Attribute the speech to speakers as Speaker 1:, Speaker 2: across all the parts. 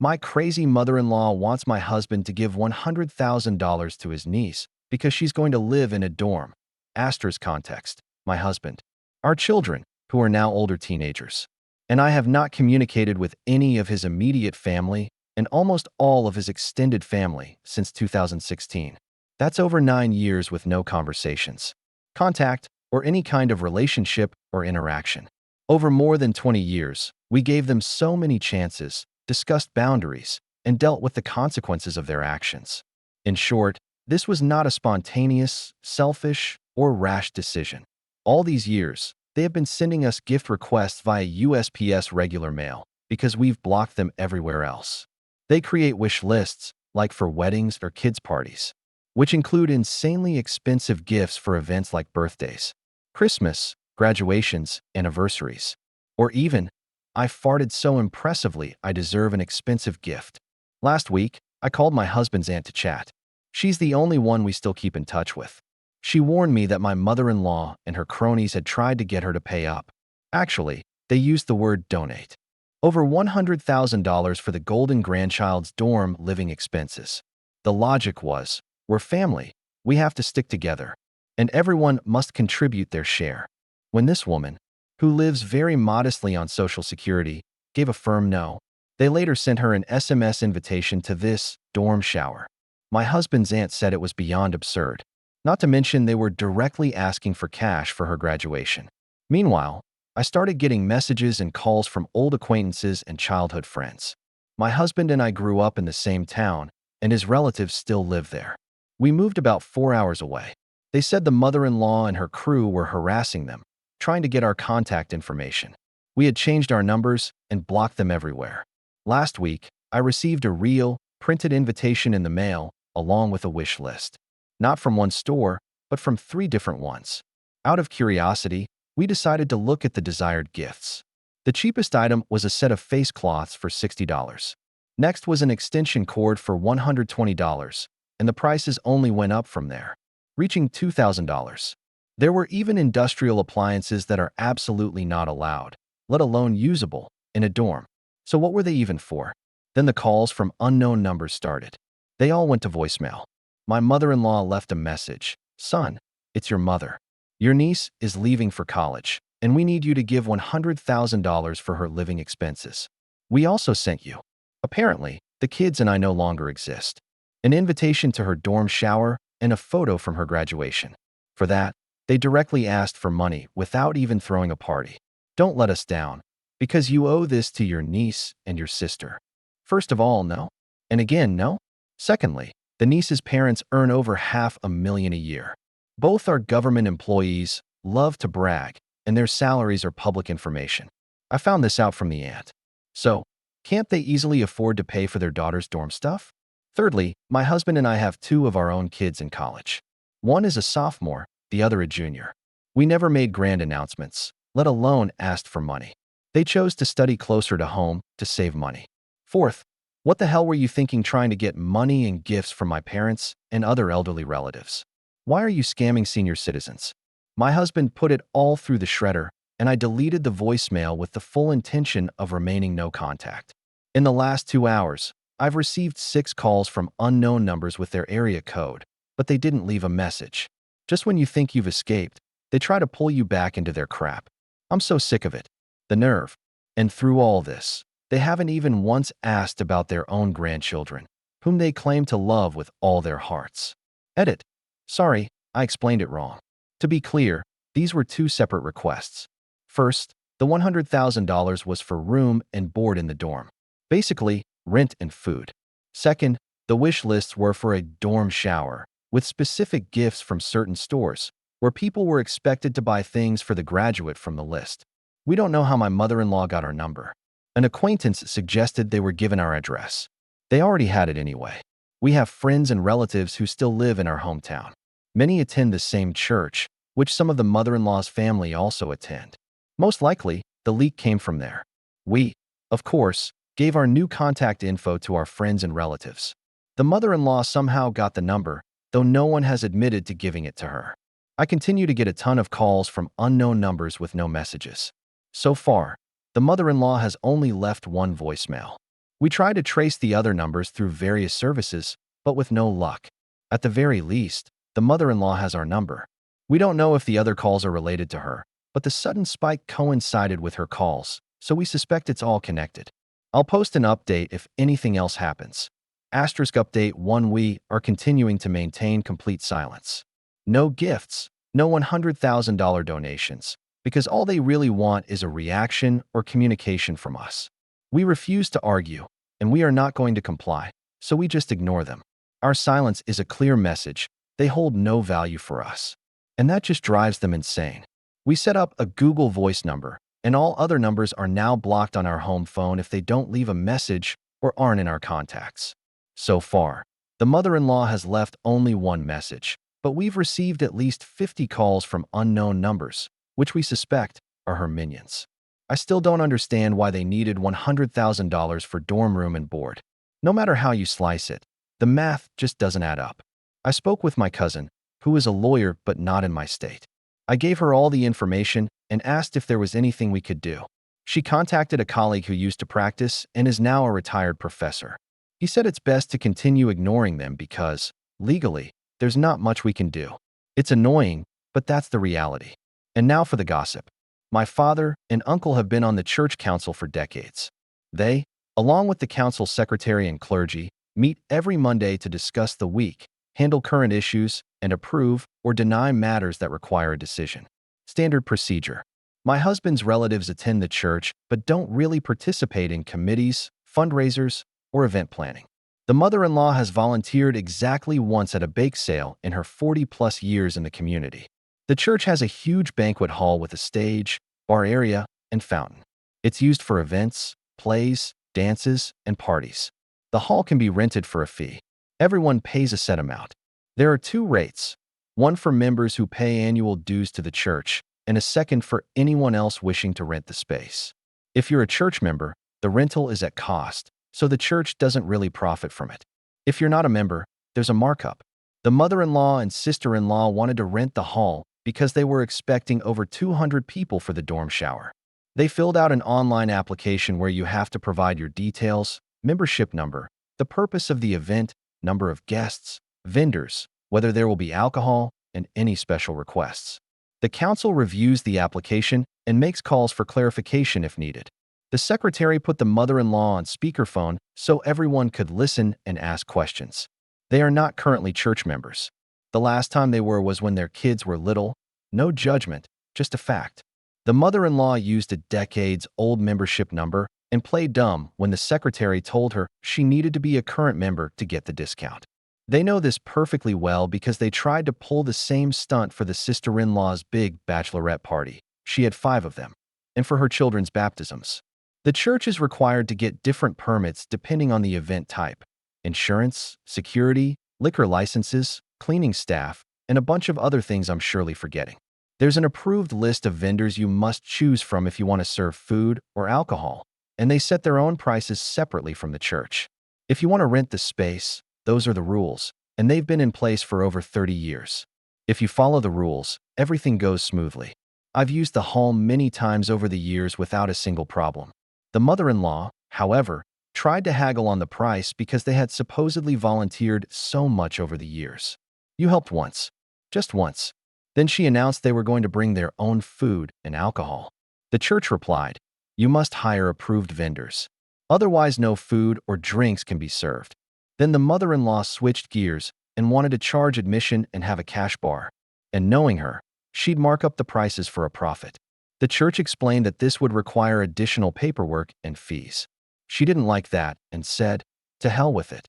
Speaker 1: My crazy mother-in-law wants my husband to give $100,000 to his niece because she's going to live in a dorm. Asterisk context. My husband. Our children, who are now older teenagers. And I have not communicated with any of his immediate family and almost all of his extended family since 2016. That's over 9 years with no conversations, contact, or any kind of relationship or interaction. Over more than 20 years, we gave them so many chances, discussed boundaries, and dealt with the consequences of their actions. In short, this was not a spontaneous, selfish, or rash decision. All these years, they have been sending us gift requests via USPS regular mail because we've blocked them everywhere else. They create wish lists, like for weddings or kids' parties, which include insanely expensive gifts for events like birthdays, Christmas, graduations, anniversaries, or even, I farted so impressively I deserve an expensive gift. Last week, I called my husband's aunt to chat. She's the only one we still keep in touch with. She warned me that my mother-in-law and her cronies had tried to get her to pay up. Actually, they used the word donate. Over $100,000 for the golden grandchild's dorm living expenses. The logic was, we're family, we have to stick together, and everyone must contribute their share. When this woman, who lives very modestly on Social Security, gave a firm no, they later sent her an SMS invitation to this dorm shower. My husband's aunt said it was beyond absurd. Not to mention they were directly asking for cash for her graduation. Meanwhile, I started getting messages and calls from old acquaintances and childhood friends. My husband and I grew up in the same town, and his relatives still live there. We moved about 4 hours away. They said the mother-in-law and her crew were harassing them, trying to get our contact information. We had changed our numbers and blocked them everywhere. Last week, I received a real, printed invitation in the mail, along with a wish list. Not from one store, but from 3 different ones. Out of curiosity, we decided to look at the desired gifts. The cheapest item was a set of face cloths for $60. Next was an extension cord for $120, and the prices only went up from there, reaching $2,000. There were even industrial appliances that are absolutely not allowed, let alone usable, in a dorm. So what were they even for? Then the calls from unknown numbers started. They all went to voicemail. My mother-in-law left a message. Son, it's your mother. Your niece is leaving for college, and we need you to give $100,000 for her living expenses. We also sent you. Apparently, the kids and I no longer exist. An invitation to her dorm shower and a photo from her graduation. For that, they directly asked for money without even throwing a party. Don't let us down, because you owe this to your niece and your sister. First of all, no. And again, no. Secondly, the niece's parents earn over $500,000 a year. Both are government employees, love to brag, and their salaries are public information. I found this out from the aunt. So, can't they easily afford to pay for their daughter's dorm stuff? Thirdly, my husband and I have 2 of our own kids in college. One is a sophomore, the other a junior. We never made grand announcements, let alone asked for money. They chose to study closer to home to save money. Fourth, what the hell were you thinking trying to get money and gifts from my parents and other elderly relatives? Why are you scamming senior citizens? My husband put it all through the shredder, and I deleted the voicemail with the full intention of remaining no contact. In the last 2 hours, I've received 6 calls from unknown numbers with their area code, but they didn't leave a message. Just when you think you've escaped, they try to pull you back into their crap. I'm so sick of it. The nerve. And through all this, they haven't even once asked about their own grandchildren, whom they claim to love with all their hearts. Edit. Sorry, I explained it wrong. To be clear, these were 2 separate requests. First, the $100,000 was for room and board in the dorm. Basically, rent and food. Second, the wish lists were for a dorm shower, with specific gifts from certain stores, where people were expected to buy things for the graduate from the list. We don't know how my mother-in-law got our number. An acquaintance suggested they were given our address. They already had it anyway. We have friends and relatives who still live in our hometown. Many attend the same church, which some of the mother-in-law's family also attend. Most likely, the leak came from there. We, of course, gave our new contact info to our friends and relatives. The mother-in-law somehow got the number, though no one has admitted to giving it to her. I continue to get a ton of calls from unknown numbers with no messages. So far, the mother-in-law has only left 1 voicemail. We tried to trace the other numbers through various services, but with no luck. At the very least, the mother-in-law has our number. We don't know if the other calls are related to her, but the sudden spike coincided with her calls, so we suspect it's all connected. I'll post an update if anything else happens. Asterisk update 1. We are continuing to maintain complete silence. No gifts, no $100,000 donations, because all they really want is a reaction or communication from us. We refuse to argue, and we are not going to comply, so we just ignore them. Our silence is a clear message. They hold no value for us. And that just drives them insane. We set up a Google Voice number, and all other numbers are now blocked on our home phone if they don't leave a message or aren't in our contacts. So far, the mother-in-law has left only one message, but we've received at least 50 calls from unknown numbers, which we suspect are her minions. I still don't understand why they needed $100,000 for dorm room and board. No matter how you slice it, the math just doesn't add up. I spoke with my cousin, who is a lawyer but not in my state. I gave her all the information and asked if there was anything we could do. She contacted a colleague who used to practice and is now a retired professor. He said it's best to continue ignoring them because, legally, there's not much we can do. It's annoying, but that's the reality. And now for the gossip. My father and uncle have been on the church council for decades. They, along with the council secretary and clergy, meet every Monday to discuss the week, handle current issues, and approve or deny matters that require a decision. Standard procedure. My husband's relatives attend the church but don't really participate in committees, fundraisers, or event planning. The mother-in-law has volunteered exactly once at a bake sale in her 40-plus years in the community. The church has a huge banquet hall with a stage, bar area, and fountain. It's used for events, plays, dances, and parties. The hall can be rented for a fee. Everyone pays a set amount. There are two rates, one for members who pay annual dues to the church, and a second for anyone else wishing to rent the space. If you're a church member, the rental is at cost, so the church doesn't really profit from it. If you're not a member, there's a markup. The mother-in-law and sister-in-law wanted to rent the hall because they were expecting over 200 people for the dorm shower. They filled out an online application where you have to provide your details, membership number, the purpose of the event, number of guests, vendors, whether there will be alcohol, and any special requests. The council reviews the application and makes calls for clarification if needed. The secretary put the mother-in-law on speakerphone so everyone could listen and ask questions. They are not currently church members. The last time they were was when their kids were little. No judgment, just a fact. The mother-in-law used a decades-old membership number and played dumb when the secretary told her she needed to be a current member to get the discount. They know this perfectly well because they tried to pull the same stunt for the sister-in-law's big bachelorette party. She had 5 of them. And for her children's baptisms. The church is required to get different permits depending on the event type. Insurance, security, liquor licenses, cleaning staff, and a bunch of other things I'm surely forgetting. There's an approved list of vendors you must choose from if you want to serve food or alcohol, and they set their own prices separately from the church. If you want to rent the space, those are the rules, and they've been in place for over 30 years. If you follow the rules, everything goes smoothly. I've used the hall many times over the years without a single problem. The mother-in-law, however, tried to haggle on the price because they had supposedly volunteered so much over the years. You helped once. Just once. Then she announced they were going to bring their own food and alcohol. The church replied, "You must hire approved vendors. Otherwise, no food or drinks can be served." Then the mother-in-law switched gears and wanted to charge admission and have a cash bar. And knowing her, she'd mark up the prices for a profit. The church explained that this would require additional paperwork and fees. She didn't like that and said, "To hell with it."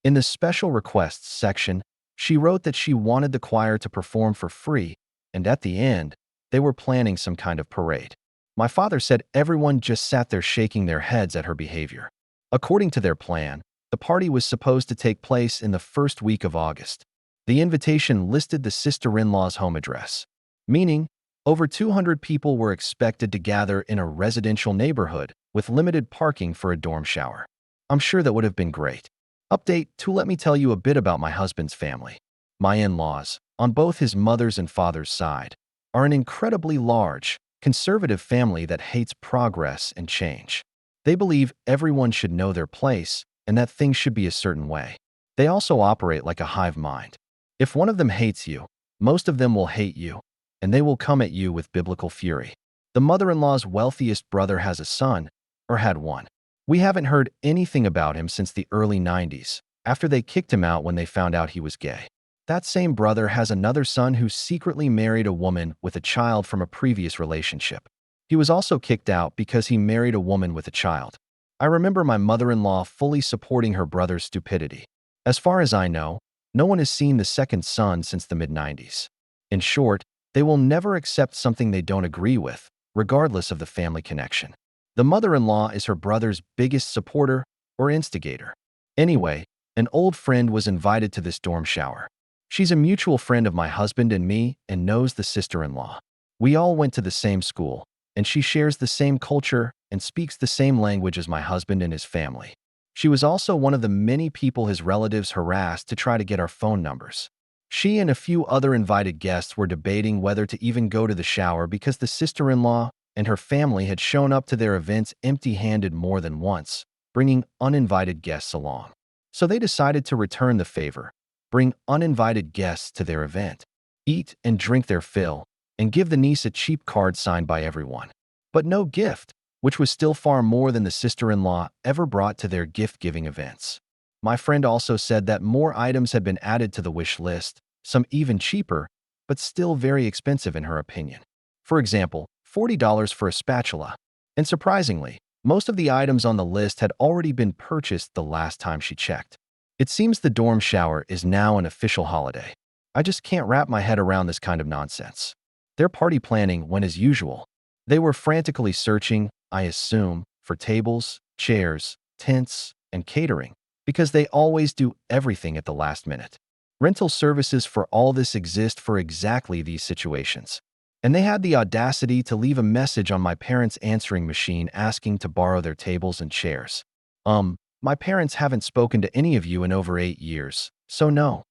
Speaker 1: In the special requests section, she wrote that she wanted the choir to perform for free, and at the end, they were planning some kind of parade. My father said everyone just sat there shaking their heads at her behavior. According to their plan, the party was supposed to take place in the first week of August. The invitation listed the sister-in-law's home address, meaning over 200 people were expected to gather in a residential neighborhood with limited parking for a dorm shower. I'm sure that would have been great. Update 2. Let me tell you a bit about my husband's family. My in-laws, on both his mother's and father's side, are an incredibly large, conservative family that hates progress and change. They believe everyone should know their place and that things should be a certain way. They also operate like a hive mind. If one of them hates you, most of them will hate you, and they will come at you with biblical fury. The mother-in-law's wealthiest brother has a son, or had one. We haven't heard anything about him since the early 90s, after they kicked him out when they found out he was gay. That same brother has another son who secretly married a woman with a child from a previous relationship. He was also kicked out because he married a woman with a child. I remember my mother-in-law fully supporting her brother's stupidity. As far as I know, no one has seen the second son since the mid-90s. In short, they will never accept something they don't agree with, regardless of the family connection. The mother-in-law is her brother's biggest supporter or instigator. Anyway, an old friend was invited to this dorm shower. She's a mutual friend of my husband and me and knows the sister-in-law. We all went to the same school, and she shares the same culture and speaks the same language as my husband and his family. She was also one of the many people his relatives harassed to try to get our phone numbers. She and a few other invited guests were debating whether to even go to the shower because the sister-in-law and her family had shown up to their events empty-handed more than once, bringing uninvited guests along. So they decided to return the favor, bring uninvited guests to their event, eat and drink their fill, and give the niece a cheap card signed by everyone. But no gift, which was still far more than the sister-in-law ever brought to their gift-giving events. My friend also said that more items had been added to the wish list, some even cheaper, but still very expensive in her opinion. For example, $40 for a spatula. And surprisingly, most of the items on the list had already been purchased the last time she checked. It seems the dorm shower is now an official holiday. I just can't wrap my head around this kind of nonsense. Their party planning went as usual. They were frantically searching, I assume, for tables, chairs, tents, and catering, because they always do everything at the last minute. Rental services for all this exist for exactly these situations. And they had the audacity to leave a message on my parents' answering machine asking to borrow their tables and chairs. My parents haven't spoken to any of you in over 8 years, so no,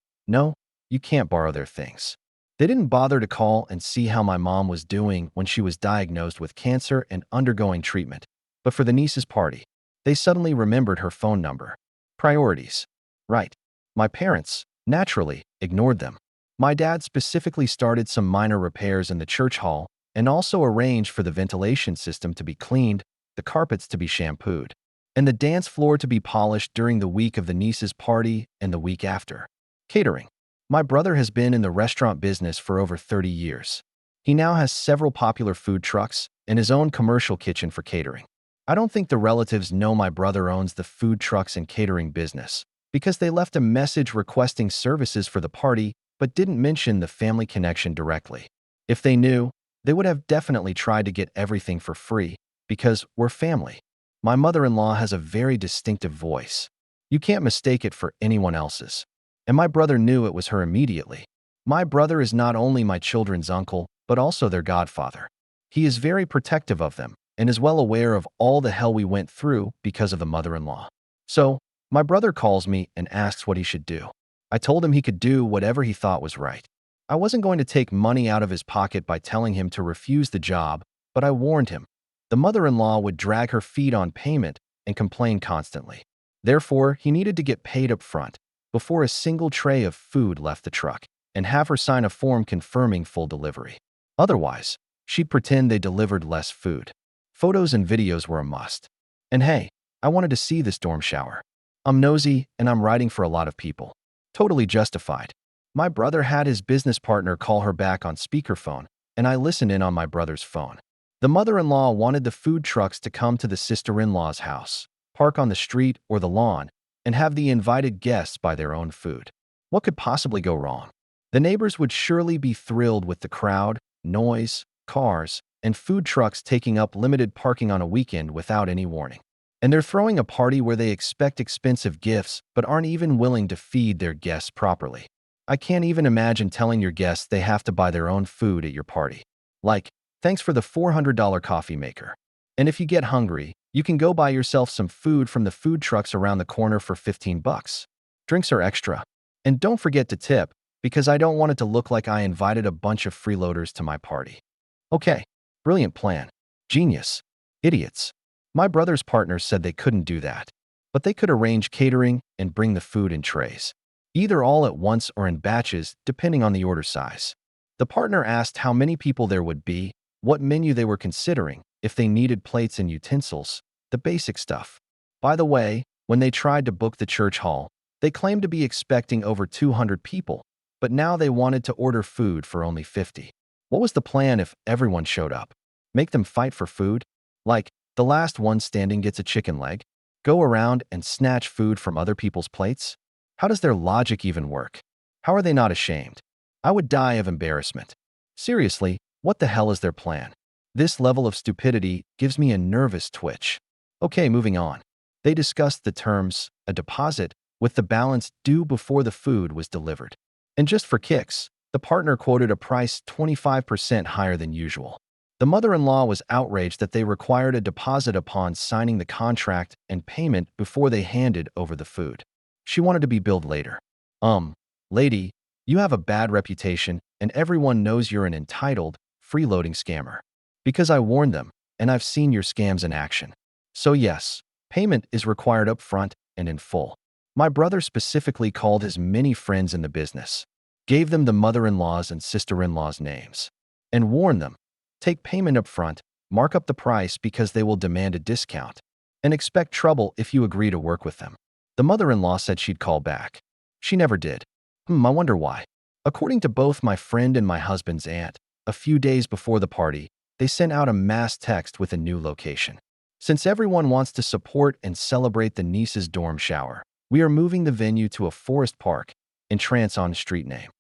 Speaker 1: you can't borrow their things. They didn't bother to call and see how my mom was doing when she was diagnosed with cancer and undergoing treatment. But for the niece's party, they suddenly remembered her phone number. Priorities. Right. My parents, naturally, ignored them. My dad specifically started some minor repairs in the church hall and also arranged for the ventilation system to be cleaned, the carpets to be shampooed, and the dance floor to be polished during the week of the niece's party and the week after. Catering. My brother has been in the restaurant business for over 30 years. He now has several popular food trucks and his own commercial kitchen for catering. I don't think the relatives know my brother owns the food trucks and catering business because they left a message requesting services for the party but didn't mention the family connection directly. If they knew, they would have definitely tried to get everything for free because we're family. My mother-in-law has a very distinctive voice. You can't mistake it for anyone else's. And my brother knew it was her immediately. My brother is not only my children's uncle, but also their godfather. He is very protective of them and is well aware of all the hell we went through because of the mother-in-law. So, my brother calls me and asks what he should do. I told him he could do whatever he thought was right. I wasn't going to take money out of his pocket by telling him to refuse the job, but I warned him. The mother-in-law would drag her feet on payment and complain constantly. Therefore, he needed to get paid up front before a single tray of food left the truck and have her sign a form confirming full delivery. Otherwise, she'd pretend they delivered less food. Photos and videos were a must. And hey, I wanted to see this dorm shower. I'm nosy and I'm writing for a lot of people. Totally justified. My brother had his business partner call her back on speakerphone, and I listened in on my brother's phone. The mother-in-law wanted the food trucks to come to the sister-in-law's house, park on the street or the lawn, and have the invited guests buy their own food. What could possibly go wrong? The neighbors would surely be thrilled with the crowd, noise, cars, and food trucks taking up limited parking on a weekend without any warning. And they're throwing a party where they expect expensive gifts but aren't even willing to feed their guests properly. I can't even imagine telling your guests they have to buy their own food at your party. Like, thanks for the $400 coffee maker. And if you get hungry, you can go buy yourself some food from the food trucks around the corner for $15. Drinks are extra. And don't forget to tip, because I don't want it to look like I invited a bunch of freeloaders to my party. Okay, brilliant plan. Genius. Idiots. My brother's partner said they couldn't do that, but they could arrange catering and bring the food in trays, either all at once or in batches, depending on the order size. The partner asked how many people there would be, what menu they were considering, if they needed plates and utensils, the basic stuff. By the way, when they tried to book the church hall, they claimed to be expecting over 200 people, but now they wanted to order food for only 50. What was the plan if everyone showed up? Make them fight for food? Like, the last one standing gets a chicken leg? Go around and snatch food from other people's plates? How does their logic even work? How are they not ashamed? I would die of embarrassment. Seriously, what the hell is their plan? This level of stupidity gives me a nervous twitch. Okay, moving on. They discussed the terms, a deposit, with the balance due before the food was delivered. And just for kicks, the partner quoted a price 25% higher than usual. The mother-in-law was outraged that they required a deposit upon signing the contract and payment before they handed over the food. She wanted to be billed later. Lady, you have a bad reputation and everyone knows you're an entitled, freeloading scammer. Because I warned them, and I've seen your scams in action. So yes, payment is required up front and in full. My brother specifically called his many friends in the business, gave them the mother-in-law's and sister-in-law's names, and warned them, take payment up front, mark up the price because they will demand a discount, and expect trouble if you agree to work with them. The mother-in-law said she'd call back. She never did. I wonder why. According to both my friend and my husband's aunt, a few days before the party, they sent out a mass text with a new location. Since everyone wants to support and celebrate the niece's dorm shower, we are moving the venue to a forest park in Trance on street name.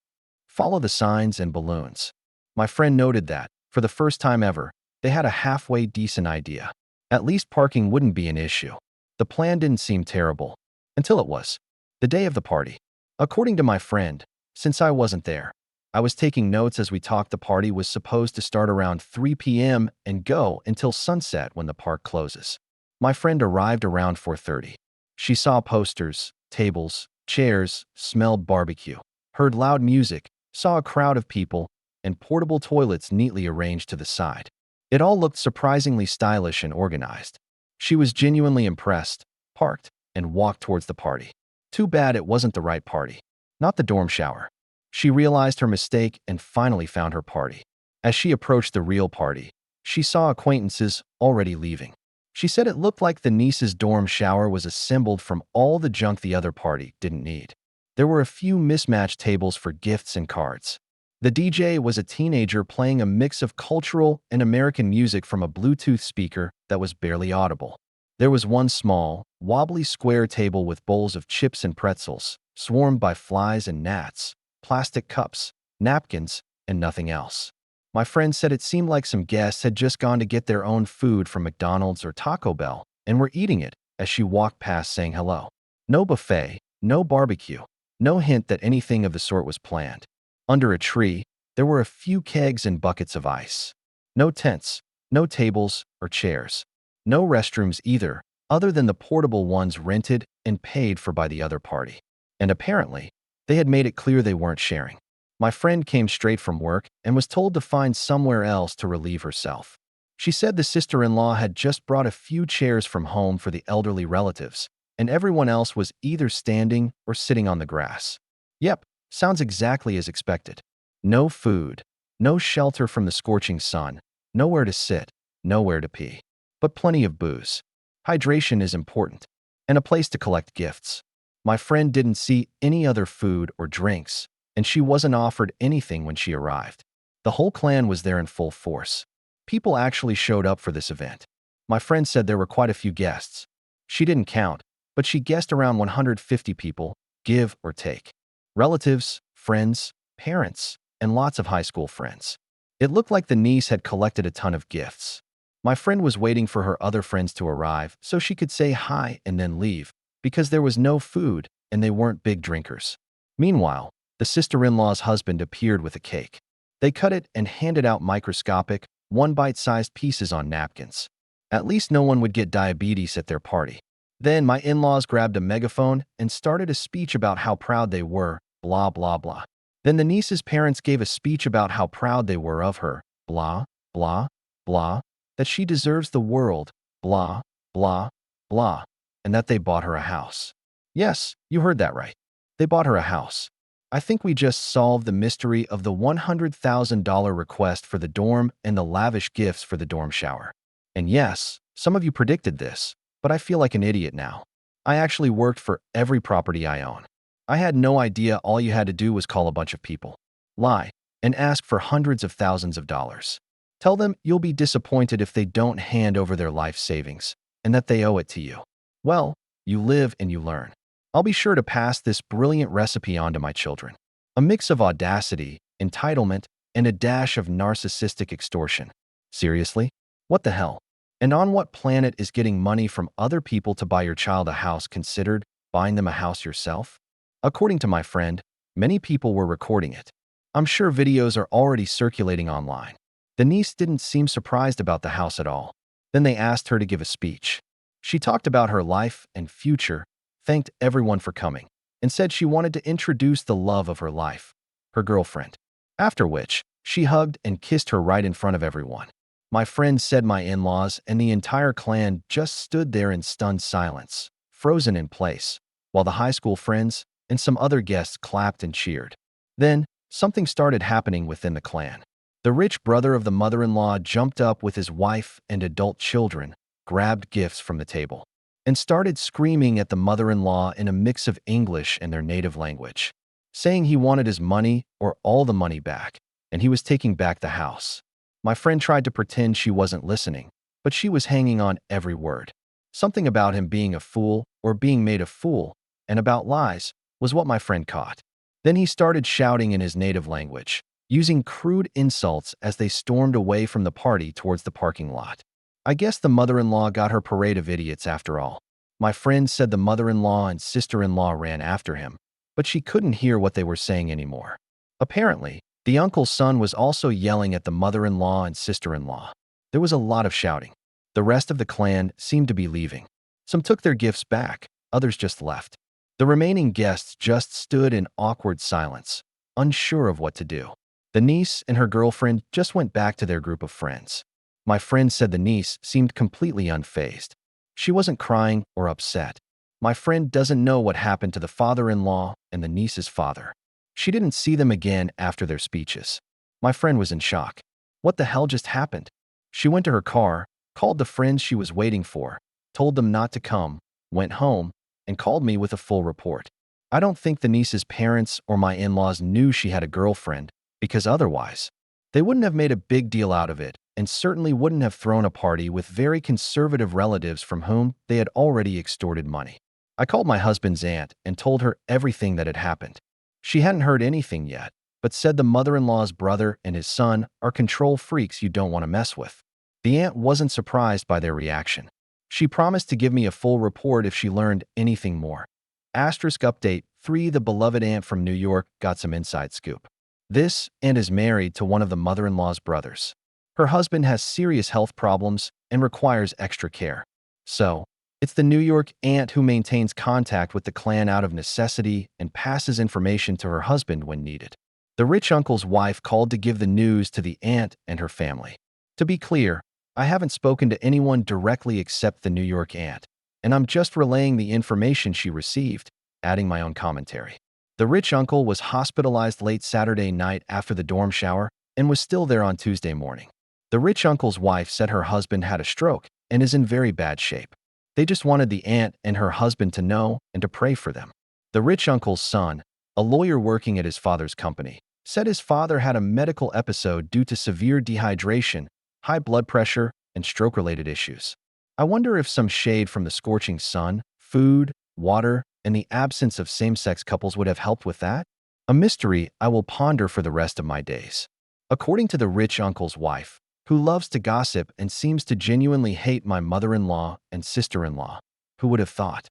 Speaker 1: Follow the signs and balloons. My friend noted that, for the first time ever, they had a halfway decent idea. At least parking wouldn't be an issue. The plan didn't seem terrible, until it was. The day of the party. According to my friend, since I wasn't there, I was taking notes as we talked. The party was supposed to start around 3 p.m. and go until sunset when the park closes. My friend arrived around 4:30. She saw posters, tables, chairs, smelled barbecue, heard loud music, saw a crowd of people, and portable toilets neatly arranged to the side. It all looked surprisingly stylish and organized. She was genuinely impressed, parked, and walked towards the party. Too bad it wasn't the right party. Not the dorm shower. She realized her mistake and finally found her party. As she approached the real party, she saw acquaintances already leaving. She said it looked like the niece's dorm shower was assembled from all the junk the other party didn't need. There were a few mismatched tables for gifts and cards. The DJ was a teenager playing a mix of cultural and American music from a Bluetooth speaker that was barely audible. There was one small, wobbly square table with bowls of chips and pretzels, swarmed by flies and gnats, plastic cups, napkins, and nothing else. My friend said it seemed like some guests had just gone to get their own food from McDonald's or Taco Bell and were eating it as she walked past saying hello. No buffet, no barbecue, no hint that anything of the sort was planned. Under a tree, there were a few kegs and buckets of ice. No tents, no tables or chairs. No restrooms either, other than the portable ones rented and paid for by the other party. And apparently, they had made it clear they weren't sharing. My friend came straight from work and was told to find somewhere else to relieve herself. She said the sister-in-law had just brought a few chairs from home for the elderly relatives, and everyone else was either standing or sitting on the grass. Yep, sounds exactly as expected. No food, no shelter from the scorching sun, nowhere to sit, nowhere to pee. But plenty of booze. Hydration is important, and a place to collect gifts. My friend didn't see any other food or drinks, and she wasn't offered anything when she arrived. The whole clan was there in full force. People actually showed up for this event. My friend said there were quite a few guests. She didn't count, but she guessed around 150 people, give or take. Relatives, friends, parents, and lots of high school friends. It looked like the niece had collected a ton of gifts. My friend was waiting for her other friends to arrive so she could say hi and then leave, because there was no food and they weren't big drinkers. Meanwhile, the sister-in-law's husband appeared with a cake. They cut it and handed out microscopic, one-bite-sized pieces on napkins. At least no one would get diabetes at their party. Then my in-laws grabbed a megaphone and started a speech about how proud they were, blah, blah, blah. Then the niece's parents gave a speech about how proud they were of her, blah, blah, blah, that she deserves the world, blah, blah, blah, and that they bought her a house. Yes, you heard that right. They bought her a house. I think we just solved the mystery of the $100,000 request for the dorm and the lavish gifts for the dorm shower. And yes, some of you predicted this, but I feel like an idiot now. I actually worked for every property I own. I had no idea all you had to do was call a bunch of people, lie, and ask for hundreds of thousands of dollars. Tell them you'll be disappointed if they don't hand over their life savings, and that they owe it to you. Well, you live and you learn. I'll be sure to pass this brilliant recipe on to my children. A mix of audacity, entitlement, and a dash of narcissistic extortion. Seriously? What the hell? And on what planet is getting money from other people to buy your child a house considered buying them a house yourself? According to my friend, many people were recording it. I'm sure videos are already circulating online. The niece didn't seem surprised about the house at all. Then they asked her to give a speech. She talked about her life and future, thanked everyone for coming, and said she wanted to introduce the love of her life, her girlfriend. After which, she hugged and kissed her right in front of everyone. My friend said my in-laws and the entire clan just stood there in stunned silence, frozen in place, while the high school friends and some other guests clapped and cheered. Then, something started happening within the clan. The rich brother of the mother-in-law jumped up with his wife and adult children, grabbed gifts from the table, and started screaming at the mother-in-law in a mix of English and their native language, saying he wanted his money or all the money back, and he was taking back the house. My friend tried to pretend she wasn't listening, but she was hanging on every word. Something about him being a fool or being made a fool, and about lies, was what my friend caught. Then he started shouting in his native language, using crude insults as they stormed away from the party towards the parking lot. I guess the mother-in-law got her parade of idiots after all. My friend said the mother-in-law and sister-in-law ran after him, but she couldn't hear what they were saying anymore. Apparently, the uncle's son was also yelling at the mother-in-law and sister-in-law. There was a lot of shouting. The rest of the clan seemed to be leaving. Some took their gifts back, others just left. The remaining guests just stood in awkward silence, unsure of what to do. The niece and her girlfriend just went back to their group of friends. My friend said the niece seemed completely unfazed. She wasn't crying or upset. My friend doesn't know what happened to the father-in-law and the niece's father. She didn't see them again after their speeches. My friend was in shock. What the hell just happened? She went to her car, called the friends she was waiting for, told them not to come, went home, and called me with a full report. I don't think the niece's parents or my in-laws knew she had a girlfriend, because otherwise, they wouldn't have made a big deal out of it and certainly wouldn't have thrown a party with very conservative relatives from whom they had already extorted money. I called my husband's aunt and told her everything that had happened. She hadn't heard anything yet, but said the mother-in-law's brother and his son are control freaks you don't want to mess with. The aunt wasn't surprised by their reaction. She promised to give me a full report if she learned anything more. Asterisk update 3. The beloved aunt from New York got some inside scoop. This aunt is married to one of the mother-in-law's brothers. Her husband has serious health problems and requires extra care. So, it's the New York aunt who maintains contact with the clan out of necessity and passes information to her husband when needed. The rich uncle's wife called to give the news to the aunt and her family. To be clear, I haven't spoken to anyone directly except the New York aunt, and I'm just relaying the information she received, adding my own commentary. The rich uncle was hospitalized late Saturday night after the dorm shower and was still there on Tuesday morning. The rich uncle's wife said her husband had a stroke and is in very bad shape. They just wanted the aunt and her husband to know and to pray for them. The rich uncle's son, a lawyer working at his father's company, said his father had a medical episode due to severe dehydration, high blood pressure, and stroke-related issues. I wonder if some shade from the scorching sun, food, water, and the absence of same-sex couples would have helped with that? A mystery I will ponder for the rest of my days. According to the rich uncle's wife, who loves to gossip and seems to genuinely hate my mother-in-law and sister-in-law, who would have thought?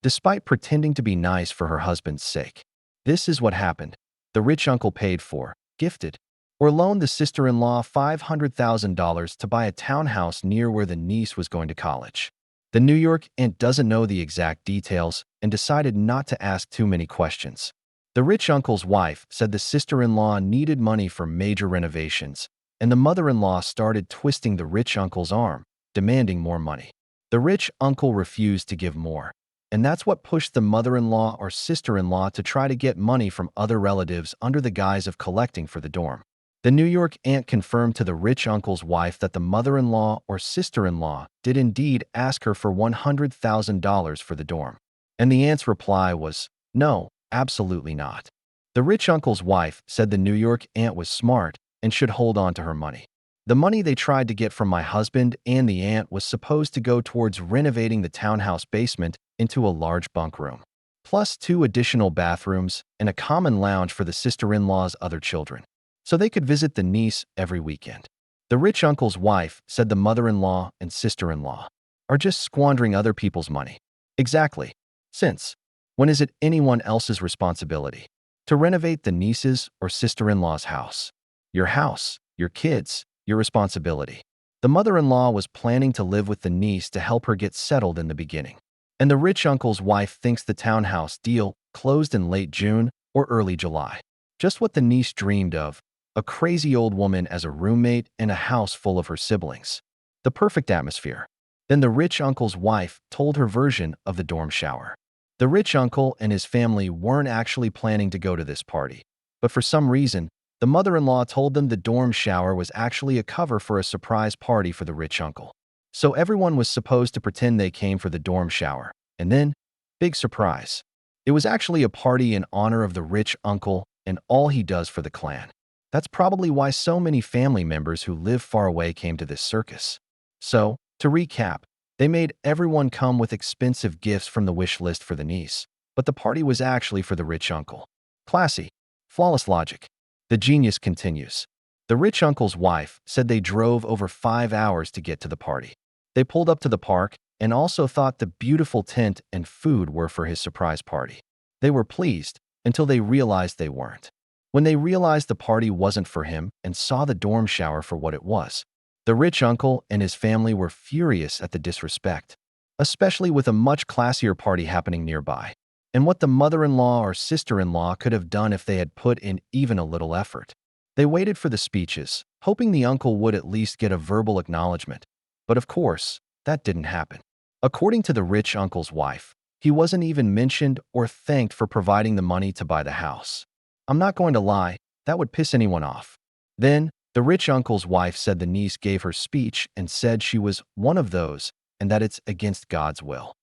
Speaker 1: Despite pretending to be nice for her husband's sake. This is what happened. The rich uncle paid for, gifted, or loaned the sister-in-law $500,000 to buy a townhouse near where the niece was going to college. The New York aunt doesn't know the exact details and decided not to ask too many questions. The rich uncle's wife said the sister-in-law needed money for major renovations, and the mother-in-law started twisting the rich uncle's arm, demanding more money. The rich uncle refused to give more, and that's what pushed the mother-in-law or sister-in-law to try to get money from other relatives under the guise of collecting for the dorm. The New York aunt confirmed to the rich uncle's wife that the mother-in-law or sister-in-law did indeed ask her for $100,000 for the dorm. And the aunt's reply was, "No, absolutely not." The rich uncle's wife said the New York aunt was smart and should hold on to her money. The money they tried to get from my husband and the aunt was supposed to go towards renovating the townhouse basement into a large bunk room, plus 2 additional bathrooms and a common lounge for the sister-in-law's other children, so they could visit the niece every weekend. The rich uncle's wife said the mother-in-law and sister-in-law are just squandering other people's money. Exactly. Since when is it anyone else's responsibility to renovate the niece's or sister-in-law's house? Your house, your kids, your responsibility. The mother-in-law was planning to live with the niece to help her get settled in the beginning. And the rich uncle's wife thinks the townhouse deal closed in late June or early July. Just what the niece dreamed of, a crazy old woman as a roommate in a house full of her siblings. The perfect atmosphere. Then the rich uncle's wife told her version of the dorm shower. The rich uncle and his family weren't actually planning to go to this party, but for some reason, the mother-in-law told them the dorm shower was actually a cover for a surprise party for the rich uncle. So everyone was supposed to pretend they came for the dorm shower. And then, big surprise. It was actually a party in honor of the rich uncle and all he does for the clan. That's probably why so many family members who live far away came to this circus. So, to recap, they made everyone come with expensive gifts from the wish list for the niece, but the party was actually for the rich uncle. Classy. Flawless logic. The genius continues. The rich uncle's wife said they drove over 5 hours to get to the party. They pulled up to the park and also thought the beautiful tent and food were for his surprise party. They were pleased until they realized they weren't. When they realized the party wasn't for him and saw the dorm shower for what it was, the rich uncle and his family were furious at the disrespect, especially with a much classier party happening nearby, and what the mother-in-law or sister-in-law could have done if they had put in even a little effort. They waited for the speeches, hoping the uncle would at least get a verbal acknowledgement, but of course, that didn't happen. According to the rich uncle's wife, he wasn't even mentioned or thanked for providing the money to buy the house. I'm not going to lie, that would piss anyone off. Then, the rich uncle's wife said the niece gave her speech and said she was one of those and that it's against God's will.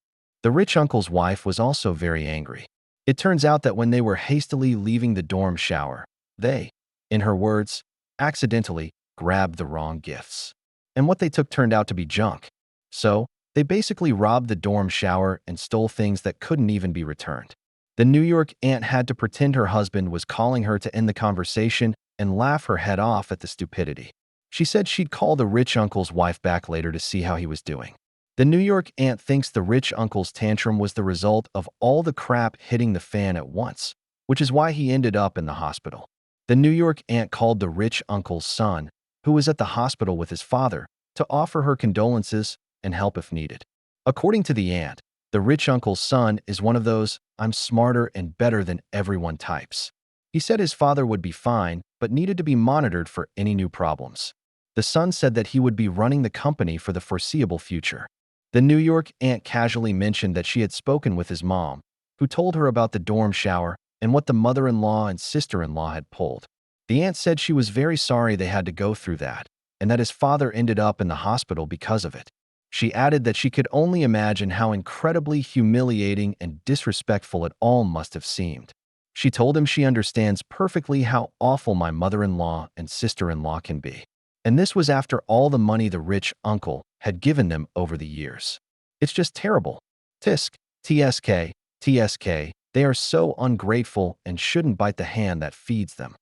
Speaker 1: The rich uncle's wife was also very angry. It turns out that when they were hastily leaving the dorm shower, they, in her words, accidentally grabbed the wrong gifts. And what they took turned out to be junk. So, they basically robbed the dorm shower and stole things that couldn't even be returned. The New York aunt had to pretend her husband was calling her to end the conversation and laugh her head off at the stupidity. She said she'd call the rich uncle's wife back later to see how he was doing. The New York aunt thinks the rich uncle's tantrum was the result of all the crap hitting the fan at once, which is why he ended up in the hospital. The New York aunt called the rich uncle's son, who was at the hospital with his father, to offer her condolences and help if needed. According to the aunt, the rich uncle's son is one of those "I'm smarter and better than everyone" types. He said his father would be fine, but needed to be monitored for any new problems. The son said that he would be running the company for the foreseeable future. The New York aunt casually mentioned that she had spoken with his mom, who told her about the dorm shower and what the mother-in-law and sister-in-law had pulled. The aunt said she was very sorry they had to go through that, and that his father ended up in the hospital because of it. She added that she could only imagine how incredibly humiliating and disrespectful it all must have seemed. She told him she understands perfectly how awful my mother-in-law and sister-in-law can be. And this was after all the money the rich uncle had given them over the years. It's just terrible. Tisk, TSK, TSK, they are so ungrateful and shouldn't bite the hand that feeds them.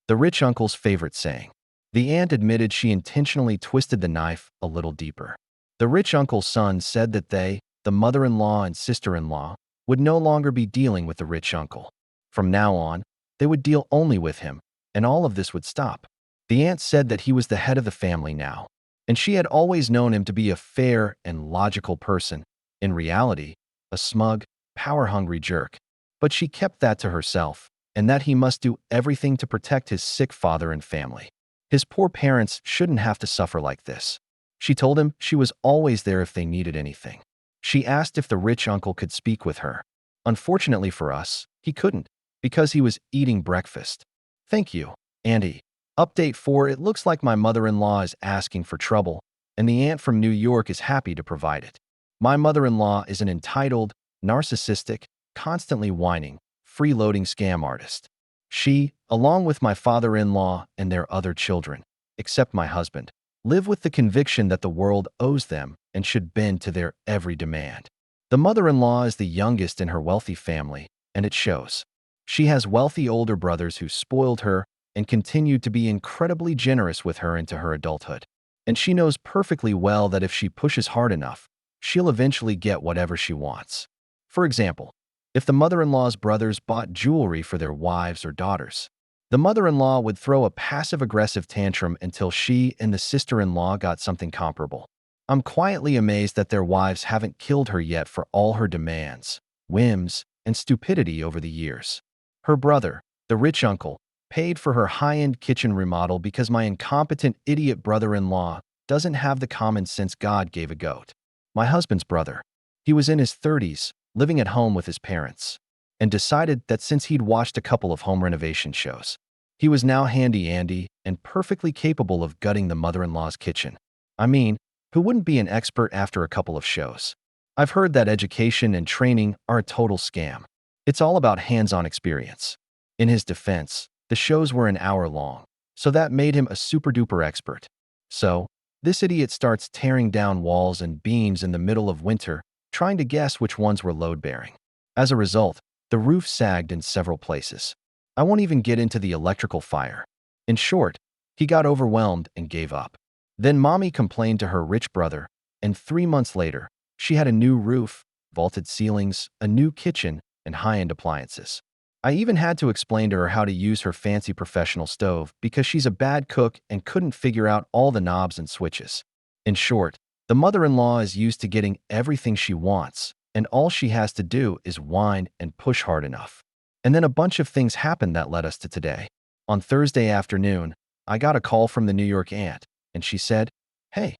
Speaker 1: The rich uncle's favorite saying. The aunt admitted she intentionally twisted the knife a little deeper. The rich uncle's son said that they, the mother-in-law and sister-in-law, would no longer be dealing with the rich uncle. From now on, they would deal only with him, and all of this would stop. The aunt said that he was the head of the family now, and she had always known him to be a fair and logical person, in reality, a smug, power-hungry jerk. But she kept that to herself, and that he must do everything to protect his sick father and family. His poor parents shouldn't have to suffer like this. She told him she was always there if they needed anything. She asked if the rich uncle could speak with her. Unfortunately for us, he couldn't, because he was eating breakfast. Thank you, Auntie. Update 4. It looks like my mother-in-law is asking for trouble, and the aunt from New York is happy to provide it. My mother-in-law is an entitled, narcissistic, constantly whining, freeloading scam artist. She, along with my father-in-law and their other children, except my husband, live with the conviction that the world owes them and should bend to their every demand. The mother-in-law is the youngest in her wealthy family, and it shows. She has wealthy older brothers who spoiled her and continued to be incredibly generous with her into her adulthood. And she knows perfectly well that if she pushes hard enough, she'll eventually get whatever she wants. For example, if the mother-in-law's brothers bought jewelry for their wives or daughters, the mother-in-law would throw a passive-aggressive tantrum until she and the sister-in-law got something comparable. I'm quietly amazed that their wives haven't killed her yet for all her demands, whims, and stupidity over the years. Her brother, the rich uncle, paid for her high-end kitchen remodel because my incompetent idiot brother-in-law doesn't have the common sense God gave a goat. My husband's brother. He was in his 30s, living at home with his parents, and decided that since he'd watched a couple of home renovation shows, he was now handy-andy and perfectly capable of gutting the mother-in-law's kitchen. I mean, who wouldn't be an expert after a couple of shows? I've heard that education and training are a total scam. It's all about hands-on experience. In his defense, the shows were an hour long, so that made him a super-duper expert. So, this idiot starts tearing down walls and beams in the middle of winter, trying to guess which ones were load-bearing. As a result, the roof sagged in several places. I won't even get into the electrical fire. In short, he got overwhelmed and gave up. Then Mommy complained to her rich brother, and 3 months later, she had a new roof, vaulted ceilings, a new kitchen, and high-end appliances. I even had to explain to her how to use her fancy professional stove because she's a bad cook and couldn't figure out all the knobs and switches. In short, the mother-in-law is used to getting everything she wants, and all she has to do is whine and push hard enough. And then a bunch of things happened that led us to today. On Thursday afternoon, I got a call from the New York aunt, and she said, "Hey,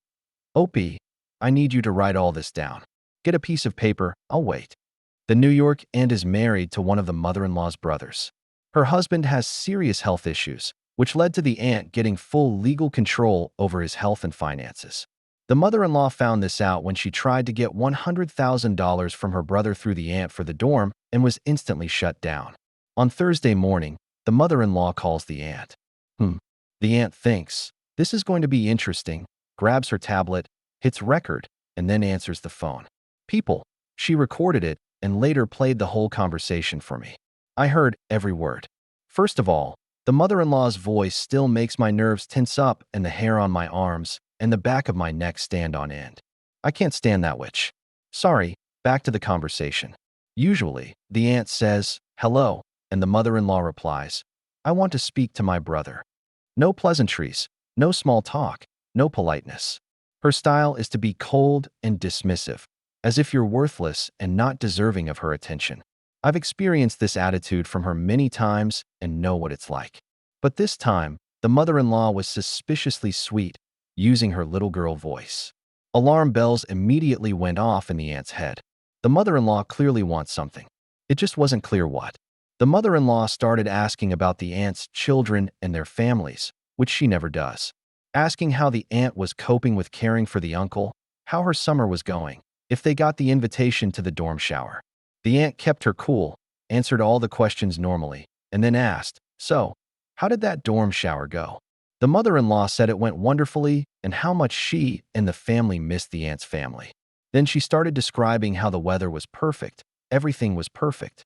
Speaker 1: Opie, I need you to write all this down. Get a piece of paper, I'll wait." The New York aunt is married to one of the mother-in-law's brothers. Her husband has serious health issues, which led to the aunt getting full legal control over his health and finances. The mother-in-law found this out when she tried to get $100,000 from her brother through the aunt for the dorm and was instantly shut down. On Thursday morning, the mother-in-law calls the aunt. The aunt thinks, this is going to be interesting, grabs her tablet, hits record, and then answers the phone. People, she recorded it and later played the whole conversation for me. I heard every word. First of all, the mother-in-law's voice still makes my nerves tense up and the hair on my arms and the back of my neck stand on end. I can't stand that witch. Sorry, back to the conversation. Usually, the aunt says, "Hello," and the mother-in-law replies, "I want to speak to my brother." No pleasantries, no small talk, no politeness. Her style is to be cold and dismissive, as if you're worthless and not deserving of her attention. I've experienced this attitude from her many times and know what it's like. But this time, the mother-in-law was suspiciously sweet, using her little girl voice. Alarm bells immediately went off in the aunt's head. The mother-in-law clearly wants something. It just wasn't clear what. The mother-in-law started asking about the aunt's children and their families, which she never does. Asking how the aunt was coping with caring for the uncle, how her summer was going, if they got the invitation to the dorm shower. The aunt kept her cool, answered all the questions normally, and then asked, "So, how did that dorm shower go?" The mother-in-law said it went wonderfully and how much she and the family missed the aunt's family. Then she started describing how the weather was perfect, everything was perfect.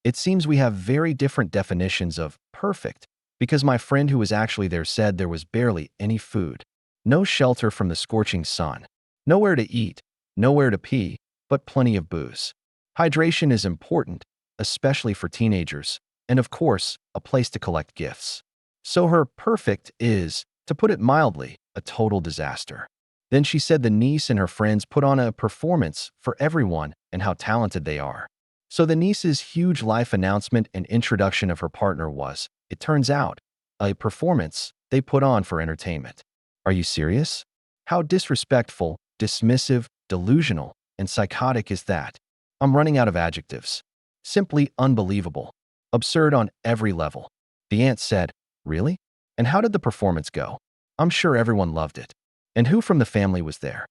Speaker 1: It seems we have very different definitions of perfect, because my friend who was actually there said there was barely any food, no shelter from the scorching sun, nowhere to eat, nowhere to pee, but plenty of booze. Hydration is important, especially for teenagers, and of course, a place to collect gifts. So her perfect is, to put it mildly, a total disaster. Then she said the niece and her friends put on a performance for everyone and how talented they are. So the niece's huge life announcement and introduction of her partner was, it turns out, a performance they put on for entertainment. Are you serious? How disrespectful, dismissive, delusional, and psychotic is that? I'm running out of adjectives. Simply unbelievable. Absurd on every level. The aunt said, "Really? And how did the performance go? I'm sure everyone loved it. And who from the family was there?"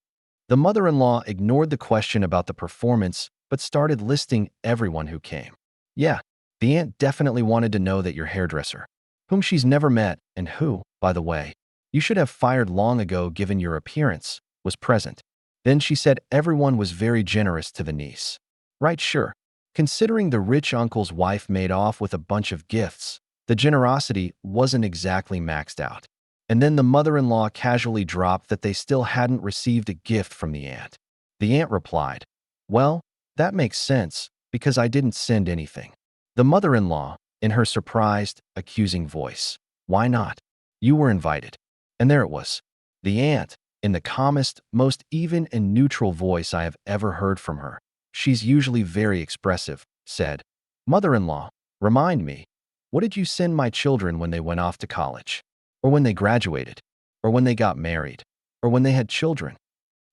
Speaker 1: The mother-in-law ignored the question about the performance but started listing everyone who came. Yeah, the aunt definitely wanted to know that your hairdresser, whom she's never met and who, by the way, you should have fired long ago given your appearance, was present. Then she said everyone was very generous to the niece. Right, sure. Considering the rich uncle's wife made off with a bunch of gifts, the generosity wasn't exactly maxed out. And then the mother-in-law casually dropped that they still hadn't received a gift from the aunt. The aunt replied, "Well, that makes sense, because I didn't send anything." The mother-in-law, in her surprised, accusing voice, "Why not? You were invited." And there it was. The aunt, in the calmest, most even and neutral voice I have ever heard from her, she's usually very expressive, said, "Mother-in-law, remind me, what did you send my children when they went off to college? Or when they graduated? Or when they got married? Or when they had children?"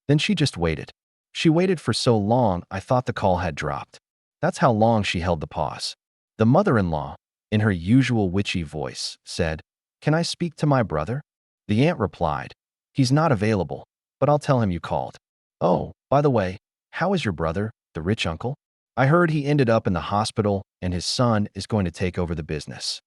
Speaker 1: Then she just waited. She waited for so long I thought the call had dropped. That's how long she held the pause. The mother-in-law, in her usual witchy voice, said, "Can I speak to my brother?" The aunt replied, "He's not available, but I'll tell him you called." "Oh, by the way, how is your brother, the rich uncle? I heard he ended up in the hospital and his son is going to take over the business."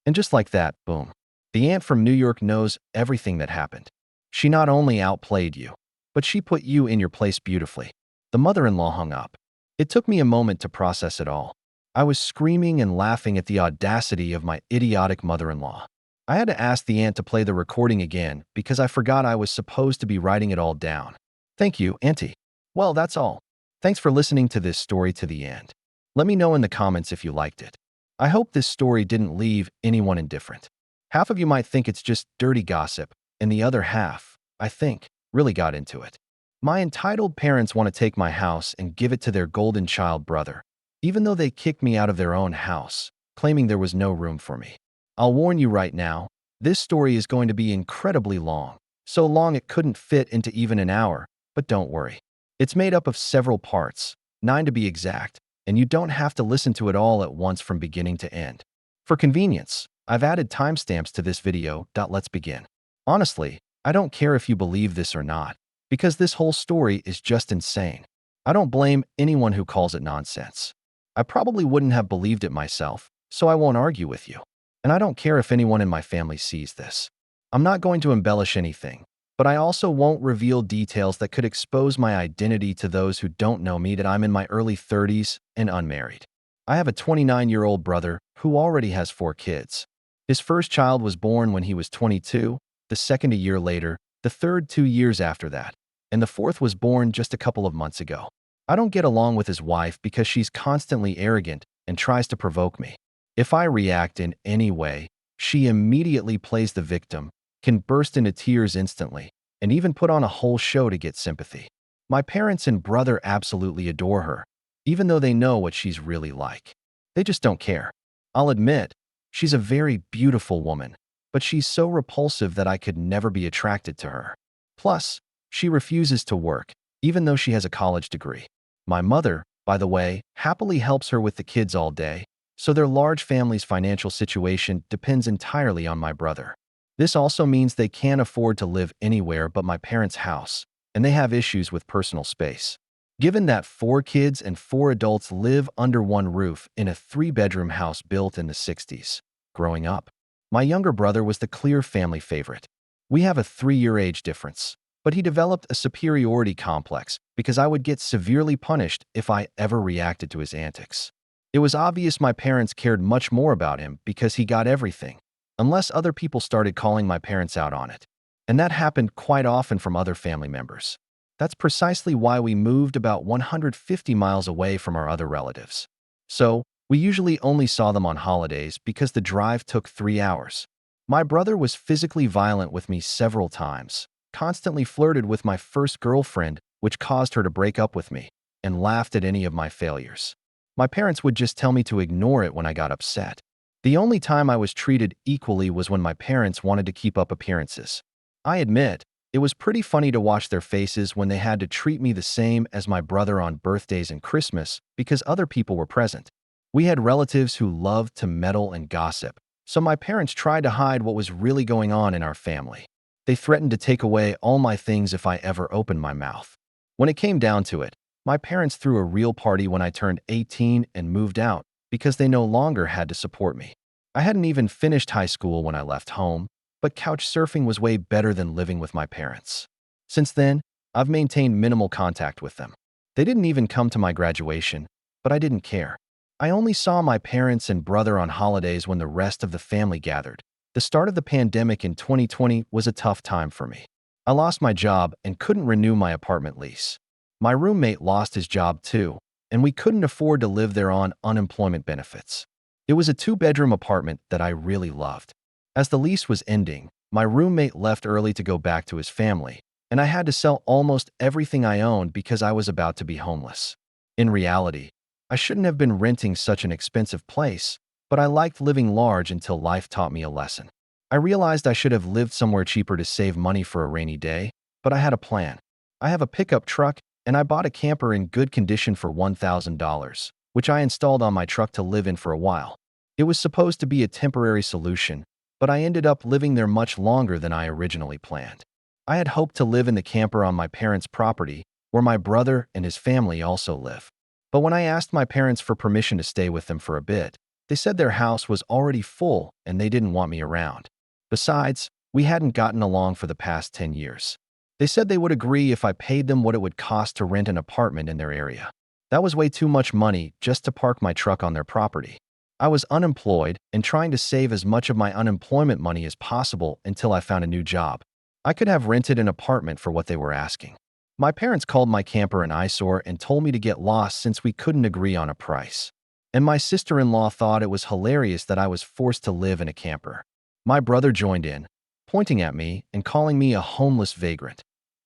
Speaker 1: And just like that, boom. The aunt from New York knows everything that happened. She not only outplayed you, but she put you in your place beautifully. The mother-in-law hung up. It took me a moment to process it all. I was screaming and laughing at the audacity of my idiotic mother-in-law. I had to ask the aunt to play the recording again because I forgot I was supposed to be writing it all down. Thank you, Auntie. Well, that's all. Thanks for listening to this story to the end. Let me know in the comments if you liked it. I hope this story didn't leave anyone indifferent. Half of you might think it's just dirty gossip, and the other half, I think, really got into it. My entitled parents want to take my house and give it to their golden child brother, even though they kicked me out of their own house, claiming there was no room for me. I'll warn you right now, this story is going to be incredibly long, so long it couldn't fit into even an hour, but don't worry. It's made up of several parts, 9 to be exact, and you don't have to listen to it all at once from beginning to end. For convenience, I've added timestamps to this video. Let's begin. Honestly, I don't care if you believe this or not, because this whole story is just insane. I don't blame anyone who calls it nonsense. I probably wouldn't have believed it myself, so I won't argue with you. And I don't care if anyone in my family sees this. I'm not going to embellish anything, but I also won't reveal details that could expose my identity to those who don't know me, that I'm in my early 30s and unmarried. I have a 29-year-old brother who already has 4 kids. His first child was born when he was 22, the second a year later, the third 2 years after that, and the fourth was born just a couple of months ago. I don't get along with his wife because she's constantly arrogant and tries to provoke me. If I react in any way, she immediately plays the victim, can burst into tears instantly, and even put on a whole show to get sympathy. My parents and brother absolutely adore her, even though they know what she's really like. They just don't care. I'll admit, she's a very beautiful woman, but she's so repulsive that I could never be attracted to her. Plus, she refuses to work, even though she has a college degree. My mother, by the way, happily helps her with the kids all day, so their large family's financial situation depends entirely on my brother. This also means they can't afford to live anywhere but my parents' house, and they have issues with personal space. Given that 4 kids and 4 adults live under one roof in a 3-bedroom house built in the 60s, growing up, my younger brother was the clear family favorite. We have a 3-year age difference, but he developed a superiority complex because I would get severely punished if I ever reacted to his antics. It was obvious my parents cared much more about him because he got everything, unless other people started calling my parents out on it. And that happened quite often from other family members. That's precisely why we moved about 150 miles away from our other relatives. So, we usually only saw them on holidays because the drive took 3 hours. My brother was physically violent with me several times, constantly flirted with my first girlfriend, which caused her to break up with me, and laughed at any of my failures. My parents would just tell me to ignore it when I got upset. The only time I was treated equally was when my parents wanted to keep up appearances. I admit, It was pretty funny to watch their faces when they had to treat me the same as my brother on birthdays and Christmas because other people were present. We had relatives who loved to meddle and gossip, so my parents tried to hide what was really going on in our family. They threatened to take away all my things if I ever opened my mouth. When it came down to it, my parents threw a real party when I turned 18 and moved out because they no longer had to support me. I hadn't even finished high school when I left home, but couch surfing was way better than living with my parents. Since then, I've maintained minimal contact with them. They didn't even come to my graduation, but I didn't care. I only saw my parents and brother on holidays when the rest of the family gathered. The start of the pandemic in 2020 was a tough time for me. I lost my job and couldn't renew my apartment lease. My roommate lost his job too, and we couldn't afford to live there on unemployment benefits. It was a two-bedroom apartment that I really loved. As the lease was ending, my roommate left early to go back to his family, and I had to sell almost everything I owned because I was about to be homeless. In reality, I shouldn't have been renting such an expensive place, but I liked living large until life taught me a lesson. I realized I should have lived somewhere cheaper to save money for a rainy day, but I had a plan. I have a pickup truck, and I bought a camper in good condition for $1,000, which I installed on my truck to live in for a while. It was supposed to be a temporary solution, but I ended up living there much longer than I originally planned. I had hoped to live in the camper on my parents' property, where my brother and his family also live. But when I asked my parents for permission to stay with them for a bit, they said their house was already full and they didn't want me around. Besides, we hadn't gotten along for the past 10 years. They said they would agree if I paid them what it would cost to rent an apartment in their area. That was way too much money just to park my truck on their property. I was unemployed and trying to save as much of my unemployment money as possible until I found a new job. I could have rented an apartment for what they were asking. My parents called my camper an eyesore and told me to get lost since we couldn't agree on a price. And my sister-in-law thought it was hilarious that I was forced to live in a camper. My brother joined in, pointing at me and calling me a homeless vagrant.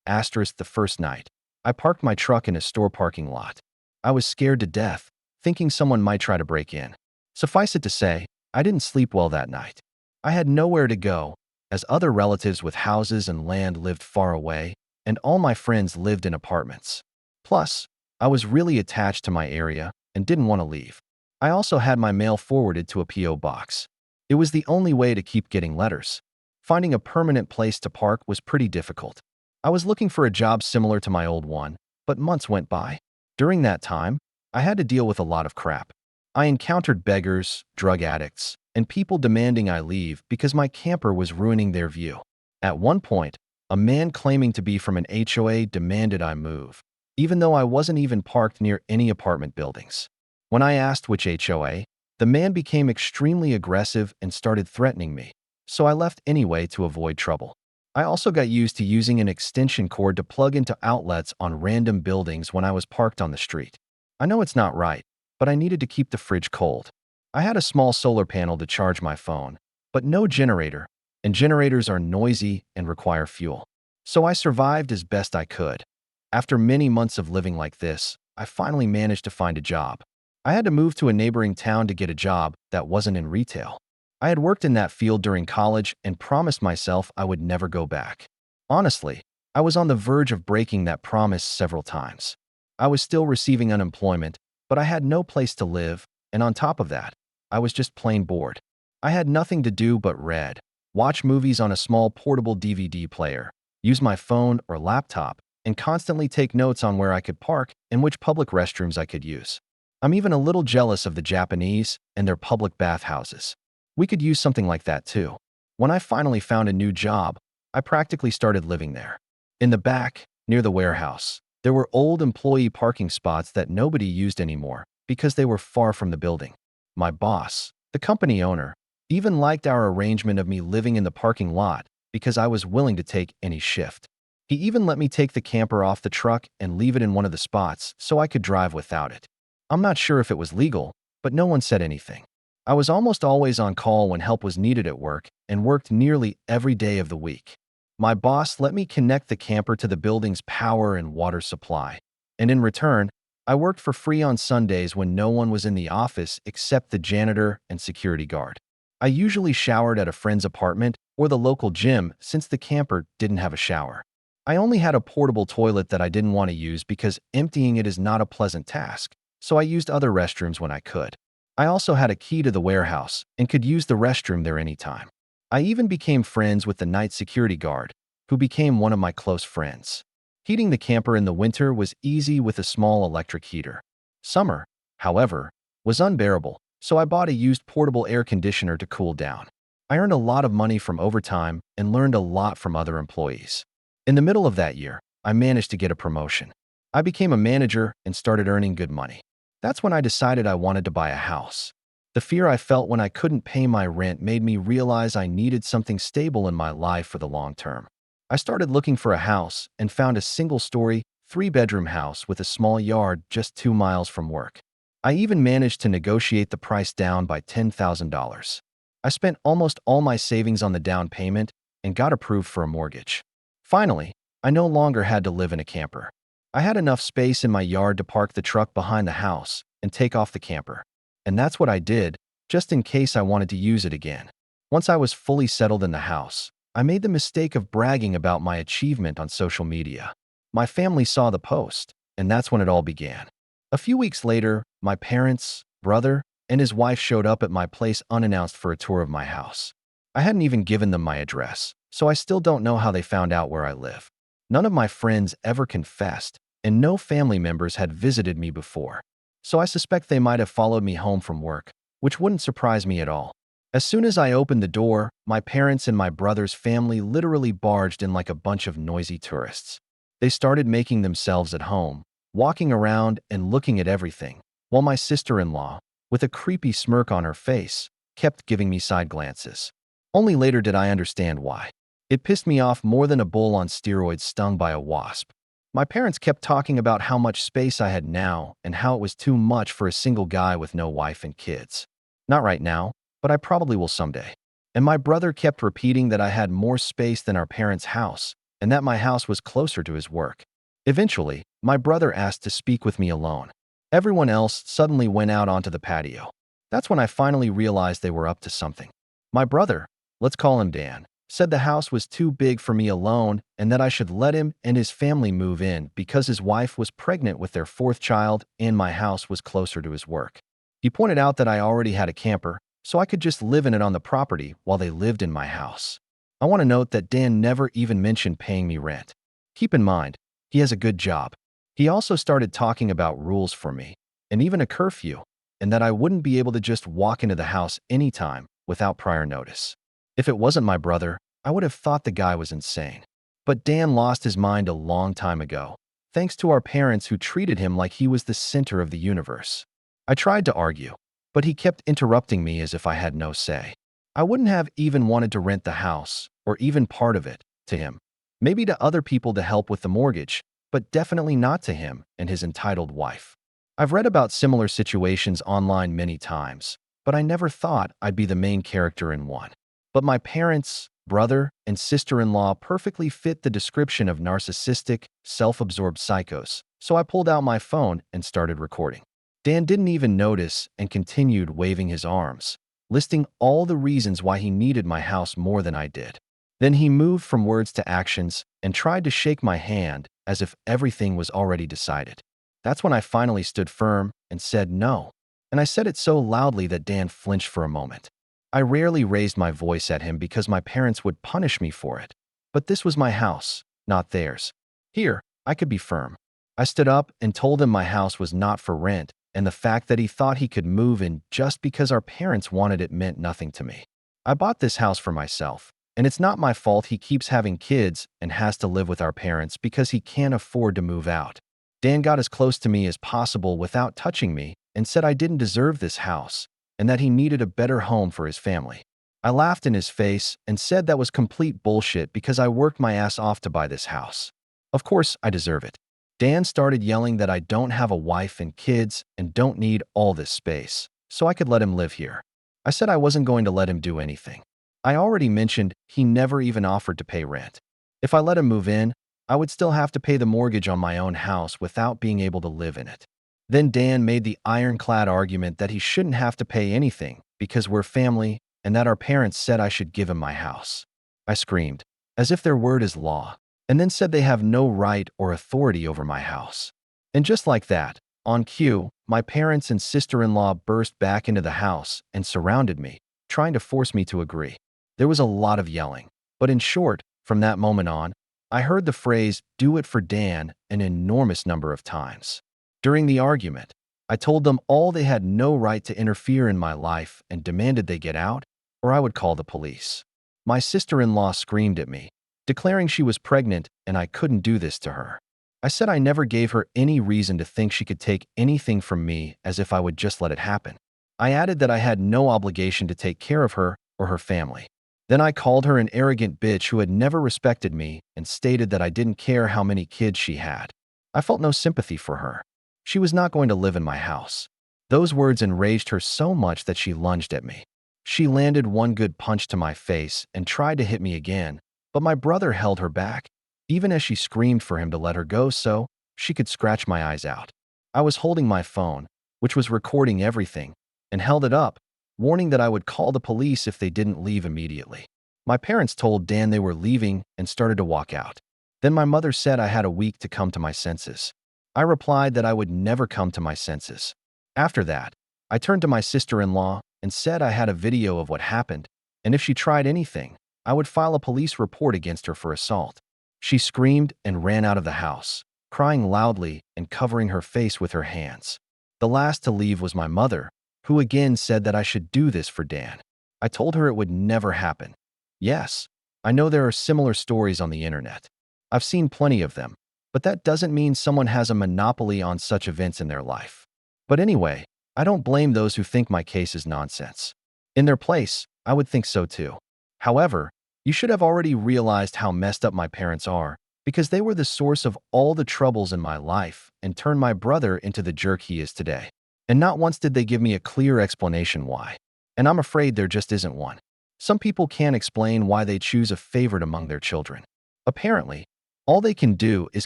Speaker 1: Asterisk the first night, I parked my truck in a store parking lot. I was scared to death, thinking someone might try to break in. Suffice it to say, I didn't sleep well that night. I had nowhere to go, as other relatives with houses and land lived far away, and all my friends lived in apartments. Plus, I was really attached to my area and didn't want to leave. I also had my mail forwarded to a P.O. box. It was the only way to keep getting letters. Finding a permanent place to park was pretty difficult. I was looking for a job similar to my old one, but months went by. During that time, I had to deal with a lot of crap. I encountered beggars, drug addicts, and people demanding I leave because my camper was ruining their view. At one point, a man claiming to be from an HOA demanded I move, even though I wasn't even parked near any apartment buildings. When I asked which HOA, the man became extremely aggressive and started threatening me, so I left anyway to avoid trouble. I also got used to using an extension cord to plug into outlets on random buildings when I was parked on the street. I know it's not right, but I needed to keep the fridge cold. I had a small solar panel to charge my phone, but no generator, and generators are noisy and require fuel. So I survived as best I could. After many months of living like this, I finally managed to find a job. I had to move to a neighboring town to get a job that wasn't in retail. I had worked in that field during college and promised myself I would never go back. Honestly, I was on the verge of breaking that promise several times. I was still receiving unemployment, but I had no place to live, and on top of that, I was just plain bored. I had nothing to do but read, watch movies on a small portable DVD player, use my phone or laptop, and constantly take notes on where I could park and which public restrooms I could use. I'm even a little jealous of the Japanese and their public bathhouses. We could use something like that too. When I finally found a new job, I practically started living there. In the back, near the warehouse, there were old employee parking spots that nobody used anymore because they were far from the building. My boss, the company owner, even liked our arrangement of me living in the parking lot because I was willing to take any shift. He even let me take the camper off the truck and leave it in one of the spots so I could drive without it. I'm not sure if it was legal, but no one said anything. I was almost always on call when help was needed at work and worked nearly every day of the week. My boss let me connect the camper to the building's power and water supply, and in return, I worked for free on Sundays when no one was in the office except the janitor and security guard. I usually showered at a friend's apartment or the local gym since the camper didn't have a shower. I only had a portable toilet that I didn't want to use because emptying it is not a pleasant task, so I used other restrooms when I could. I also had a key to the warehouse and could use the restroom there anytime. I even became friends with the night security guard, who became one of my close friends. Heating the camper in the winter was easy with a small electric heater. Summer, however, was unbearable, so I bought a used portable air conditioner to cool down. I earned a lot of money from overtime and learned a lot from other employees. In the middle of that year, I managed to get a promotion. I became a manager and started earning good money. That's when I decided I wanted to buy a house. The fear I felt when I couldn't pay my rent made me realize I needed something stable in my life for the long term. I started looking for a house and found a single-story, three-bedroom house with a small yard just 2 miles from work. I even managed to negotiate the price down by $10,000. I spent almost all my savings on the down payment and got approved for a mortgage. Finally, I no longer had to live in a camper. I had enough space in my yard to park the truck behind the house and take off the camper. And that's what I did, just in case I wanted to use it again. Once I was fully settled in the house, I made the mistake of bragging about my achievement on social media. My family saw the post, and that's when it all began. A few weeks later, my parents, brother, and his wife showed up at my place unannounced for a tour of my house. I hadn't even given them my address, so I still don't know how they found out where I live. None of my friends ever confessed, and no family members had visited me before. So I suspect they might have followed me home from work, which wouldn't surprise me at all. As soon as I opened the door, my parents and my brother's family literally barged in like a bunch of noisy tourists. They started making themselves at home, walking around and looking at everything, while my sister-in-law, with a creepy smirk on her face, kept giving me side glances. Only later did I understand why. It pissed me off more than a bull on steroids stung by a wasp. My parents kept talking about how much space I had now and how it was too much for a single guy with no wife and kids. Not right now, but I probably will someday. And my brother kept repeating that I had more space than our parents' house and that my house was closer to his work. Eventually, my brother asked to speak with me alone. Everyone else suddenly went out onto the patio. That's when I finally realized they were up to something. My brother, let's call him Dan, said the house was too big for me alone and that I should let him and his family move in because his wife was pregnant with their fourth child and my house was closer to his work. He pointed out that I already had a camper, so I could just live in it on the property while they lived in my house. I want to note that Dan never even mentioned paying me rent. Keep in mind, he has a good job. He also started talking about rules for me, and even a curfew, and that I wouldn't be able to just walk into the house anytime without prior notice. If it wasn't my brother, I would have thought the guy was insane. But Dan lost his mind a long time ago, thanks to our parents who treated him like he was the center of the universe. I tried to argue, but he kept interrupting me as if I had no say. I wouldn't have even wanted to rent the house, or even part of it, to him. Maybe to other people to help with the mortgage, but definitely not to him and his entitled wife. I've read about similar situations online many times, but I never thought I'd be the main character in one. But my parents, brother, and sister-in-law perfectly fit the description of narcissistic, self-absorbed psychos, so I pulled out my phone and started recording. Dan didn't even notice and continued waving his arms, listing all the reasons why he needed my house more than I did. Then he moved from words to actions and tried to shake my hand as if everything was already decided. That's when I finally stood firm and said no, and I said it so loudly that Dan flinched for a moment. I rarely raised my voice at him because my parents would punish me for it, but this was my house, not theirs. Here, I could be firm. I stood up and told him my house was not for rent, and the fact that he thought he could move in just because our parents wanted it meant nothing to me. I bought this house for myself, and it's not my fault he keeps having kids and has to live with our parents because he can't afford to move out. Dan got as close to me as possible without touching me and said I didn't deserve this house and that he needed a better home for his family. I laughed in his face and said that was complete bullshit because I worked my ass off to buy this house. Of course, I deserve it. Dan started yelling that I don't have a wife and kids and don't need all this space, so I could let him live here. I said I wasn't going to let him do anything. I already mentioned he never even offered to pay rent. If I let him move in, I would still have to pay the mortgage on my own house without being able to live in it. Then Dan made the ironclad argument that he shouldn't have to pay anything because we're family and that our parents said I should give him my house. I screamed, as if their word is law. and then said they have no right or authority over my house. And just like that, on cue, my parents and sister-in-law burst back into the house and surrounded me, trying to force me to agree. There was a lot of yelling, but in short, from that moment on, I heard the phrase, "do it for Dan," an enormous number of times. During the argument, I told them all they had no right to interfere in my life and demanded they get out, or I would call the police. My sister-in-law screamed at me, declaring she was pregnant and I couldn't do this to her. I said I never gave her any reason to think she could take anything from me, as if I would just let it happen. I added that I had no obligation to take care of her or her family. Then I called her an arrogant bitch who had never respected me and stated that I didn't care how many kids she had. I felt no sympathy for her. She was not going to live in my house. Those words enraged her so much that she lunged at me. She landed one good punch to my face and tried to hit me again, but my brother held her back, even as she screamed for him to let her go so she could scratch my eyes out. I was holding my phone, which was recording everything, and held it up, warning that I would call the police if they didn't leave immediately. My parents told Dan they were leaving and started to walk out. Then my mother said I had a week to come to my senses. I replied that I would never come to my senses. After that, I turned to my sister-in-law and said I had a video of what happened, and if she tried anything, I would file a police report against her for assault. She screamed and ran out of the house, crying loudly and covering her face with her hands. The last to leave was my mother, who again said that I should do this for Dan. I told her it would never happen. Yes, I know there are similar stories on the internet. I've seen plenty of them, but that doesn't mean someone has a monopoly on such events in their life. But anyway, I don't blame those who think my case is nonsense. In their place, I would think so too. However, you should have already realized how messed up my parents are, because they were the source of all the troubles in my life and turned my brother into the jerk he is today. And not once did they give me a clear explanation why. And I'm afraid there just isn't one. Some people can't explain why they choose a favorite among their children. Apparently, all they can do is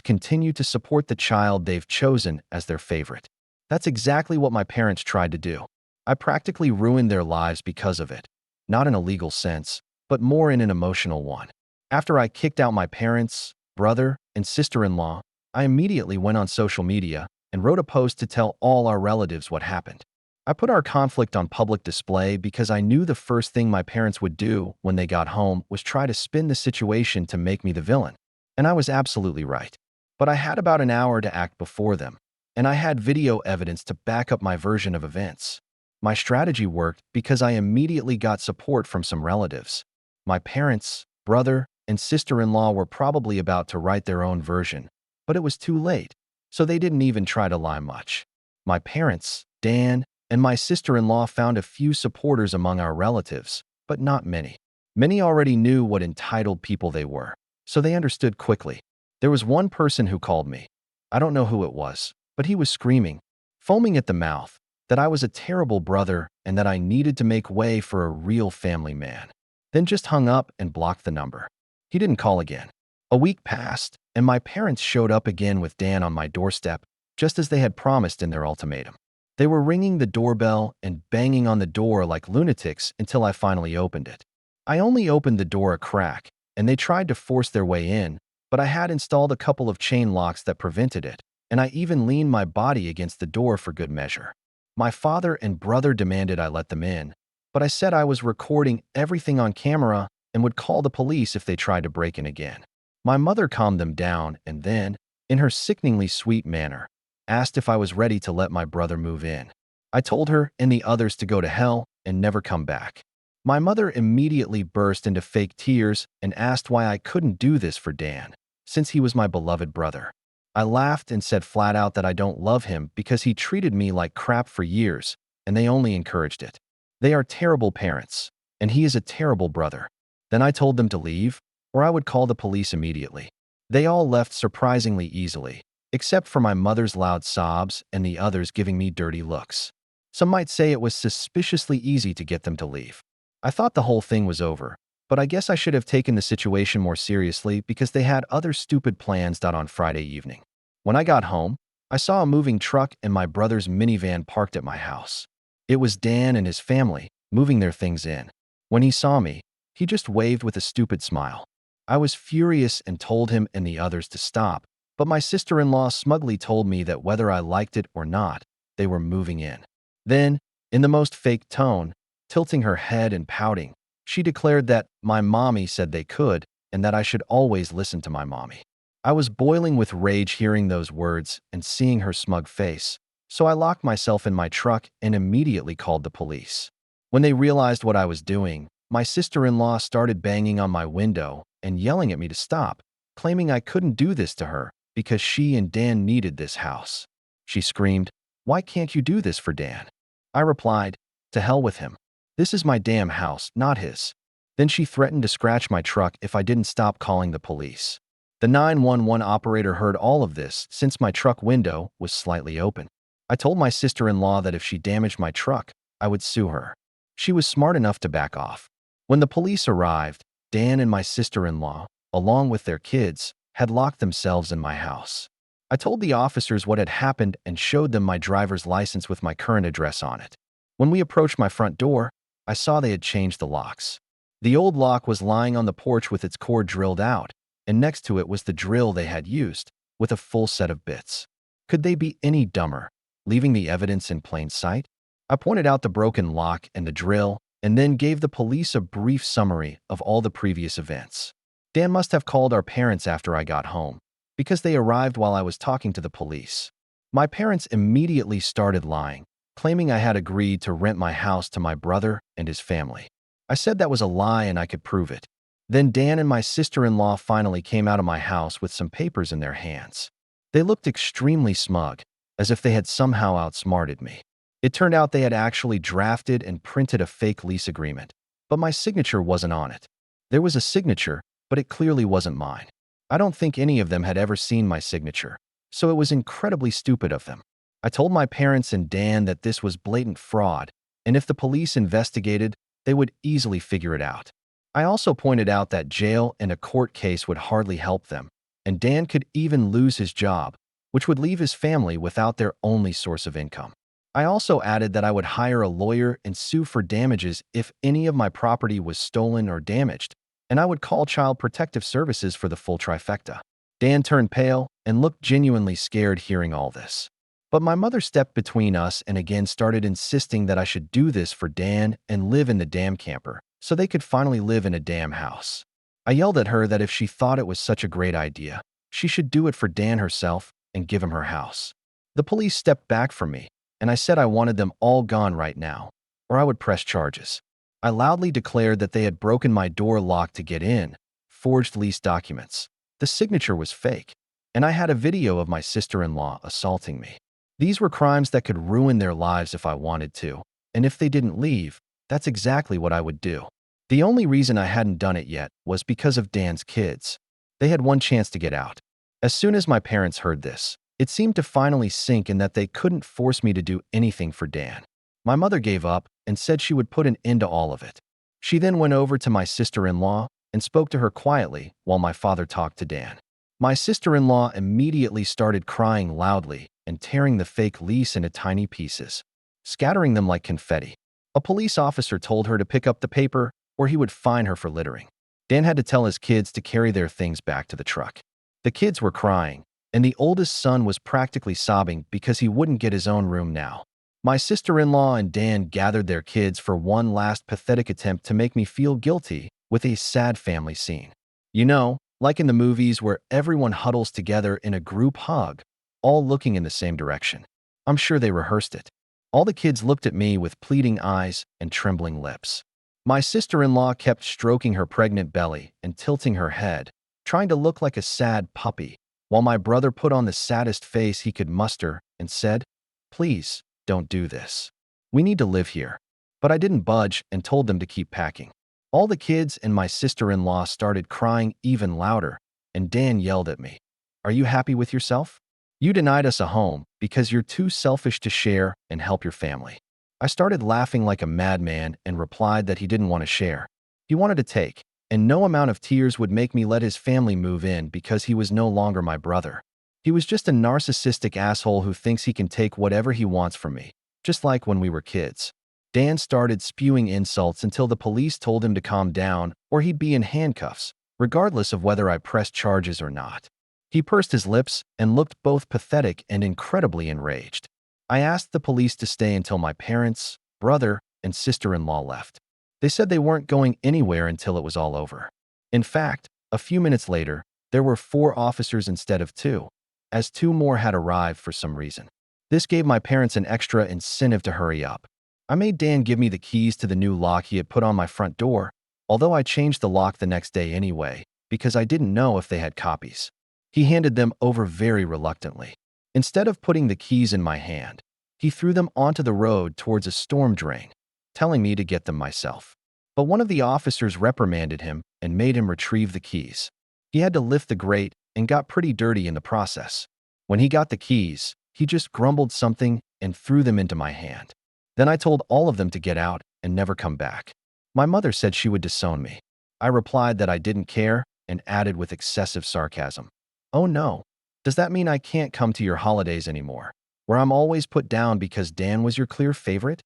Speaker 1: continue to support the child they've chosen as their favorite. That's exactly what my parents tried to do. I practically ruined their lives because of it. Not in a legal sense, but more in an emotional one. After I kicked out my parents, brother, and sister-in-law, I immediately went on social media and wrote a post to tell all our relatives what happened. I put our conflict on public display because I knew the first thing my parents would do when they got home was try to spin the situation to make me the villain. And I was absolutely right. But I had about an hour to act before them, and I had video evidence to back up my version of events. My strategy worked because I immediately got support from some relatives. My parents, brother, and sister-in-law were probably about to write their own version, but it was too late, so they didn't even try to lie much. My parents, Dan, and my sister-in-law found a few supporters among our relatives, but not many. Many already knew what entitled people they were, so they understood quickly. There was one person who called me. I don't know who it was, but he was screaming, foaming at the mouth, that I was a terrible brother and that I needed to make way for a real family man. Then just hung up and blocked the number. He didn't call again. A week passed, and my parents showed up again with Dan on my doorstep, just as they had promised in their ultimatum. They were ringing the doorbell and banging on the door like lunatics until I finally opened it. I only opened the door a crack, and they tried to force their way in, but I had installed a couple of chain locks that prevented it, and I even leaned my body against the door for good measure. My father and brother demanded I let them in, but I said I was recording everything on camera and would call the police if they tried to break in again. My mother calmed them down and then, in her sickeningly sweet manner, asked if I was ready to let my brother move in. I told her and the others to go to hell and never come back. My mother immediately burst into fake tears and asked why I couldn't do this for Dan, since he was my beloved brother. I laughed and said flat out that I don't love him because he treated me like crap for years, and they only encouraged it. They are terrible parents, and he is a terrible brother. Then I told them to leave, or I would call the police immediately. They all left surprisingly easily, except for my mother's loud sobs and the others giving me dirty looks. Some might say it was suspiciously easy to get them to leave. I thought the whole thing was over, but I guess I should have taken the situation more seriously because they had other stupid plans on Friday evening. When I got home, I saw a moving truck and my brother's minivan parked at my house. It was Dan and his family moving their things in. When he saw me, he just waved with a stupid smile. I was furious and told him and the others to stop, but my sister-in-law smugly told me that whether I liked it or not, they were moving in. Then, in the most fake tone, tilting her head and pouting, she declared that my mommy said they could and that I should always listen to my mommy. I was boiling with rage hearing those words and seeing her smug face, so I locked myself in my truck and immediately called the police. When they realized what I was doing, my sister-in-law started banging on my window and yelling at me to stop, claiming I couldn't do this to her because she and Dan needed this house. She screamed, "Why can't you do this for Dan?" I replied, "To hell with him. This is my damn house, not his." Then she threatened to scratch my truck if I didn't stop calling the police. The 911 operator heard all of this since my truck window was slightly open. I told my sister-in-law that if she damaged my truck, I would sue her. She was smart enough to back off. When the police arrived, Dan and my sister-in-law, along with their kids, had locked themselves in my house. I told the officers what had happened and showed them my driver's license with my current address on it. When we approached my front door, I saw they had changed the locks. The old lock was lying on the porch with its core drilled out, and next to it was the drill they had used, with a full set of bits. Could they be any dumber, leaving the evidence in plain sight? I pointed out the broken lock and the drill, and then gave the police a brief summary of all the previous events. Dan must have called our parents after I got home, because they arrived while I was talking to the police. My parents immediately started lying, claiming I had agreed to rent my house to my brother and his family. I said that was a lie and I could prove it. Then Dan and my sister-in-law finally came out of my house with some papers in their hands. They looked extremely smug, as if they had somehow outsmarted me. It turned out they had actually drafted and printed a fake lease agreement, but my signature wasn't on it. There was a signature, but it clearly wasn't mine. I don't think any of them had ever seen my signature, so it was incredibly stupid of them. I told my parents and Dan that this was blatant fraud, and if the police investigated, they would easily figure it out. I also pointed out that jail and a court case would hardly help them, and Dan could even lose his job, which would leave his family without their only source of income. I also added that I would hire a lawyer and sue for damages if any of my property was stolen or damaged, and I would call Child Protective Services for the full trifecta. Dan turned pale and looked genuinely scared hearing all this. But my mother stepped between us and again started insisting that I should do this for Dan and live in the damn camper, so they could finally live in a damn house. I yelled at her that if she thought it was such a great idea, she should do it for Dan herself and give him her house. The police stepped back from me, and I said I wanted them all gone right now, or I would press charges. I loudly declared that they had broken my door lock to get in, forged lease documents. The signature was fake, and I had a video of my sister-in-law assaulting me. These were crimes that could ruin their lives if I wanted to, and if they didn't leave, that's exactly what I would do. The only reason I hadn't done it yet was because of Dan's kids. They had one chance to get out. As soon as my parents heard this, it seemed to finally sink in that they couldn't force me to do anything for Dan. My mother gave up and said she would put an end to all of it. She then went over to my sister-in-law and spoke to her quietly while my father talked to Dan. My sister-in-law immediately started crying loudly and tearing the fake lease into tiny pieces, scattering them like confetti. A police officer told her to pick up the paper or he would fine her for littering. Dan had to tell his kids to carry their things back to the truck. The kids were crying, and the oldest son was practically sobbing because he wouldn't get his own room now. My sister-in-law and Dan gathered their kids for one last pathetic attempt to make me feel guilty with a sad family scene. You know, like in the movies where everyone huddles together in a group hug, all looking in the same direction. I'm sure they rehearsed it. All the kids looked at me with pleading eyes and trembling lips. My sister-in-law kept stroking her pregnant belly and tilting her head, trying to look like a sad puppy, while my brother put on the saddest face he could muster and said, "Please, don't do this. We need to live here." But I didn't budge and told them to keep packing. All the kids and my sister-in-law started crying even louder, and Dan yelled at me, "Are you happy with yourself? You denied us a home because you're too selfish to share and help your family." I started laughing like a madman and replied that he didn't want to share. He wanted to take, and no amount of tears would make me let his family move in because he was no longer my brother. He was just a narcissistic asshole who thinks he can take whatever he wants from me, just like when we were kids. Dan started spewing insults until the police told him to calm down or he'd be in handcuffs, regardless of whether I pressed charges or not. He pursed his lips and looked both pathetic and incredibly enraged. I asked the police to stay until my parents, brother, and sister-in-law left. They said they weren't going anywhere until it was all over. In fact, a few minutes later, there were 4 officers instead of 2, as 2 more had arrived for some reason. This gave my parents an extra incentive to hurry up. I made Dan give me the keys to the new lock he had put on my front door, although I changed the lock the next day anyway, because I didn't know if they had copies. He handed them over very reluctantly. Instead of putting the keys in my hand, he threw them onto the road towards a storm drain, telling me to get them myself. But one of the officers reprimanded him and made him retrieve the keys. He had to lift the grate and got pretty dirty in the process. When he got the keys, he just grumbled something and threw them into my hand. Then I told all of them to get out and never come back. My mother said she would disown me. I replied that I didn't care and added with excessive sarcasm, "Oh no, does that mean I can't come to your holidays anymore, where I'm always put down because Dan was your clear favorite?"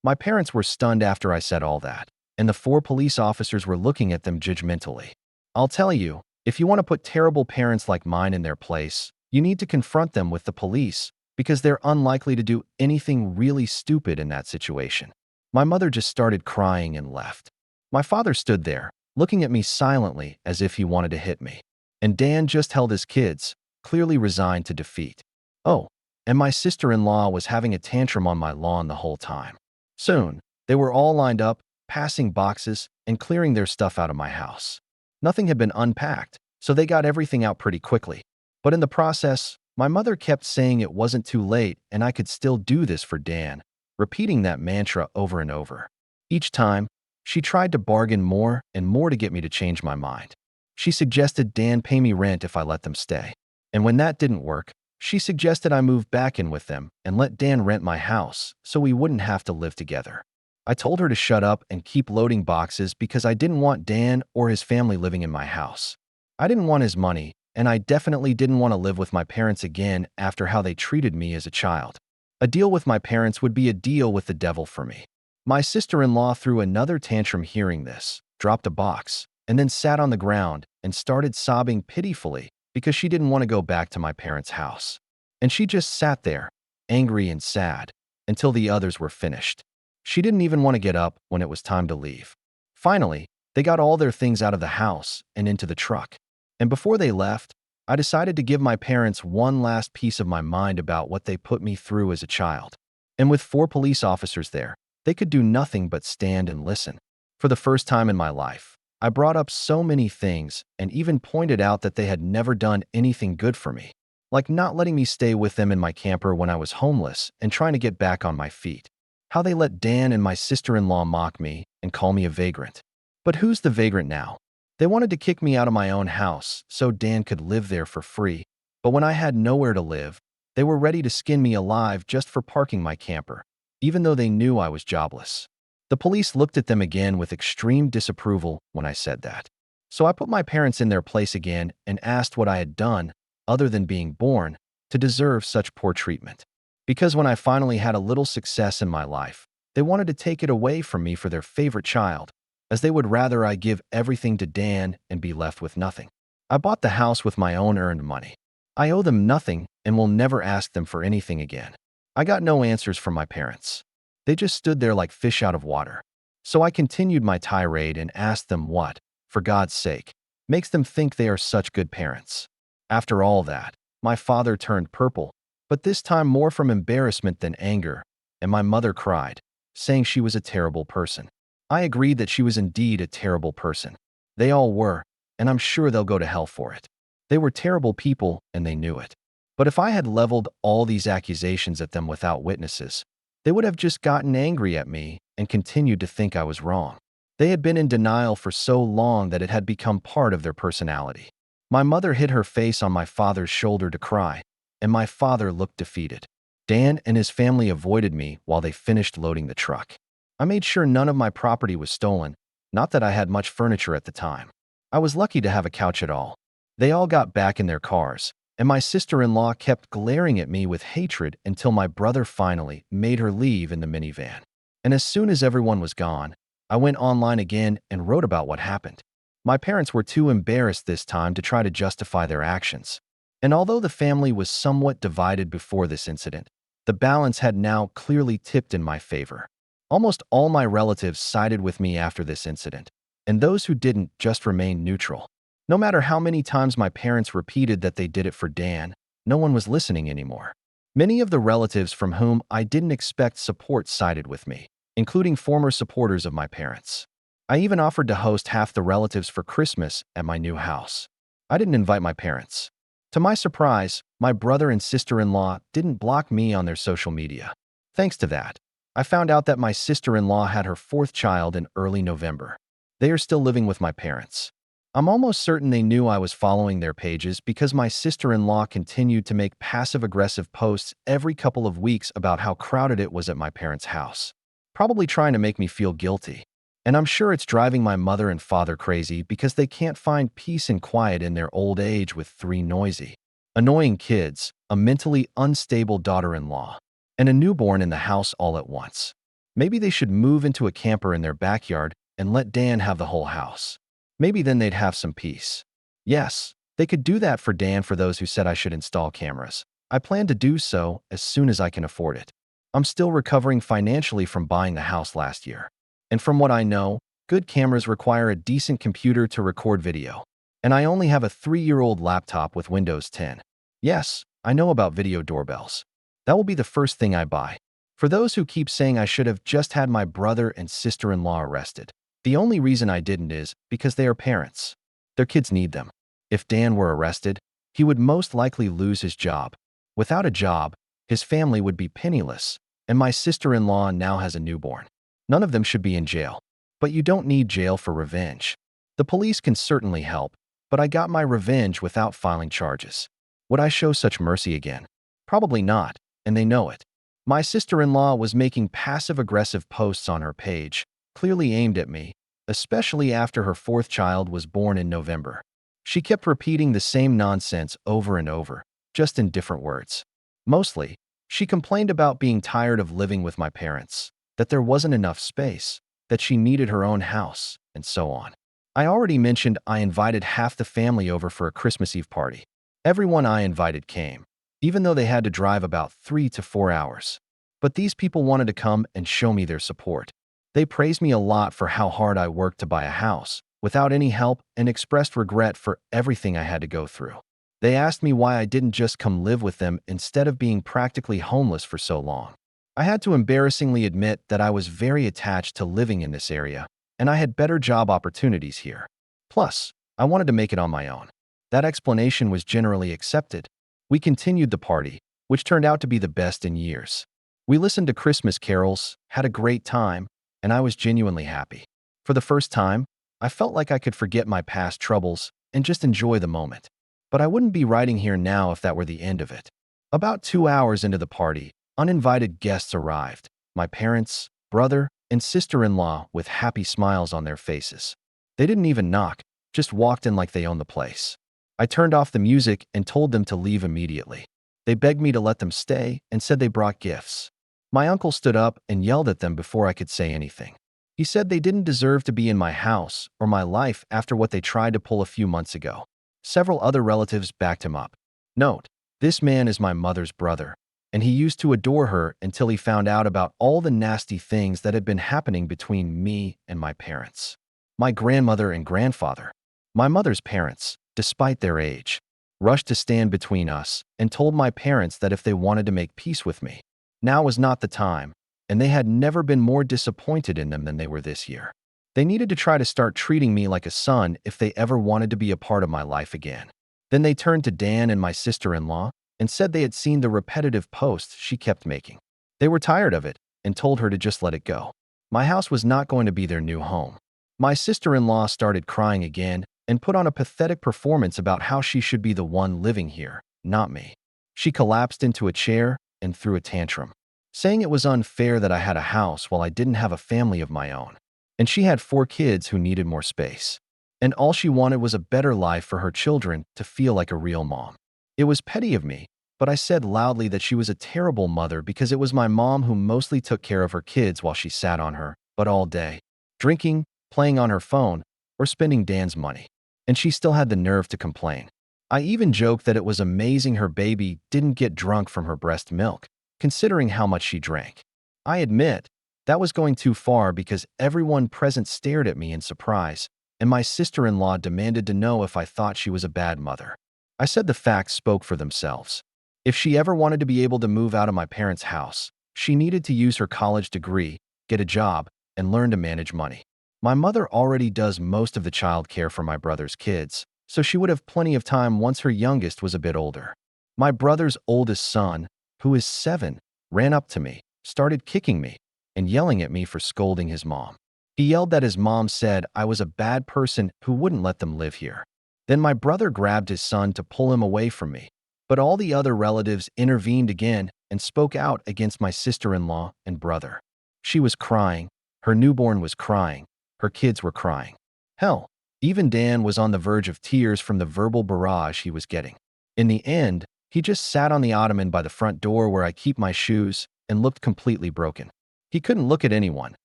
Speaker 1: My parents were stunned after I said all that, and the 4 police officers were looking at them judgmentally. I'll tell you, if you want to put terrible parents like mine in their place, you need to confront them with the police, because they're unlikely to do anything really stupid in that situation. My mother just started crying and left. My father stood there, looking at me silently as if he wanted to hit me. And Dan just held his kids, clearly resigned to defeat. Oh, and my sister-in-law was having a tantrum on my lawn the whole time. Soon, they were all lined up, passing boxes and clearing their stuff out of my house. Nothing had been unpacked, so they got everything out pretty quickly. But in the process, my mother kept saying it wasn't too late and I could still do this for Dan, repeating that mantra over and over. Each time, she tried to bargain more and more to get me to change my mind. She suggested Dan pay me rent if I let them stay. And when that didn't work, she suggested I move back in with them and let Dan rent my house so we wouldn't have to live together. I told her to shut up and keep loading boxes because I didn't want Dan or his family living in my house. I didn't want his money, and I definitely didn't want to live with my parents again after how they treated me as a child. A deal with my parents would be a deal with the devil for me. My sister-in-law threw another tantrum hearing this, dropped a box, and then sat on the ground and started sobbing pitifully because she didn't want to go back to my parents' house. And she just sat there, angry and sad, until the others were finished. She didn't even want to get up when it was time to leave. Finally, they got all their things out of the house and into the truck. And before they left, I decided to give my parents one last piece of my mind about what they put me through as a child. And with 4 police officers there, they could do nothing but stand and listen. For the first time in my life, I brought up so many things and even pointed out that they had never done anything good for me, like not letting me stay with them in my camper when I was homeless and trying to get back on my feet. How they let Dan and my sister-in-law mock me and call me a vagrant. But who's the vagrant now? They wanted to kick me out of my own house so Dan could live there for free, but when I had nowhere to live, they were ready to skin me alive just for parking my camper, even though they knew I was jobless. The police looked at them again with extreme disapproval when I said that. So I put my parents in their place again and asked what I had done, other than being born, to deserve such poor treatment. Because when I finally had a little success in my life, they wanted to take it away from me for their favorite child, as they would rather I give everything to Dan and be left with nothing. I bought the house with my own earned money. I owe them nothing and will never ask them for anything again. I got no answers from my parents. They just stood there like fish out of water. So I continued my tirade and asked them what, for God's sake, makes them think they are such good parents. After all that, my father turned purple, but this time more from embarrassment than anger, and my mother cried, saying she was a terrible person. I agreed that she was indeed a terrible person. They all were, and I'm sure they'll go to hell for it. They were terrible people, and they knew it. But if I had leveled all these accusations at them without witnesses, they would have just gotten angry at me and continued to think I was wrong. They had been in denial for so long that it had become part of their personality. My mother hid her face on my father's shoulder to cry, and my father looked defeated. Dan and his family avoided me while they finished loading the truck. I made sure none of my property was stolen, not that I had much furniture at the time. I was lucky to have a couch at all. They all got back in their cars, and my sister-in-law kept glaring at me with hatred until my brother finally made her leave in the minivan. And as soon as everyone was gone, I went online again and wrote about what happened. My parents were too embarrassed this time to try to justify their actions. And although the family was somewhat divided before this incident, the balance had now clearly tipped in my favor. Almost all my relatives sided with me after this incident, and those who didn't just remained neutral. No matter how many times my parents repeated that they did it for Dan, no one was listening anymore. Many of the relatives from whom I didn't expect support sided with me, including former supporters of my parents. I even offered to host half the relatives for Christmas at my new house. I didn't invite my parents. To my surprise, my brother and sister-in-law didn't block me on their social media. Thanks to that, I found out that my sister-in-law had her fourth child in early November. They are still living with my parents. I'm almost certain they knew I was following their pages because my sister-in-law continued to make passive-aggressive posts every couple of weeks about how crowded it was at my parents' house, probably trying to make me feel guilty. And I'm sure it's driving my mother and father crazy because they can't find peace and quiet in their old age with three noisy, annoying kids, a mentally unstable daughter-in-law, and a newborn in the house all at once. Maybe they should move into a camper in their backyard and let Dan have the whole house. Maybe then they'd have some peace. Yes, they could do that for Dan for those who said I should install cameras. I plan to do so as soon as I can afford it. I'm still recovering financially from buying the house last year. And from what I know, good cameras require a decent computer to record video. And I only have a 3-year-old laptop with Windows 10. Yes, I know about video doorbells. That will be the first thing I buy. For those who keep saying I should have just had my brother and sister-in-law arrested, the only reason I didn't is because they are parents. Their kids need them. If Dan were arrested, he would most likely lose his job. Without a job, his family would be penniless, and my sister-in-law now has a newborn. None of them should be in jail. But you don't need jail for revenge. The police can certainly help, but I got my revenge without filing charges. Would I show such mercy again? Probably not, and they know it. My sister-in-law was making passive-aggressive posts on her page, clearly aimed at me, especially after her fourth child was born in November. She kept repeating the same nonsense over and over, just in different words. Mostly, she complained about being tired of living with my parents, that there wasn't enough space, that she needed her own house, and so on. I already mentioned I invited half the family over for a Christmas Eve party. Everyone I invited came, even though they had to drive about 3 to 4 hours. But these people wanted to come and show me their support. They praised me a lot for how hard I worked to buy a house, without any help, and expressed regret for everything I had to go through. They asked me why I didn't just come live with them instead of being practically homeless for so long. I had to embarrassingly admit that I was very attached to living in this area, and I had better job opportunities here. Plus, I wanted to make it on my own. That explanation was generally accepted. We continued the party, which turned out to be the best in years. We listened to Christmas carols, had a great time, and I was genuinely happy. For the first time, I felt like I could forget my past troubles and just enjoy the moment. But I wouldn't be writing here now if that were the end of it. About 2 hours into the party, uninvited guests arrived, my parents, brother, and sister-in-law with happy smiles on their faces. They didn't even knock, just walked in like they owned the place. I turned off the music and told them to leave immediately. They begged me to let them stay and said they brought gifts. My uncle stood up and yelled at them before I could say anything. He said they didn't deserve to be in my house or my life after what they tried to pull a few months ago. Several other relatives backed him up. Note, this man is my mother's brother, and he used to adore her until he found out about all the nasty things that had been happening between me and my parents. My grandmother and grandfather, my mother's parents, despite their age, rushed to stand between us and told my parents that if they wanted to make peace with me, now was not the time, and they had never been more disappointed in them than they were this year. They needed to try to start treating me like a son if they ever wanted to be a part of my life again. Then they turned to Dan and my sister-in-law and said they had seen the repetitive posts she kept making. They were tired of it and told her to just let it go. My house was not going to be their new home. My sister-in-law started crying again and put on a pathetic performance about how she should be the one living here, not me. She collapsed into a chair and threw a tantrum, saying it was unfair that I had a house while I didn't have a family of my own. And she had 4 kids who needed more space. And all she wanted was a better life for her children to feel like a real mom. It was petty of me, but I said loudly that she was a terrible mother because it was my mom who mostly took care of her kids while she sat on her, but all day, drinking, playing on her phone, or spending Dan's money. And she still had the nerve to complain. I even joked that it was amazing her baby didn't get drunk from her breast milk, considering how much she drank. I admit, that was going too far because everyone present stared at me in surprise, and my sister-in-law demanded to know if I thought she was a bad mother. I said the facts spoke for themselves. If she ever wanted to be able to move out of my parents' house, she needed to use her college degree, get a job, and learn to manage money. My mother already does most of the child care for my brother's kids, so she would have plenty of time once her youngest was a bit older. My brother's oldest son, who is 7, ran up to me, started kicking me, and yelling at me for scolding his mom. He yelled that his mom said I was a bad person who wouldn't let them live here. Then my brother grabbed his son to pull him away from me, but all the other relatives intervened again and spoke out against my sister-in-law and brother. She was crying, her newborn was crying, her kids were crying. Hell, even Dan was on the verge of tears from the verbal barrage he was getting. In the end, he just sat on the ottoman by the front door where I keep my shoes and looked completely broken. He couldn't look at anyone,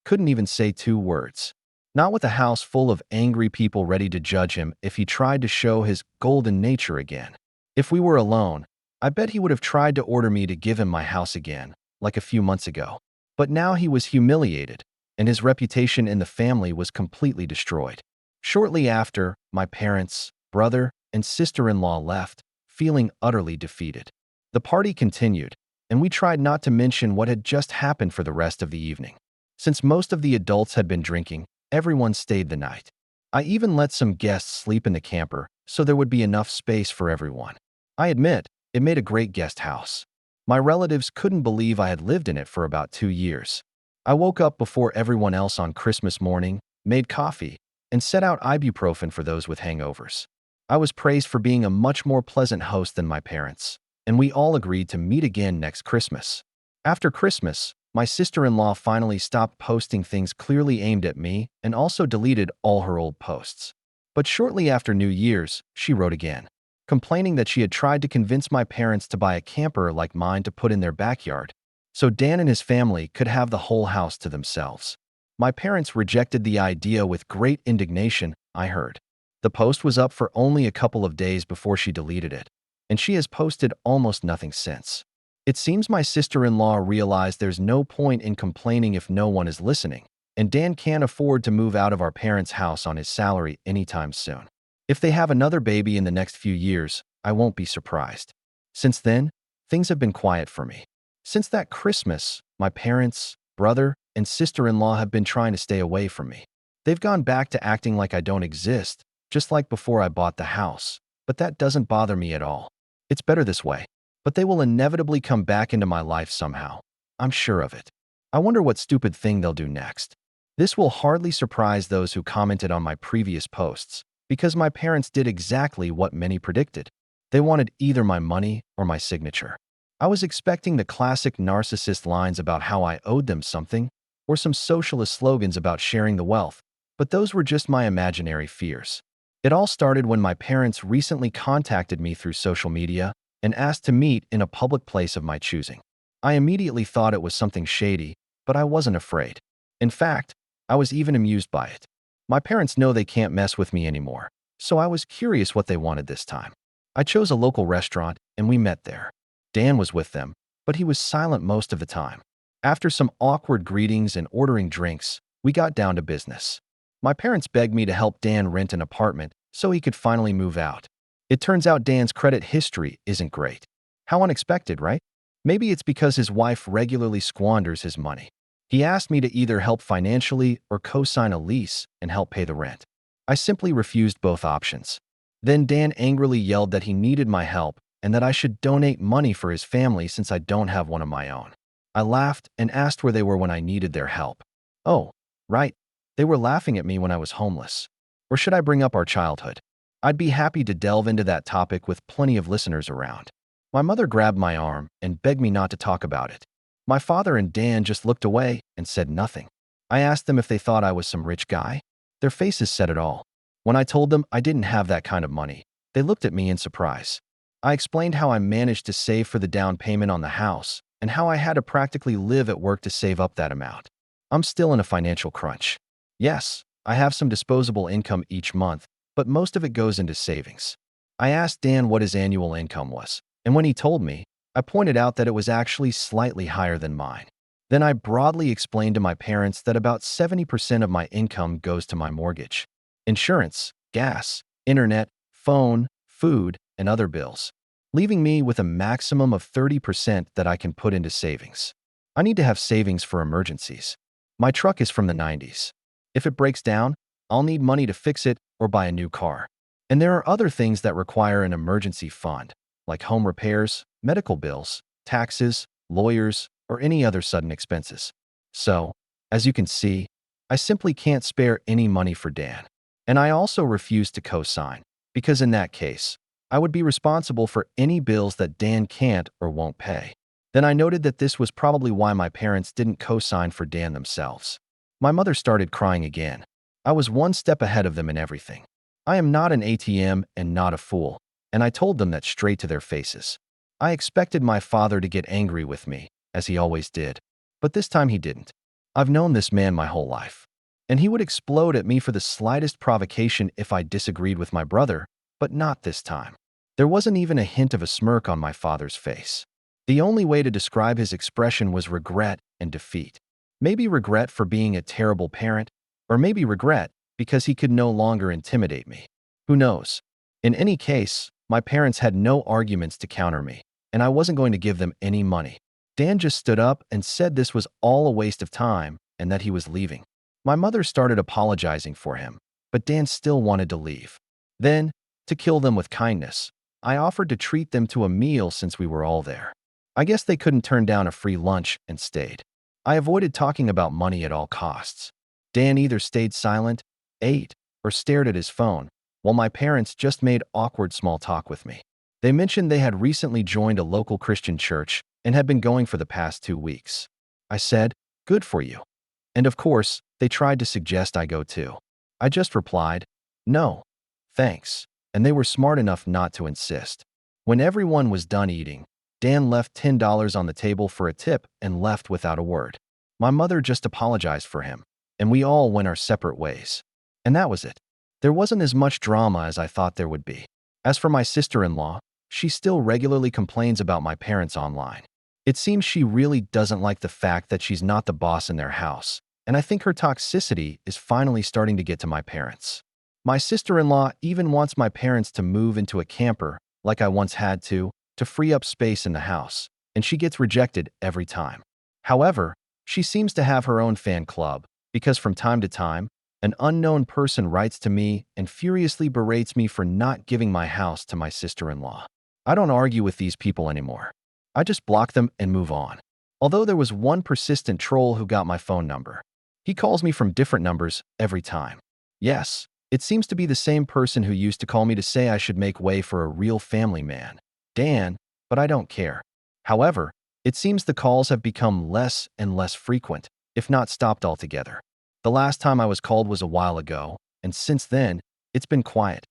Speaker 1: couldn't even say 2 words. Not with a house full of angry people ready to judge him if he tried to show his golden nature again. If we were alone, I bet he would have tried to order me to give him my house again, like a few months ago. But now he was humiliated, and his reputation in the family was completely destroyed. Shortly after, my parents, brother, and sister-in-law left, feeling utterly defeated. The party continued, and we tried not to mention what had just happened for the rest of the evening. Since most of the adults had been drinking, everyone stayed the night. I even let some guests sleep in the camper so there would be enough space for everyone. I admit, it made a great guest house. My relatives couldn't believe I had lived in it for about 2 years. I woke up before everyone else on Christmas morning, made coffee, and set out ibuprofen for those with hangovers. I was praised for being a much more pleasant host than my parents, and we all agreed to meet again next Christmas. After Christmas, my sister-in-law finally stopped posting things clearly aimed at me and also deleted all her old posts. But shortly after New Year's, she wrote again, complaining that she had tried to convince my parents to buy a camper like mine to put in their backyard, so Dan and his family could have the whole house to themselves. My parents rejected the idea with great indignation, I heard. The post was up for only a couple of days before she deleted it, and she has posted almost nothing since. It seems my sister-in-law realized there's no point in complaining if no one is listening, and Dan can't afford to move out of our parents' house on his salary anytime soon. If they have another baby in the next few years, I won't be surprised. Since then, things have been quiet for me. Since that Christmas, my parents, brother, and sister-in-law have been trying to stay away from me. They've gone back to acting like I don't exist, just like before I bought the house, but that doesn't bother me at all. It's better this way. But they will inevitably come back into my life somehow. I'm sure of it. I wonder what stupid thing they'll do next. This will hardly surprise those who commented on my previous posts, because my parents did exactly what many predicted. They wanted either my money or my signature. I was expecting the classic narcissist lines about how I owed them something, or some socialist slogans about sharing the wealth, but those were just my imaginary fears. It all started when my parents recently contacted me through social media and asked to meet in a public place of my choosing. I immediately thought it was something shady, but I wasn't afraid. In fact, I was even amused by it. My parents know they can't mess with me anymore, so I was curious what they wanted this time. I chose a local restaurant, and we met there. Dan was with them, but he was silent most of the time. After some awkward greetings and ordering drinks, we got down to business. My parents begged me to help Dan rent an apartment so he could finally move out. It turns out Dan's credit history isn't great. How unexpected, right? Maybe it's because his wife regularly squanders his money. He asked me to either help financially or co-sign a lease and help pay the rent. I simply refused both options. Then Dan angrily yelled that he needed my help and that I should donate money for his family since I don't have one of my own. I laughed and asked where they were when I needed their help. Oh, right. They were laughing at me when I was homeless. Or should I bring up our childhood? I'd be happy to delve into that topic with plenty of listeners around. My mother grabbed my arm and begged me not to talk about it. My father and Dan just looked away and said nothing. I asked them if they thought I was some rich guy. Their faces said it all. When I told them I didn't have that kind of money, they looked at me in surprise. I explained how I managed to save for the down payment on the house and how I had to practically live at work to save up that amount. I'm still in a financial crunch. Yes, I have some disposable income each month, but most of it goes into savings. I asked Dan what his annual income was, and when he told me, I pointed out that it was actually slightly higher than mine. Then I broadly explained to my parents that about 70% of my income goes to my mortgage, insurance, gas, internet, phone, food, and other bills, leaving me with a maximum of 30% that I can put into savings. I need to have savings for emergencies. My truck is from the 90s. If it breaks down, I'll need money to fix it or buy a new car. And there are other things that require an emergency fund, like home repairs, medical bills, taxes, lawyers, or any other sudden expenses. So, as you can see, I simply can't spare any money for Dan. And I also refuse to co-sign, because in that case, I would be responsible for any bills that Dan can't or won't pay. Then I noted that this was probably why my parents didn't co-sign for Dan themselves. My mother started crying again. I was one step ahead of them in everything. I am not an ATM and not a fool, and I told them that straight to their faces. I expected my father to get angry with me, as he always did, but this time he didn't. I've known this man my whole life, and he would explode at me for the slightest provocation if I disagreed with my brother, but not this time. There wasn't even a hint of a smirk on my father's face. The only way to describe his expression was regret and defeat. Maybe regret for being a terrible parent, or maybe regret because he could no longer intimidate me. Who knows? In any case, my parents had no arguments to counter me, and I wasn't going to give them any money. Dan just stood up and said this was all a waste of time and that he was leaving. My mother started apologizing for him, but Dan still wanted to leave. Then, to kill them with kindness, I offered to treat them to a meal since we were all there. I guess they couldn't turn down a free lunch and stayed. I avoided talking about money at all costs. Dan either stayed silent, ate, or stared at his phone, while my parents just made awkward small talk with me. They mentioned they had recently joined a local Christian church and had been going for the past 2 weeks. I said, "Good for you." And of course, they tried to suggest I go too. I just replied, "No, thanks," and they were smart enough not to insist. When everyone was done eating, Dan left $10 on the table for a tip and left without a word. My mother just apologized for him, and we all went our separate ways. And that was it. There wasn't as much drama as I thought there would be. As for my sister-in-law, she still regularly complains about my parents online. It seems she really doesn't like the fact that she's not the boss in their house, and I think her toxicity is finally starting to get to my parents. My sister-in-law even wants my parents to move into a camper, like I once had to free up space in the house, and she gets rejected every time. However, she seems to have her own fan club, because from time to time, an unknown person writes to me and furiously berates me for not giving my house to my sister-in-law. I don't argue with these people anymore. I just block them and move on. Although there was one persistent troll who got my phone number. He calls me from different numbers every time. Yes, it seems to be the same person who used to call me to say I should make way for a real family man, Dan, but I don't care. However, it seems the calls have become less and less frequent, if not stopped altogether. The last time I was called was a while ago, and since then, it's been quiet.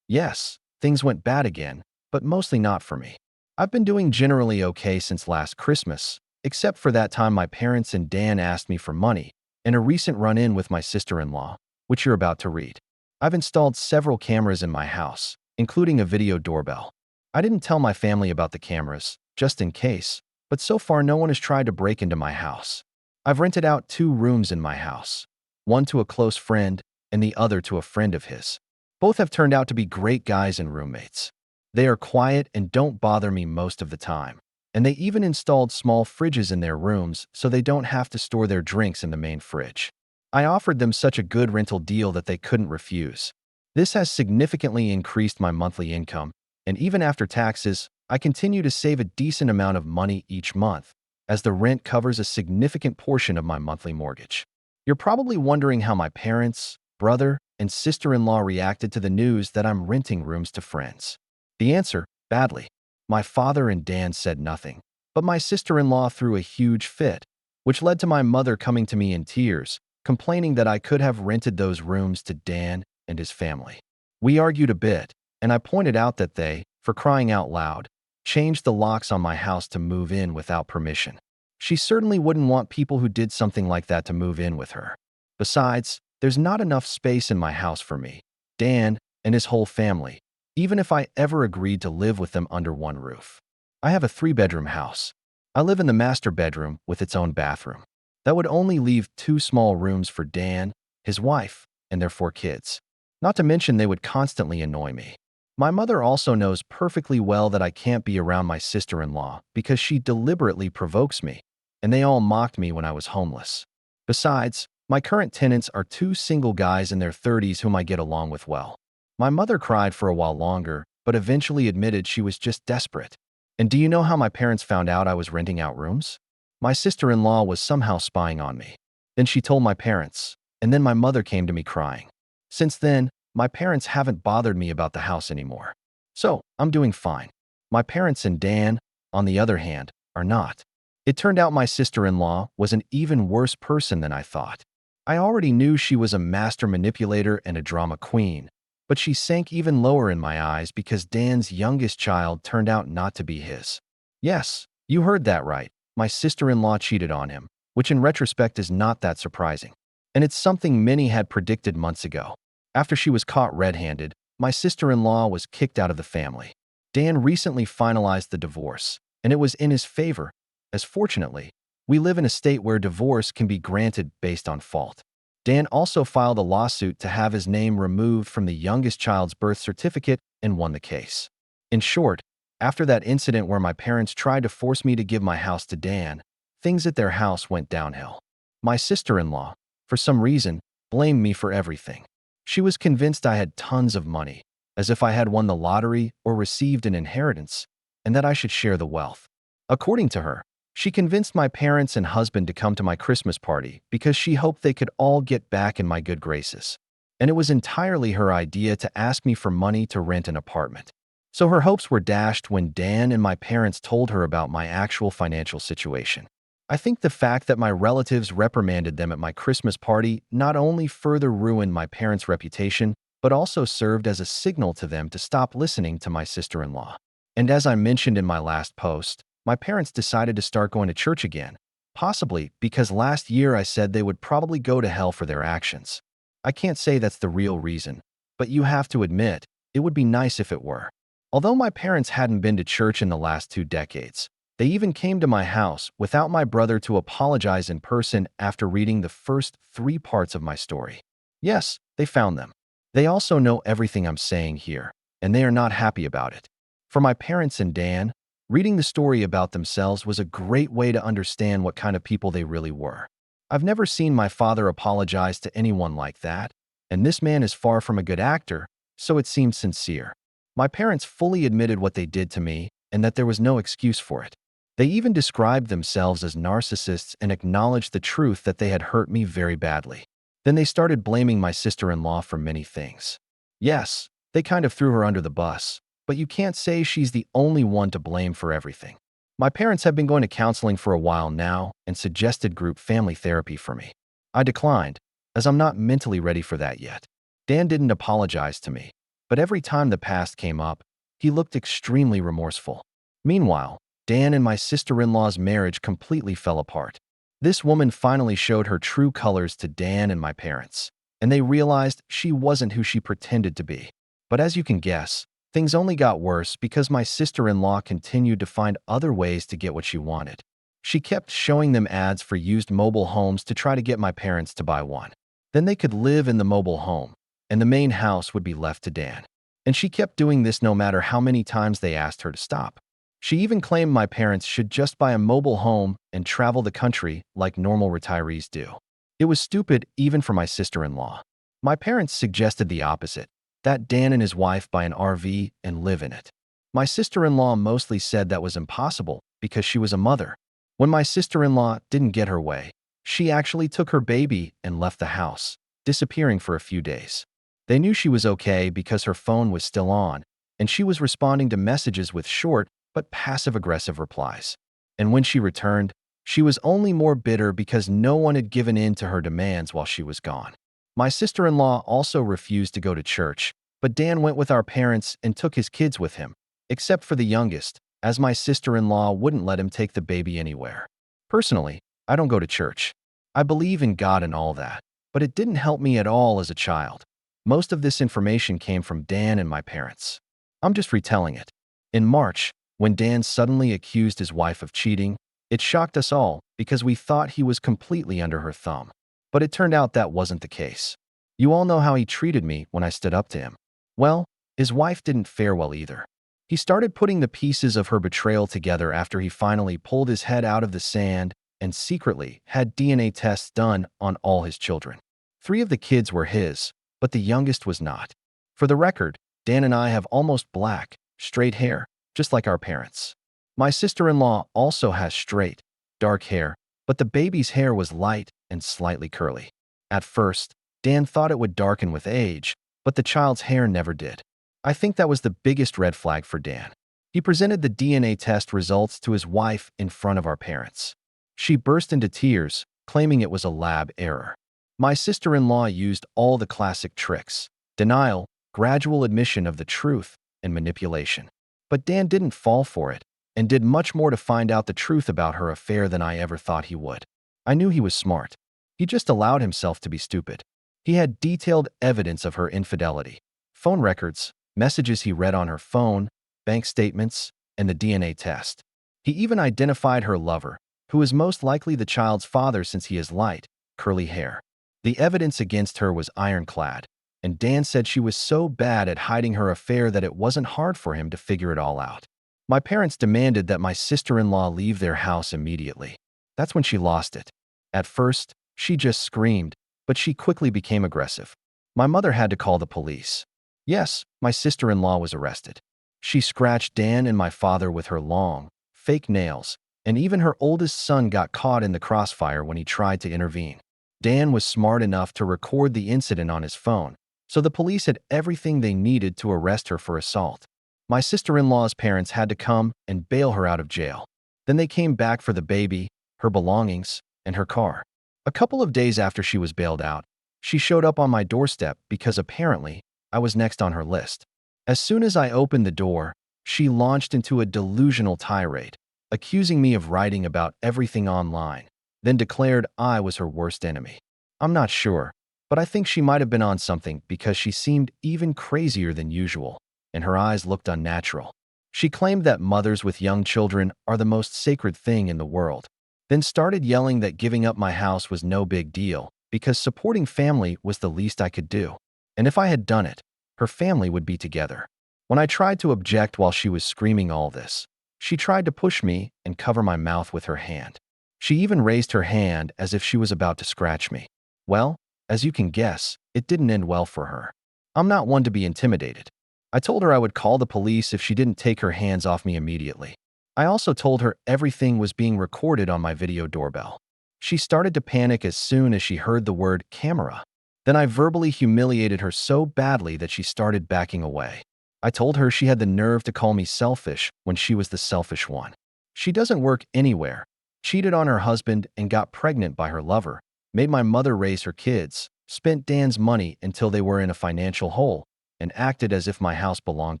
Speaker 1: Yes, things went bad again, but mostly not for me. I've been doing generally okay since last Christmas, except for that time my parents and Dan asked me for money, and a recent run-in with my sister-in-law, which you're about to read. I've installed several cameras in my house, including a video doorbell. I didn't tell my family about the cameras, just in case, but so far no one has tried to break into my house. I've rented out 2 rooms in my house, one to a close friend and the other to a friend of his. Both have turned out to be great guys and roommates. They are quiet and don't bother me most of the time, and they even installed small fridges in their rooms so they don't have to store their drinks in the main fridge. I offered them such a good rental deal that they couldn't refuse. This has significantly increased my monthly income, and even after taxes, I continue to save a decent amount of money each month, as the rent covers a significant portion of my monthly mortgage. You're probably wondering how my parents, brother, and sister-in-law reacted to the news that I'm renting rooms to friends. The answer, badly. My father and Dan said nothing, but my sister-in-law threw a huge fit, which led to my mother coming to me in tears, complaining that I could have rented those rooms to Dan and his family. We argued a bit, and I pointed out that they, for crying out loud, changed the locks on my house to move in without permission. She certainly wouldn't want people who did something like that to move in with her. Besides, There's not enough space in my house for me, Dan, and his whole family, even if I ever agreed to live with them under one roof. I have a 3-bedroom house. I live in the master bedroom with its own bathroom. That would only leave 2 small rooms for Dan, his wife, and their 4 kids. Not to mention they would constantly annoy me. My mother also knows perfectly well that I can't be around my sister-in-law because she deliberately provokes me, and they all mocked me when I was homeless. Besides, my current tenants are 2 single guys in their 30s whom I get along with well. My mother cried for a while longer, but eventually admitted she was just desperate. And do you know how my parents found out I was renting out rooms? My sister-in-law was somehow spying on me. Then she told my parents, and then my mother came to me crying. Since then, my parents haven't bothered me about the house anymore. So, I'm doing fine. My parents and Dan, on the other hand, are not. It turned out my sister-in-law was an even worse person than I thought. I already knew she was a master manipulator and a drama queen, but she sank even lower in my eyes because Dan's youngest child turned out not to be his. Yes, you heard that right. My sister-in-law cheated on him, which in retrospect is not that surprising. And it's something many had predicted months ago. After she was caught red-handed, my sister-in-law was kicked out of the family. Dan recently finalized the divorce, and it was in his favor, as fortunately, we live in a state where divorce can be granted based on fault. Dan also filed a lawsuit to have his name removed from the youngest child's birth certificate and won the case. In short, after that incident where my parents tried to force me to give my house to Dan, things at their house went downhill. My sister-in-law, for some reason, blamed me for everything. She was convinced I had tons of money, as if I had won the lottery or received an inheritance, and that I should share the wealth. According to her, she convinced my parents and husband to come to my Christmas party because she hoped they could all get back in my good graces. And it was entirely her idea to ask me for money to rent an apartment. So her hopes were dashed when Dan and my parents told her about my actual financial situation. I think the fact that my relatives reprimanded them at my Christmas party not only further ruined my parents' reputation, but also served as a signal to them to stop listening to my sister-in-law. And as I mentioned in my last post, my parents decided to start going to church again, possibly because last year I said they would probably go to hell for their actions. I can't say that's the real reason, but you have to admit, it would be nice if it were. Although my parents hadn't been to church in the last 2 decades, they even came to my house without my brother to apologize in person after reading the first 3 parts of my story. Yes, they found them. They also know everything I'm saying here, and they are not happy about it. For my parents and Dan, reading the story about themselves was a great way to understand what kind of people they really were. I've never seen my father apologize to anyone like that, and this man is far from a good actor, so it seemed sincere. My parents fully admitted what they did to me and that there was no excuse for it. They even described themselves as narcissists and acknowledged the truth that they had hurt me very badly. Then they started blaming my sister-in-law for many things. Yes, they kind of threw her under the bus, but you can't say she's the only one to blame for everything. My parents have been going to counseling for a while now and suggested group family therapy for me. I declined, as I'm not mentally ready for that yet. Dan didn't apologize to me, but every time the past came up, he looked extremely remorseful. Meanwhile, Dan and my sister-in-law's marriage completely fell apart. This woman finally showed her true colors to Dan and my parents, and they realized she wasn't who she pretended to be. But as you can guess, things only got worse because my sister-in-law continued to find other ways to get what she wanted. She kept showing them ads for used mobile homes to try to get my parents to buy one. Then they could live in the mobile home, and the main house would be left to Dan. And she kept doing this no matter how many times they asked her to stop. She even claimed my parents should just buy a mobile home and travel the country like normal retirees do. It was stupid even for my sister-in-law. My parents suggested the opposite, that Dan and his wife buy an RV and live in it. My sister-in-law mostly said that was impossible because she was a mother. When my sister-in-law didn't get her way, she actually took her baby and left the house, disappearing for a few days. They knew she was okay because her phone was still on, and she was responding to messages with short but passive-aggressive replies. And when she returned, she was only more bitter because no one had given in to her demands while she was gone. My sister-in-law also refused to go to church, but Dan went with our parents and took his kids with him, except for the youngest, as my sister-in-law wouldn't let him take the baby anywhere. Personally, I don't go to church. I believe in God and all that, but it didn't help me at all as a child. Most of this information came from Dan and my parents. I'm just retelling it. In March, when Dan suddenly accused his wife of cheating, it shocked us all because we thought he was completely under her thumb. But it turned out that wasn't the case. You all know how he treated me when I stood up to him. Well, his wife didn't fare well either. He started putting the pieces of her betrayal together after he finally pulled his head out of the sand and secretly had DNA tests done on all his children. 3 of the kids were his, but the youngest was not. For the record, Dan and I have almost black, straight hair, just like our parents. My sister-in-law also has straight, dark hair, but the baby's hair was light and slightly curly. At first, Dan thought it would darken with age, but the child's hair never did. I think that was the biggest red flag for Dan. He presented the DNA test results to his wife in front of our parents. She burst into tears, claiming it was a lab error. My sister-in-law used all the classic tricks: denial, gradual admission of the truth, and manipulation. But Dan didn't fall for it, and did much more to find out the truth about her affair than I ever thought he would. I knew he was smart. He just allowed himself to be stupid. He had detailed evidence of her infidelity: phone records, messages he read on her phone, bank statements, and the DNA test. He even identified her lover, who is most likely the child's father since he has light, curly hair. The evidence against her was ironclad, and Dan said she was so bad at hiding her affair that it wasn't hard for him to figure it all out. My parents demanded that my sister-in-law leave their house immediately. That's when she lost it. At first, she just screamed, but she quickly became aggressive. My mother had to call the police. Yes, my sister-in-law was arrested. She scratched Dan and my father with her long, fake nails, and even her oldest son got caught in the crossfire when he tried to intervene. Dan was smart enough to record the incident on his phone, so the police had everything they needed to arrest her for assault. My sister-in-law's parents had to come and bail her out of jail. Then they came back for the baby, her belongings, and her car. A couple of days after she was bailed out, she showed up on my doorstep because apparently I was next on her list. As soon as I opened the door, she launched into a delusional tirade, accusing me of writing about everything online, then declared I was her worst enemy. I'm not sure, but I think she might have been on something because she seemed even crazier than usual, and her eyes looked unnatural. She claimed that mothers with young children are the most sacred thing in the world, then started yelling that giving up my house was no big deal because supporting family was the least I could do. And if I had done it, her family would be together. When I tried to object while she was screaming all this, she tried to push me and cover my mouth with her hand. She even raised her hand as if she was about to scratch me. Well, as you can guess, it didn't end well for her. I'm not one to be intimidated. I told her I would call the police if she didn't take her hands off me immediately. I also told her everything was being recorded on my video doorbell. She started to panic as soon as she heard the word camera. Then I verbally humiliated her so badly that she started backing away. I told her she had the nerve to call me selfish when she was the selfish one. She doesn't work anywhere, cheated on her husband and got pregnant by her lover, made my mother raise her kids, spent Dan's money until they were in a financial hole, and acted as if my house belonged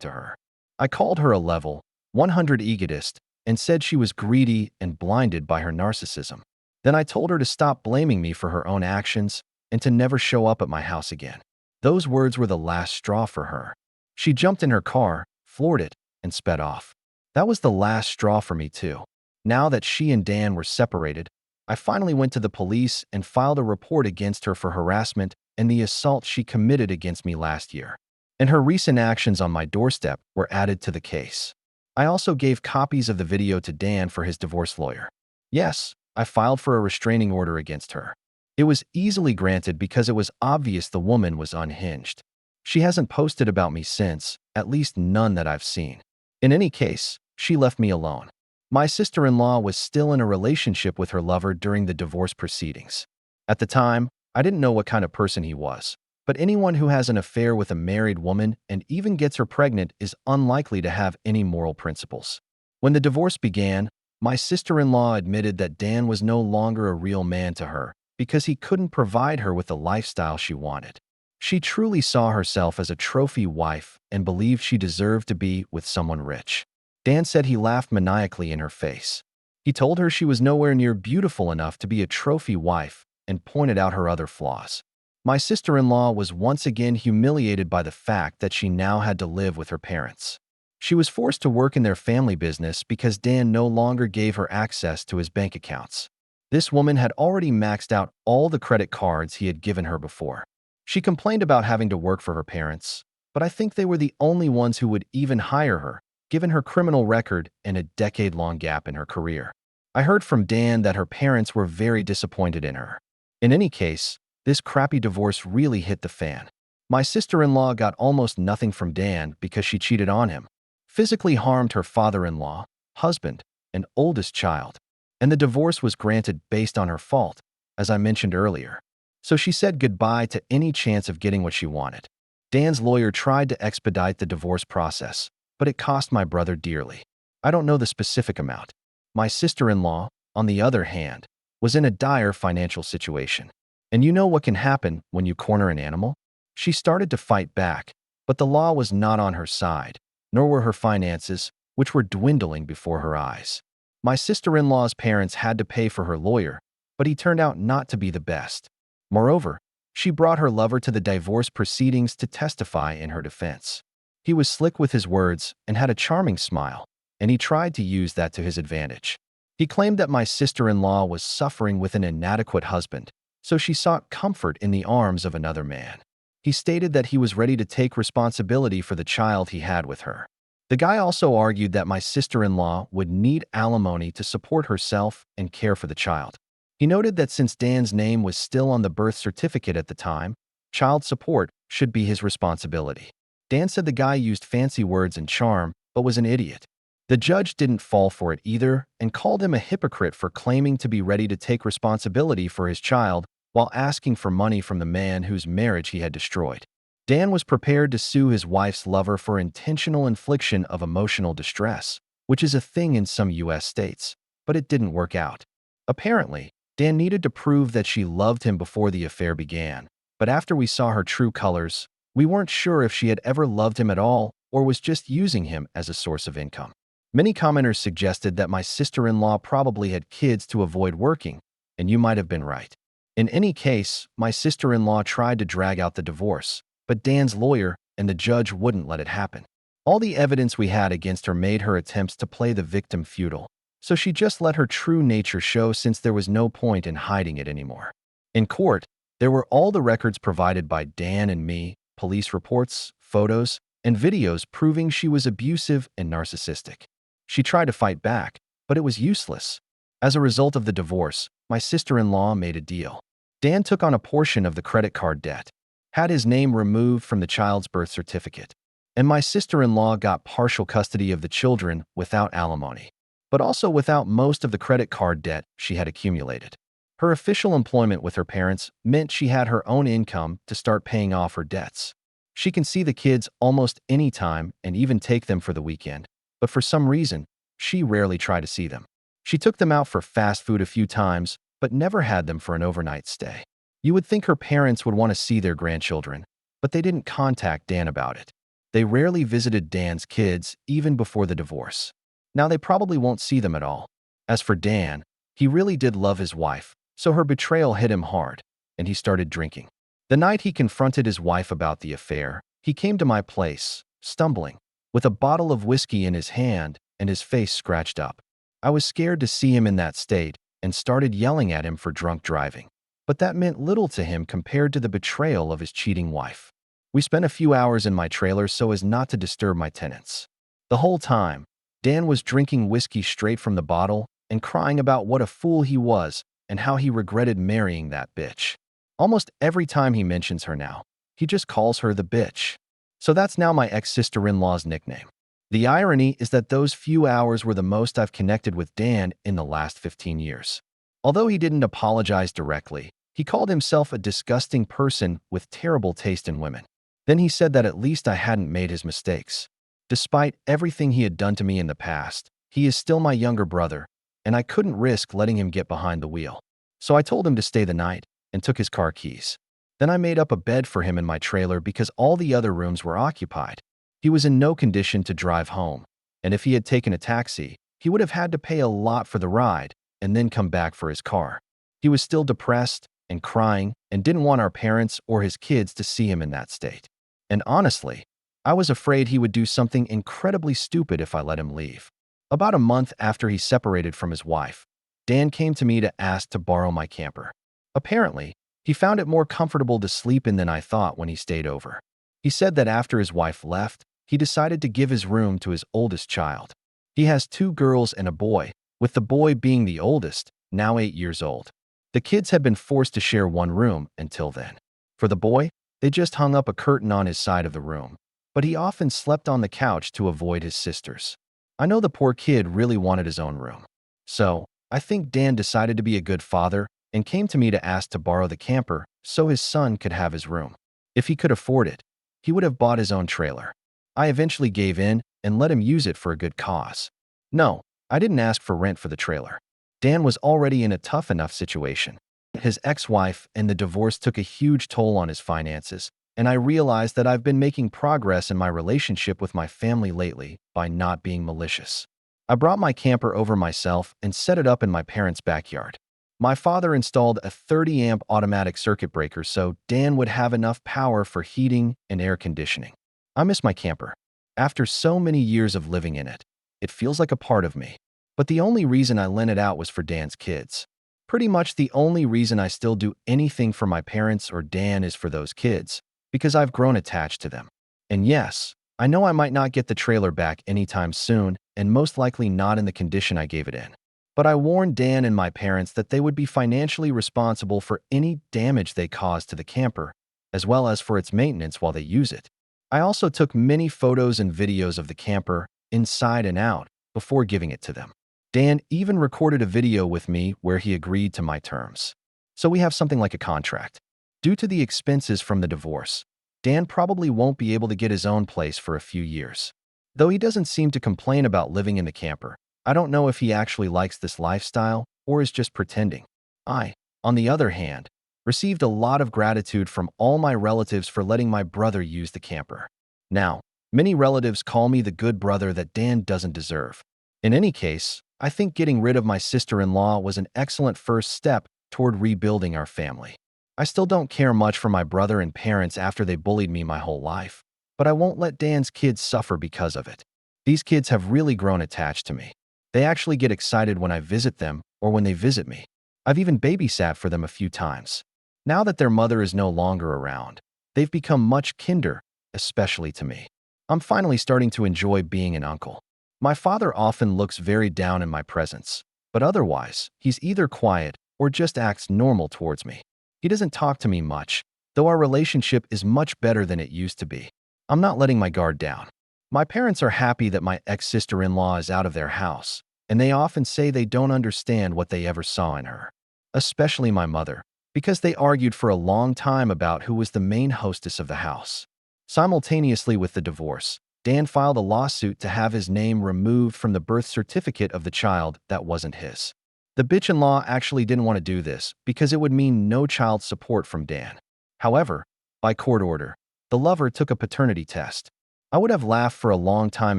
Speaker 1: to her. I called her a level 100 egotist and said she was greedy and blinded by her narcissism. Then I told her to stop blaming me for her own actions and to never show up at my house again. Those words were the last straw for her. She jumped in her car, floored it, and sped off. That was the last straw for me too. Now that she and Dan were separated, I finally went to the police and filed a report against her for harassment and the assault she committed against me last year. And her recent actions on my doorstep were added to the case. I also gave copies of the video to Dan for his divorce lawyer. Yes, I filed for a restraining order against her. It was easily granted because it was obvious the woman was unhinged. She hasn't posted about me since, at least none that I've seen. In any case, she left me alone. My sister-in-law was still in a relationship with her lover during the divorce proceedings. At the time, I didn't know what kind of person he was, but anyone who has an affair with a married woman and even gets her pregnant is unlikely to have any moral principles. When the divorce began, my sister-in-law admitted that Dan was no longer a real man to her because he couldn't provide her with the lifestyle she wanted. She truly saw herself as a trophy wife and believed she deserved to be with someone rich. Dan said he laughed maniacally in her face. He told her she was nowhere near beautiful enough to be a trophy wife and pointed out her other flaws. My sister-in-law was once again humiliated by the fact that she now had to live with her parents. She was forced to work in their family business because Dan no longer gave her access to his bank accounts. This woman had already maxed out all the credit cards he had given her before. She complained about having to work for her parents, but I think they were the only ones who would even hire her, given her criminal record and a decade-long gap in her career. I heard from Dan that her parents were very disappointed in her. In any case, this crappy divorce really hit the fan. My sister-in-law got almost nothing from Dan because she cheated on him, physically harmed her father-in-law, husband, and oldest child, and the divorce was granted based on her fault, as I mentioned earlier. So she said goodbye to any chance of getting what she wanted. Dan's lawyer tried to expedite the divorce process, but it cost my brother dearly. I don't know the specific amount. My sister-in-law, on the other hand, was in a dire financial situation. And you know what can happen when you corner an animal? She started to fight back, but the law was not on her side, nor were her finances, which were dwindling before her eyes. My sister-in-law's parents had to pay for her lawyer, but he turned out not to be the best. Moreover, she brought her lover to the divorce proceedings to testify in her defense. He was slick with his words and had a charming smile, and he tried to use that to his advantage. He claimed that my sister-in-law was suffering with an inadequate husband, so she sought comfort in the arms of another man. He stated that he was ready to take responsibility for the child he had with her. The guy also argued that my sister-in-law would need alimony to support herself and care for the child. He noted that since Dan's name was still on the birth certificate at the time, child support should be his responsibility. Dan said the guy used fancy words and charm, but was an idiot. The judge didn't fall for it either and called him a hypocrite for claiming to be ready to take responsibility for his child while asking for money from the man whose marriage he had destroyed. Dan was prepared to sue his wife's lover for intentional infliction of emotional distress, which is a thing in some U.S. states, but it didn't work out. Apparently, Dan needed to prove that she loved him before the affair began, but after we saw her true colors, we weren't sure if she had ever loved him at all or was just using him as a source of income. Many commenters suggested that my sister-in-law probably had kids to avoid working, and you might have been right. In any case, my sister-in-law tried to drag out the divorce, but Dan's lawyer and the judge wouldn't let it happen. All the evidence we had against her made her attempts to play the victim futile, so she just let her true nature show since there was no point in hiding it anymore. In court, there were all the records provided by Dan and me, police reports, photos, and videos proving she was abusive and narcissistic. She tried to fight back, but it was useless. As a result of the divorce, my sister-in-law made a deal. Dan took on a portion of the credit card debt, had his name removed from the child's birth certificate, and my sister-in-law got partial custody of the children without alimony, but also without most of the credit card debt she had accumulated. Her official employment with her parents meant she had her own income to start paying off her debts. She can see the kids almost any time and even take them for the weekend, but for some reason, she rarely tried to see them. She took them out for fast food a few times, but never had them for an overnight stay. You would think her parents would want to see their grandchildren, but they didn't contact Dan about it. They rarely visited Dan's kids, even before the divorce. Now they probably won't see them at all. As for Dan, he really did love his wife, so her betrayal hit him hard, and he started drinking. The night he confronted his wife about the affair, he came to my place, stumbling, with a bottle of whiskey in his hand and his face scratched up. I was scared to see him in that state and started yelling at him for drunk driving. But that meant little to him compared to the betrayal of his cheating wife. We spent a few hours in my trailer so as not to disturb my tenants. The whole time, Dan was drinking whiskey straight from the bottle and crying about what a fool he was and how he regretted marrying that bitch. Almost every time he mentions her now, he just calls her the bitch. So that's now my ex-sister-in-law's nickname. The irony is that those few hours were the most I've connected with Dan in the last 15 years. Although he didn't apologize directly, he called himself a disgusting person with terrible taste in women. Then he said that at least I hadn't made his mistakes. Despite everything he had done to me in the past, he is still my younger brother, and I couldn't risk letting him get behind the wheel. So I told him to stay the night and took his car keys. Then I made up a bed for him in my trailer because all the other rooms were occupied. He was in no condition to drive home, and if he had taken a taxi, he would have had to pay a lot for the ride and then come back for his car. He was still depressed, and crying and didn't want our parents or his kids to see him in that state. And honestly, I was afraid he would do something incredibly stupid if I let him leave. About a month after he separated from his wife, Dan came to me to ask to borrow my camper. Apparently, he found it more comfortable to sleep in than I thought when he stayed over. He said that after his wife left, he decided to give his room to his oldest child. He has 2 girls and a boy, with the boy being the oldest, now 8 years old. The kids had been forced to share one room until then. For the boy, they just hung up a curtain on his side of the room, but he often slept on the couch to avoid his sisters. I know the poor kid really wanted his own room. So, I think Dan decided to be a good father and came to me to ask to borrow the camper so his son could have his room. If he could afford it, he would have bought his own trailer. I eventually gave in and let him use it for a good cause. No, I didn't ask for rent for the trailer. Dan was already in a tough enough situation. His ex-wife and the divorce took a huge toll on his finances, and I realized that I've been making progress in my relationship with my family lately by not being malicious. I brought my camper over myself and set it up in my parents' backyard. My father installed a 30-amp automatic circuit breaker so Dan would have enough power for heating and air conditioning. I miss my camper. After so many years of living in it, it feels like a part of me. But the only reason I lent it out was for Dan's kids. Pretty much the only reason I still do anything for my parents or Dan is for those kids, because I've grown attached to them. And yes, I know I might not get the trailer back anytime soon, and most likely not in the condition I gave it in. But I warned Dan and my parents that they would be financially responsible for any damage they caused to the camper, as well as for its maintenance while they use it. I also took many photos and videos of the camper, inside and out, before giving it to them. Dan even recorded a video with me where he agreed to my terms. So we have something like a contract. Due to the expenses from the divorce, Dan probably won't be able to get his own place for a few years. Though he doesn't seem to complain about living in the camper, I don't know if he actually likes this lifestyle or is just pretending. I, on the other hand, received a lot of gratitude from all my relatives for letting my brother use the camper. Now, many relatives call me the good brother that Dan doesn't deserve. In any case, I think getting rid of my sister-in-law was an excellent first step toward rebuilding our family. I still don't care much for my brother and parents after they bullied me my whole life, but I won't let Dan's kids suffer because of it. These kids have really grown attached to me. They actually get excited when I visit them or when they visit me. I've even babysat for them a few times. Now that their mother is no longer around, they've become much kinder, especially to me. I'm finally starting to enjoy being an uncle. My father often looks very down in my presence, but otherwise, he's either quiet or just acts normal towards me. He doesn't talk to me much, though our relationship is much better than it used to be. I'm not letting my guard down. My parents are happy that my ex-sister-in-law is out of their house, and they often say they don't understand what they ever saw in her. Especially my mother, because they argued for a long time about who was the main hostess of the house. Simultaneously with the divorce, Dan filed a lawsuit to have his name removed from the birth certificate of the child that wasn't his. The bitch-in-law actually didn't want to do this because it would mean no child support from Dan. However, by court order, the lover took a paternity test. I would have laughed for a long time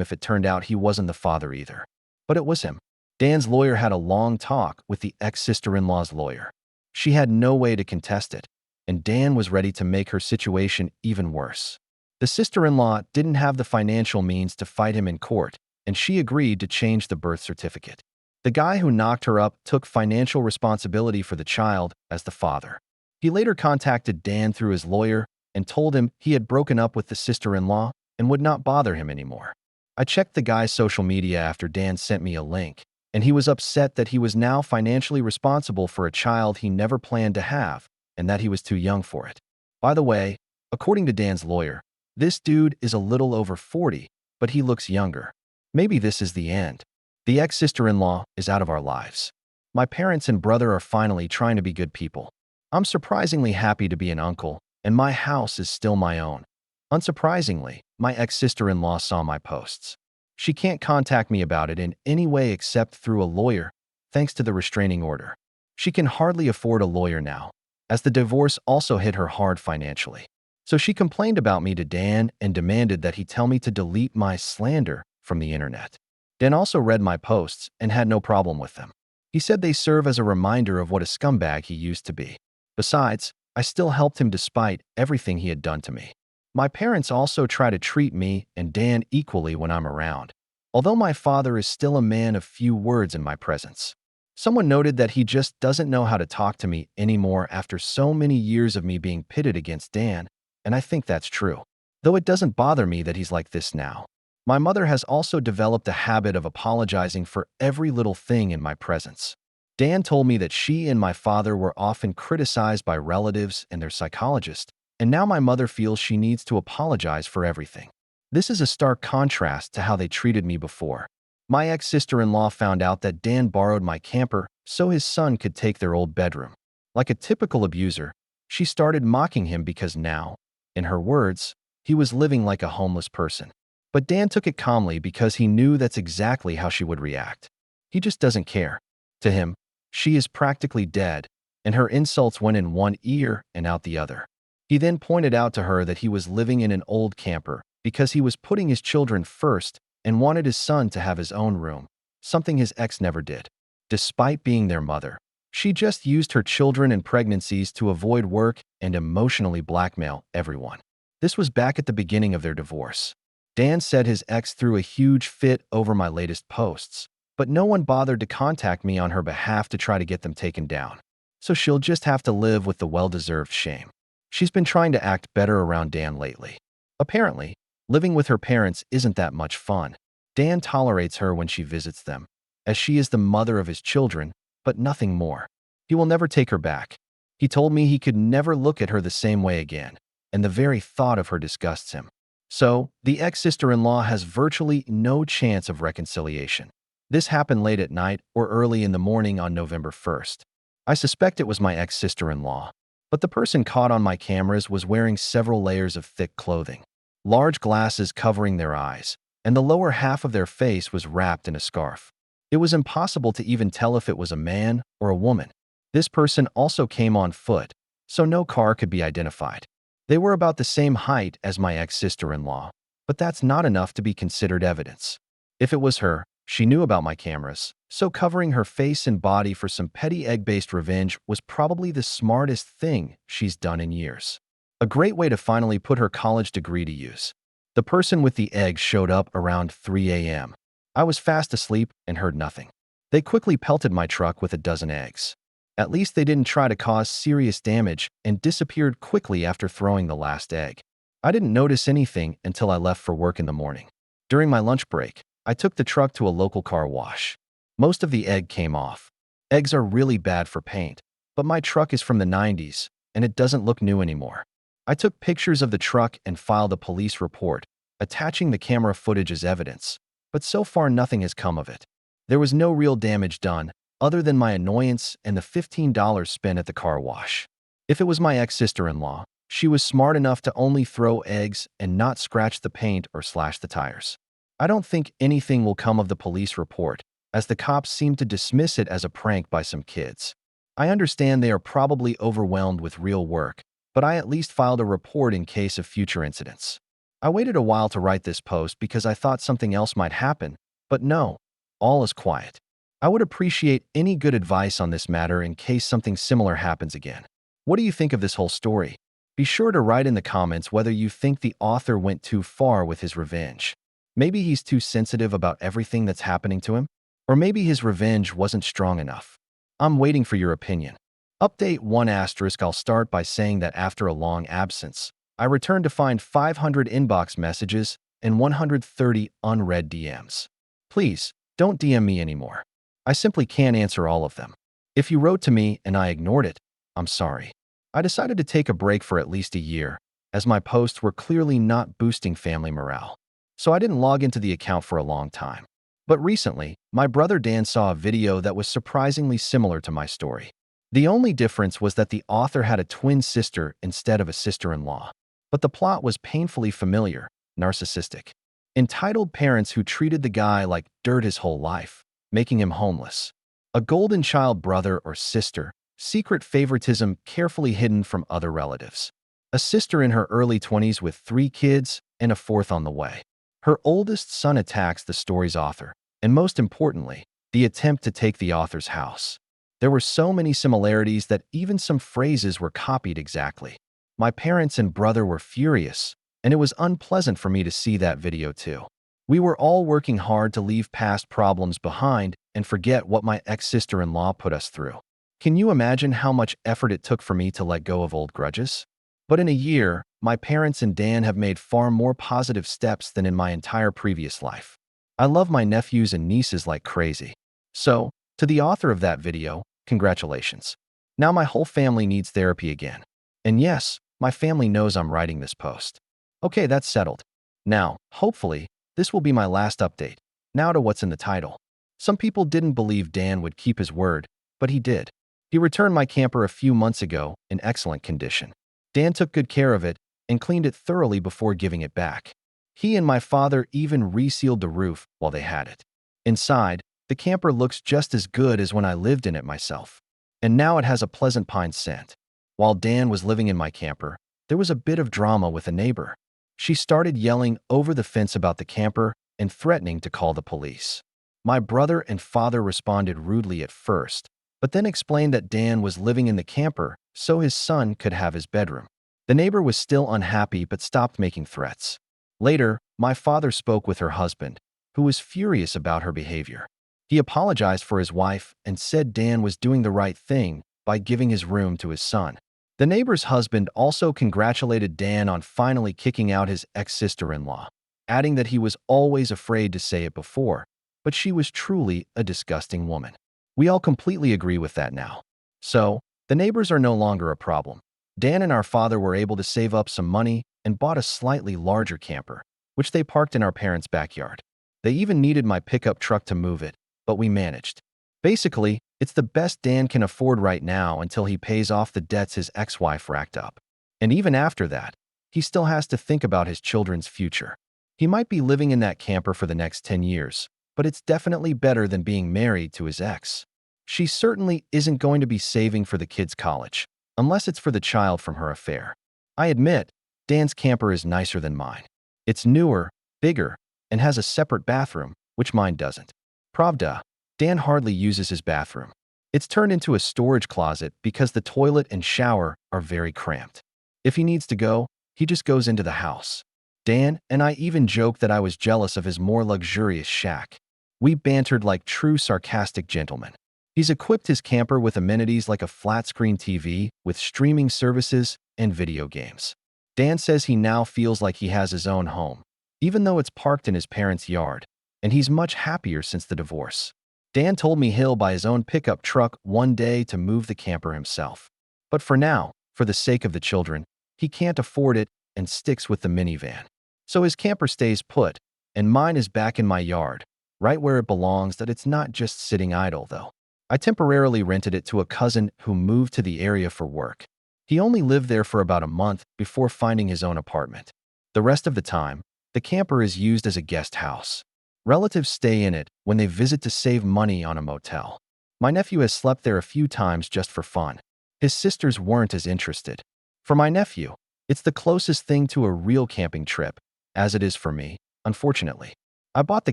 Speaker 1: if it turned out he wasn't the father either. But it was him. Dan's lawyer had a long talk with the ex-sister-in-law's lawyer. She had no way to contest it, and Dan was ready to make her situation even worse. The sister-in-law didn't have the financial means to fight him in court, and she agreed to change the birth certificate. The guy who knocked her up took financial responsibility for the child as the father. He later contacted Dan through his lawyer and told him he had broken up with the sister-in-law and would not bother him anymore. I checked the guy's social media after Dan sent me a link, and he was upset that he was now financially responsible for a child he never planned to have and that he was too young for it. By the way, according to Dan's lawyer, this dude is a little over 40, but he looks younger. Maybe this is the end. The ex-sister-in-law is out of our lives. My parents and brother are finally trying to be good people. I'm surprisingly happy to be an uncle, and my house is still my own. Unsurprisingly, my ex-sister-in-law saw my posts. She can't contact me about it in any way except through a lawyer, thanks to the restraining order. She can hardly afford a lawyer now, as the divorce also hit her hard financially. So she complained about me to Dan and demanded that he tell me to delete my slander from the internet. Dan also read my posts and had no problem with them. He said they serve as a reminder of what a scumbag he used to be. Besides, I still helped him despite everything he had done to me. My parents also try to treat me and Dan equally when I'm around, although my father is still a man of few words in my presence. Someone noted that he just doesn't know how to talk to me anymore after so many years of me being pitted against Dan, and I think that's true. Though it doesn't bother me that he's like this now. My mother has also developed a habit of apologizing for every little thing in my presence. Dan told me that she and my father were often criticized by relatives and their psychologist, and now my mother feels she needs to apologize for everything. This is a stark contrast to how they treated me before. My ex-sister-in-law found out that Dan borrowed my camper so his son could take their old bedroom. Like a typical abuser, she started mocking him because now, in her words, he was living like a homeless person. But Dan took it calmly because he knew that's exactly how she would react. He just doesn't care. To him, she is practically dead, and her insults went in one ear and out the other. He then pointed out to her that he was living in an old camper because he was putting his children first and wanted his son to have his own room, something his ex never did. Despite being their mother, she just used her children and pregnancies to avoid work and emotionally blackmail everyone. This was back at the beginning of their divorce. Dan said his ex threw a huge fit over my latest posts, but no one bothered to contact me on her behalf to try to get them taken down. So she'll just have to live with the well-deserved shame. She's been trying to act better around Dan lately. Apparently, living with her parents isn't that much fun. Dan tolerates her when she visits them, as she is the mother of his children, but nothing more. He will never take her back. He told me he could never look at her the same way again, and the very thought of her disgusts him. So, the ex-sister-in-law has virtually no chance of reconciliation. This happened late at night or early in the morning on November 1st. I suspect it was my ex-sister-in-law, but the person caught on my cameras was wearing several layers of thick clothing, large glasses covering their eyes, and the lower half of their face was wrapped in a scarf. It was impossible to even tell if it was a man or a woman. This person also came on foot, so no car could be identified. They were about the same height as my ex-sister-in-law, but that's not enough to be considered evidence. If it was her, she knew about my cameras, so covering her face and body for some petty egg-based revenge was probably the smartest thing she's done in years. A great way to finally put her college degree to use. The person with the egg showed up around 3 a.m. I was fast asleep and heard nothing. They quickly pelted my truck with a dozen eggs. At least they didn't try to cause serious damage and disappeared quickly after throwing the last egg. I didn't notice anything until I left for work in the morning. During my lunch break, I took the truck to a local car wash. Most of the egg came off. Eggs are really bad for paint, but my truck is from the 90s, and it doesn't look new anymore. I took pictures of the truck and filed a police report, attaching the camera footage as evidence, but so far nothing has come of it. There was no real damage done, other than my annoyance and the $15 spent at the car wash. If it was my ex-sister-in-law, she was smart enough to only throw eggs and not scratch the paint or slash the tires. I don't think anything will come of the police report, as the cops seem to dismiss it as a prank by some kids. I understand they are probably overwhelmed with real work, but I at least filed a report in case of future incidents. I waited a while to write this post because I thought something else might happen, but no, all is quiet. I would appreciate any good advice on this matter in case something similar happens again. What do you think of this whole story? Be sure to write in the comments whether you think the author went too far with his revenge. Maybe he's too sensitive about everything that's happening to him? Or maybe his revenge wasn't strong enough. I'm waiting for your opinion. Update 1 asterisk. I'll start by saying that after a long absence, I returned to find 500 inbox messages and 130 unread DMs. Please, don't DM me anymore. I simply can't answer all of them. If you wrote to me and I ignored it, I'm sorry. I decided to take a break for at least a year, as my posts were clearly not boosting family morale. So I didn't log into the account for a long time. But recently, my brother Dan saw a video that was surprisingly similar to my story. The only difference was that the author had a twin sister instead of a sister-in-law. But the plot was painfully familiar, narcissistic. Entitled parents who treated the guy like dirt his whole life, making him homeless. A golden child brother or sister, secret favoritism carefully hidden from other relatives. A sister in her early 20s with 3 kids and a 4th on the way. Her oldest son attacks the story's author, and most importantly, the attempt to take the author's house. There were so many similarities that even some phrases were copied exactly. My parents and brother were furious, and it was unpleasant for me to see that video too. We were all working hard to leave past problems behind and forget what my ex-sister-in-law put us through. Can you imagine how much effort it took for me to let go of old grudges? But in a year, my parents and Dan have made far more positive steps than in my entire previous life. I love my nephews and nieces like crazy. So, to the author of that video, congratulations. Now my whole family needs therapy again. And yes, my family knows I'm writing this post. Okay, that's settled. Now, hopefully, this will be my last update. Now to what's in the title. Some people didn't believe Dan would keep his word, but he did. He returned my camper a few months ago in excellent condition. Dan took good care of it and cleaned it thoroughly before giving it back. He and my father even resealed the roof while they had it. Inside, the camper looks just as good as when I lived in it myself. And now it has a pleasant pine scent. While Dan was living in my camper, there was a bit of drama with a neighbor. She started yelling over the fence about the camper and threatening to call the police. My brother and father responded rudely at first, but then explained that Dan was living in the camper so his son could have his bedroom. The neighbor was still unhappy but stopped making threats. Later, my father spoke with her husband, who was furious about her behavior. He apologized for his wife and said Dan was doing the right thing by giving his room to his son. The neighbor's husband also congratulated Dan on finally kicking out his ex-sister-in-law, adding that he was always afraid to say it before, but she was truly a disgusting woman. We all completely agree with that now. So, the neighbors are no longer a problem. Dan and our father were able to save up some money and bought a slightly larger camper, which they parked in our parents' backyard. They even needed my pickup truck to move it, but we managed. Basically, it's the best Dan can afford right now until he pays off the debts his ex-wife racked up. And even after that, he still has to think about his children's future. He might be living in that camper for the next 10 years, but it's definitely better than being married to his ex. She certainly isn't going to be saving for the kids' college, unless it's for the child from her affair. I admit, Dan's camper is nicer than mine. It's newer, bigger, and has a separate bathroom, which mine doesn't. Pravda, Dan hardly uses his bathroom. It's turned into a storage closet because the toilet and shower are very cramped. If he needs to go, he just goes into the house. Dan and I even joked that I was jealous of his more luxurious shack. We bantered like true sarcastic gentlemen. He's equipped his camper with amenities like a flat-screen TV with streaming services and video games. Dan says he now feels like he has his own home, even though it's parked in his parents' yard, and he's much happier since the divorce. Dan told me he'll buy his own pickup truck one day to move the camper himself. But for now, for the sake of the children, he can't afford it and sticks with the minivan. So his camper stays put, and mine is back in my yard, right where it belongs. That it's not just sitting idle, though. I temporarily rented it to a cousin who moved to the area for work. He only lived there for about a month before finding his own apartment. The rest of the time, the camper is used as a guest house. Relatives stay in it when they visit to save money on a motel. My nephew has slept there a few times just for fun. His sisters weren't as interested. For my nephew, it's the closest thing to a real camping trip, as it is for me, unfortunately. I bought the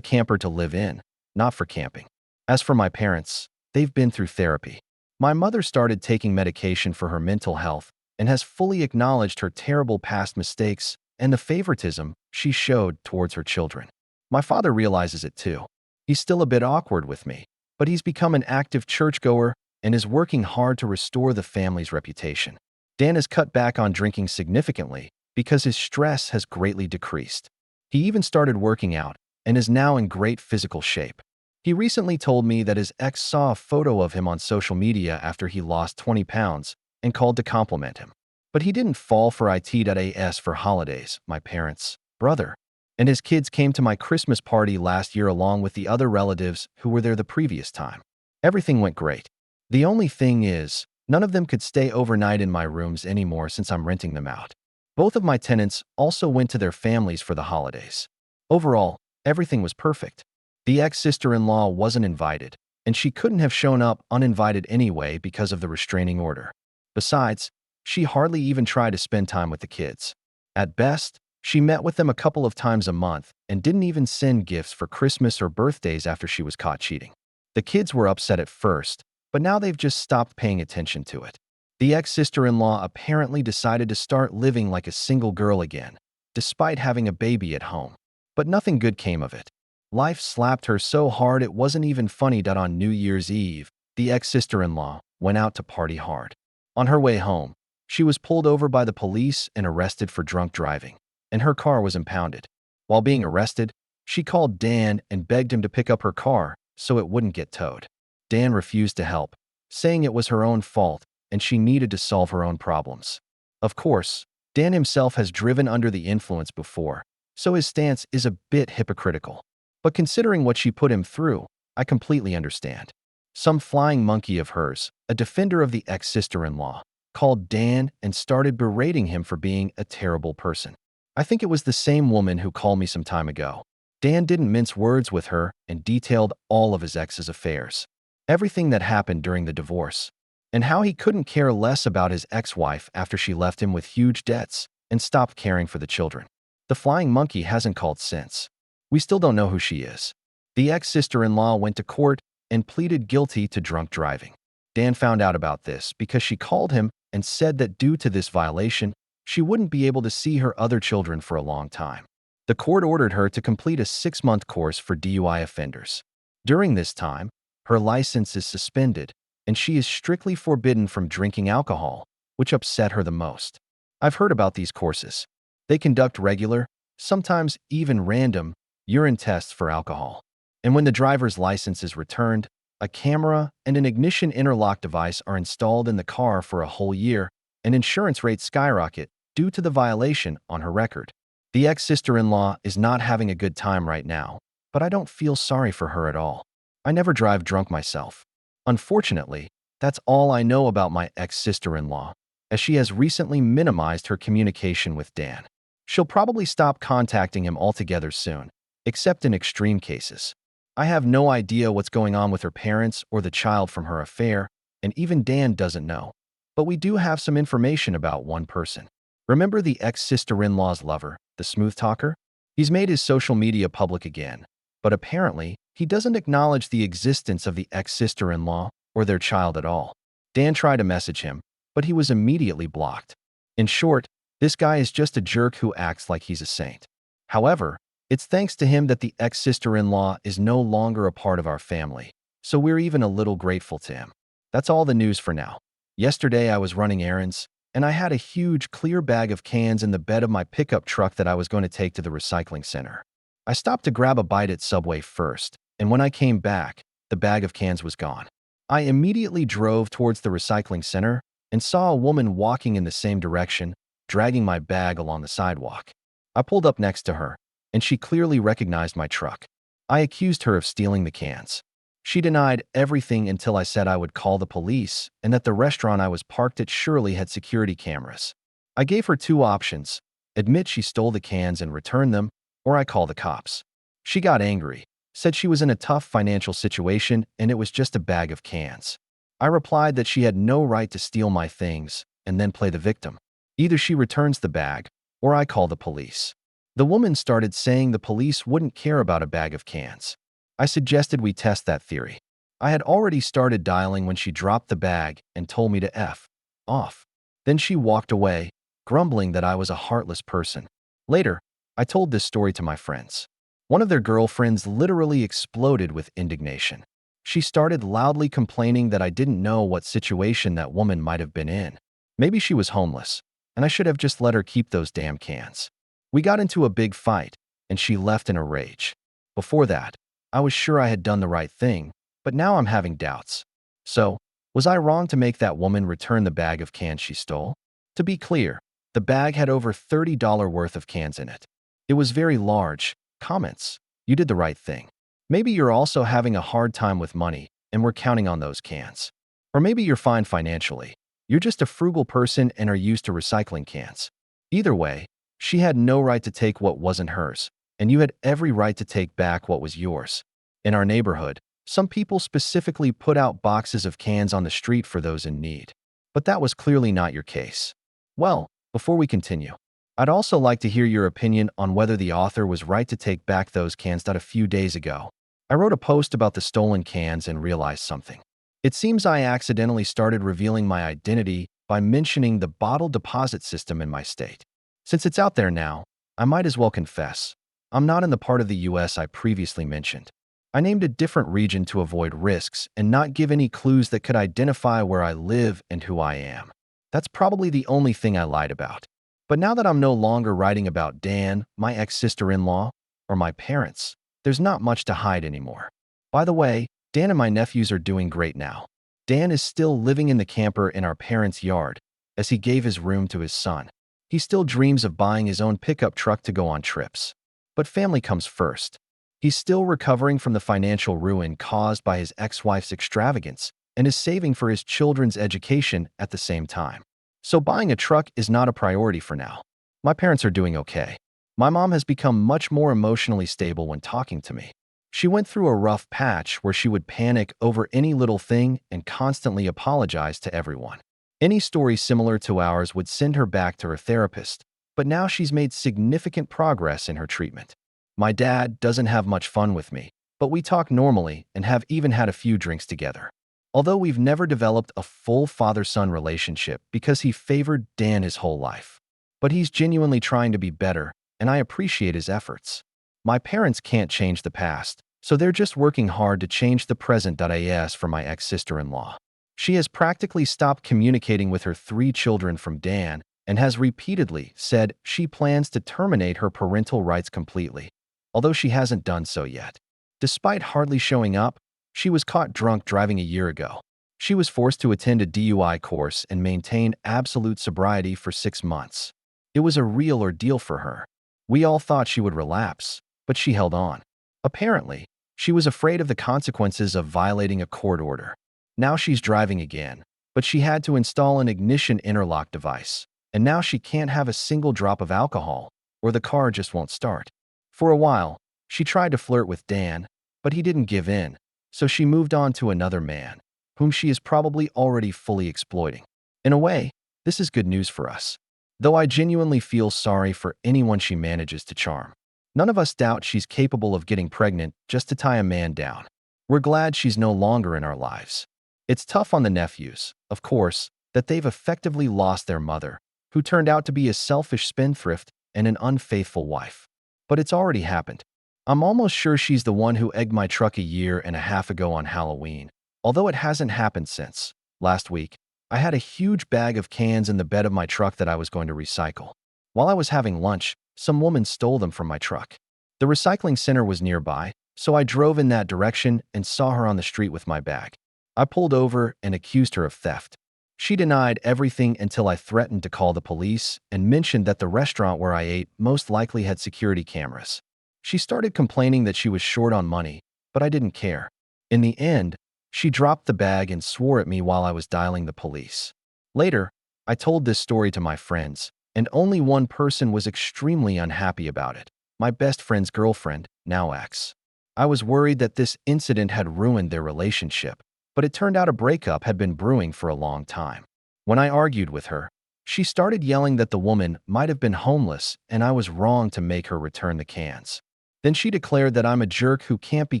Speaker 1: camper to live in, not for camping. As for my parents, they've been through therapy. My mother started taking medication for her mental health and has fully acknowledged her terrible past mistakes and the favoritism she showed towards her children. My father realizes it too. He's still a bit awkward with me, but he's become an active churchgoer and is working hard to restore the family's reputation. Dan has cut back on drinking significantly because his stress has greatly decreased. He even started working out and is now in great physical shape. He recently told me that his ex saw a photo of him on social media after he lost 20 pounds and called to compliment him. But he didn't fall for it.as for holidays. My parents, brother, and his kids came to my Christmas party last year along with the other relatives who were there the previous time. Everything went great. The only thing is, none of them could stay overnight in my rooms anymore since I'm renting them out. Both of my tenants also went to their families for the holidays. Overall, everything was perfect. The ex-sister-in-law wasn't invited, and she couldn't have shown up uninvited anyway because of the restraining order. Besides, she hardly even tried to spend time with the kids. At best, she met with them a couple of times a month and didn't even send gifts for Christmas or birthdays after she was caught cheating. The kids were upset at first, but now they've just stopped paying attention to it. The ex-sister-in-law apparently decided to start living like a single girl again, despite having a baby at home. But nothing good came of it. Life slapped her so hard it wasn't even funny that on New Year's Eve, the ex-sister-in-law went out to party hard. On her way home, she was pulled over by the police and arrested for drunk driving, and her car was impounded. While being arrested, she called Dan and begged him to pick up her car so it wouldn't get towed. Dan refused to help, saying it was her own fault and she needed to solve her own problems. Of course, Dan himself has driven under the influence before, so his stance is a bit hypocritical. But considering what she put him through, I completely understand. Some flying monkey of hers, a defender of the ex-sister-in-law, called Dan and started berating him for being a terrible person. I think it was the same woman who called me some time ago. Dan didn't mince words with her and detailed all of his ex's affairs, everything that happened during the divorce, and how he couldn't care less about his ex-wife after she left him with huge debts and stopped caring for the children. The flying monkey hasn't called since. We still don't know who she is. The ex-sister-in-law went to court and pleaded guilty to drunk driving. Dan found out about this because she called him and said that due to this violation, she wouldn't be able to see her other children for a long time. The court ordered her to complete a 6-month course for DUI offenders. During this time, her license is suspended, and she is strictly forbidden from drinking alcohol, which upset her the most. I've heard about these courses. They conduct regular, sometimes even random, urine tests for alcohol. And when the driver's license is returned, a camera and an ignition interlock device are installed in the car for a whole year, and insurance rates skyrocket due to the violation on her record. The ex-sister-in-law is not having a good time right now, but I don't feel sorry for her at all. I never drive drunk myself. Unfortunately, that's all I know about my ex-sister-in-law, as she has recently minimized her communication with Dan. She'll probably stop contacting him altogether soon, except in extreme cases. I have no idea what's going on with her parents or the child from her affair, and even Dan doesn't know. But we do have some information about one person. Remember the ex-sister-in-law's lover, the smooth talker? He's made his social media public again, but apparently, he doesn't acknowledge the existence of the ex-sister-in-law or their child at all. Dan tried to message him, but he was immediately blocked. In short, this guy is just a jerk who acts like he's a saint. However, it's thanks to him that the ex-sister-in-law is no longer a part of our family, so we're even a little grateful to him. That's all the news for now. Yesterday I was running errands, and I had a huge clear bag of cans in the bed of my pickup truck that I was going to take to the recycling center. I stopped to grab a bite at Subway first, and when I came back, the bag of cans was gone. I immediately drove towards the recycling center and saw a woman walking in the same direction, dragging my bag along the sidewalk. I pulled up next to her, and she clearly recognized my truck. I accused her of stealing the cans. She denied everything until I said I would call the police and that the restaurant I was parked at surely had security cameras. I gave her two options: admit she stole the cans and return them, or I call the cops. She got angry, said she was in a tough financial situation and it was just a bag of cans. I replied that she had no right to steal my things and then play the victim. Either she returns the bag, or I call the police. The woman started saying the police wouldn't care about a bag of cans. I suggested we test that theory. I had already started dialing when she dropped the bag and told me to F off. Then she walked away, grumbling that I was a heartless person. Later, I told this story to my friends. One of their girlfriends literally exploded with indignation. She started loudly complaining that I didn't know what situation that woman might have been in. Maybe she was homeless, and I should have just let her keep those damn cans. We got into a big fight, and she left in a rage. Before that, I was sure I had done the right thing, but now I'm having doubts. So, was I wrong to make that woman return the bag of cans she stole? To be clear, the bag had over $30 worth of cans in it. It was very large. Comments: you did the right thing. Maybe you're also having a hard time with money, and we're counting on those cans. Or maybe you're fine financially. You're just a frugal person and are used to recycling cans. Either way, she had no right to take what wasn't hers, and you had every right to take back what was yours. In our neighborhood, some people specifically put out boxes of cans on the street for those in need. But that was clearly not your case. Well, before we continue, I'd also like to hear your opinion on whether the author was right to take back those cans. A few days ago, I wrote a post about the stolen cans and realized something. It seems I accidentally started revealing my identity by mentioning the bottle deposit system in my state. Since it's out there now, I might as well confess. I'm not in the part of the US I previously mentioned. I named a different region to avoid risks and not give any clues that could identify where I live and who I am. That's probably the only thing I lied about. But now that I'm no longer writing about Dan, my ex-sister-in-law, or my parents, there's not much to hide anymore. By the way, Dan and my nephews are doing great now. Dan is still living in the camper in our parents' yard, as he gave his room to his son. He still dreams of buying his own pickup truck to go on trips. But family comes first. He's still recovering from the financial ruin caused by his ex-wife's extravagance and is saving for his children's education at the same time. So buying a truck is not a priority for now. My parents are doing okay. My mom has become much more emotionally stable when talking to me. She went through a rough patch where she would panic over any little thing and constantly apologize to everyone. Any story similar to ours would send her back to her therapist, but now she's made significant progress in her treatment. My dad doesn't have much fun with me, but we talk normally and have even had a few drinks together. Although we've never developed a full father-son relationship because he favored Dan his whole life. But he's genuinely trying to be better, and I appreciate his efforts. My parents can't change the past, so they're just working hard to change the present. For my ex-sister-in-law. She has practically stopped communicating with her 3 children from Dan and has repeatedly said she plans to terminate her parental rights completely, although she hasn't done so yet. Despite hardly showing up, she was caught drunk driving a year ago. She was forced to attend a DUI course and maintain absolute sobriety for 6 months. It was a real ordeal for her. We all thought she would relapse, but she held on. Apparently, she was afraid of the consequences of violating a court order. Now she's driving again, but she had to install an ignition interlock device, and now she can't have a single drop of alcohol, or the car just won't start. For a while, she tried to flirt with Dan, but he didn't give in, so she moved on to another man, whom she is probably already fully exploiting. In a way, this is good news for us, though I genuinely feel sorry for anyone she manages to charm. None of us doubt she's capable of getting pregnant just to tie a man down. We're glad she's no longer in our lives. It's tough on the nephews, of course, that they've effectively lost their mother, who turned out to be a selfish spendthrift and an unfaithful wife. But it's already happened. I'm almost sure she's the one who egged my truck a year and a half ago on Halloween, although it hasn't happened since. Last week, I had a huge bag of cans in the bed of my truck that I was going to recycle. While I was having lunch, some woman stole them from my truck. The recycling center was nearby, so I drove in that direction and saw her on the street with my bag. I pulled over and accused her of theft. She denied everything until I threatened to call the police and mentioned that the restaurant where I ate most likely had security cameras. She started complaining that she was short on money, but I didn't care. In the end, she dropped the bag and swore at me while I was dialing the police. Later, I told this story to my friends, and only one person was extremely unhappy about it. My best friend's girlfriend, now ex. I was worried that this incident had ruined their relationship, but it turned out a breakup had been brewing for a long time. When I argued with her, she started yelling that the woman might have been homeless and I was wrong to make her return the cans. Then she declared that I'm a jerk who can't be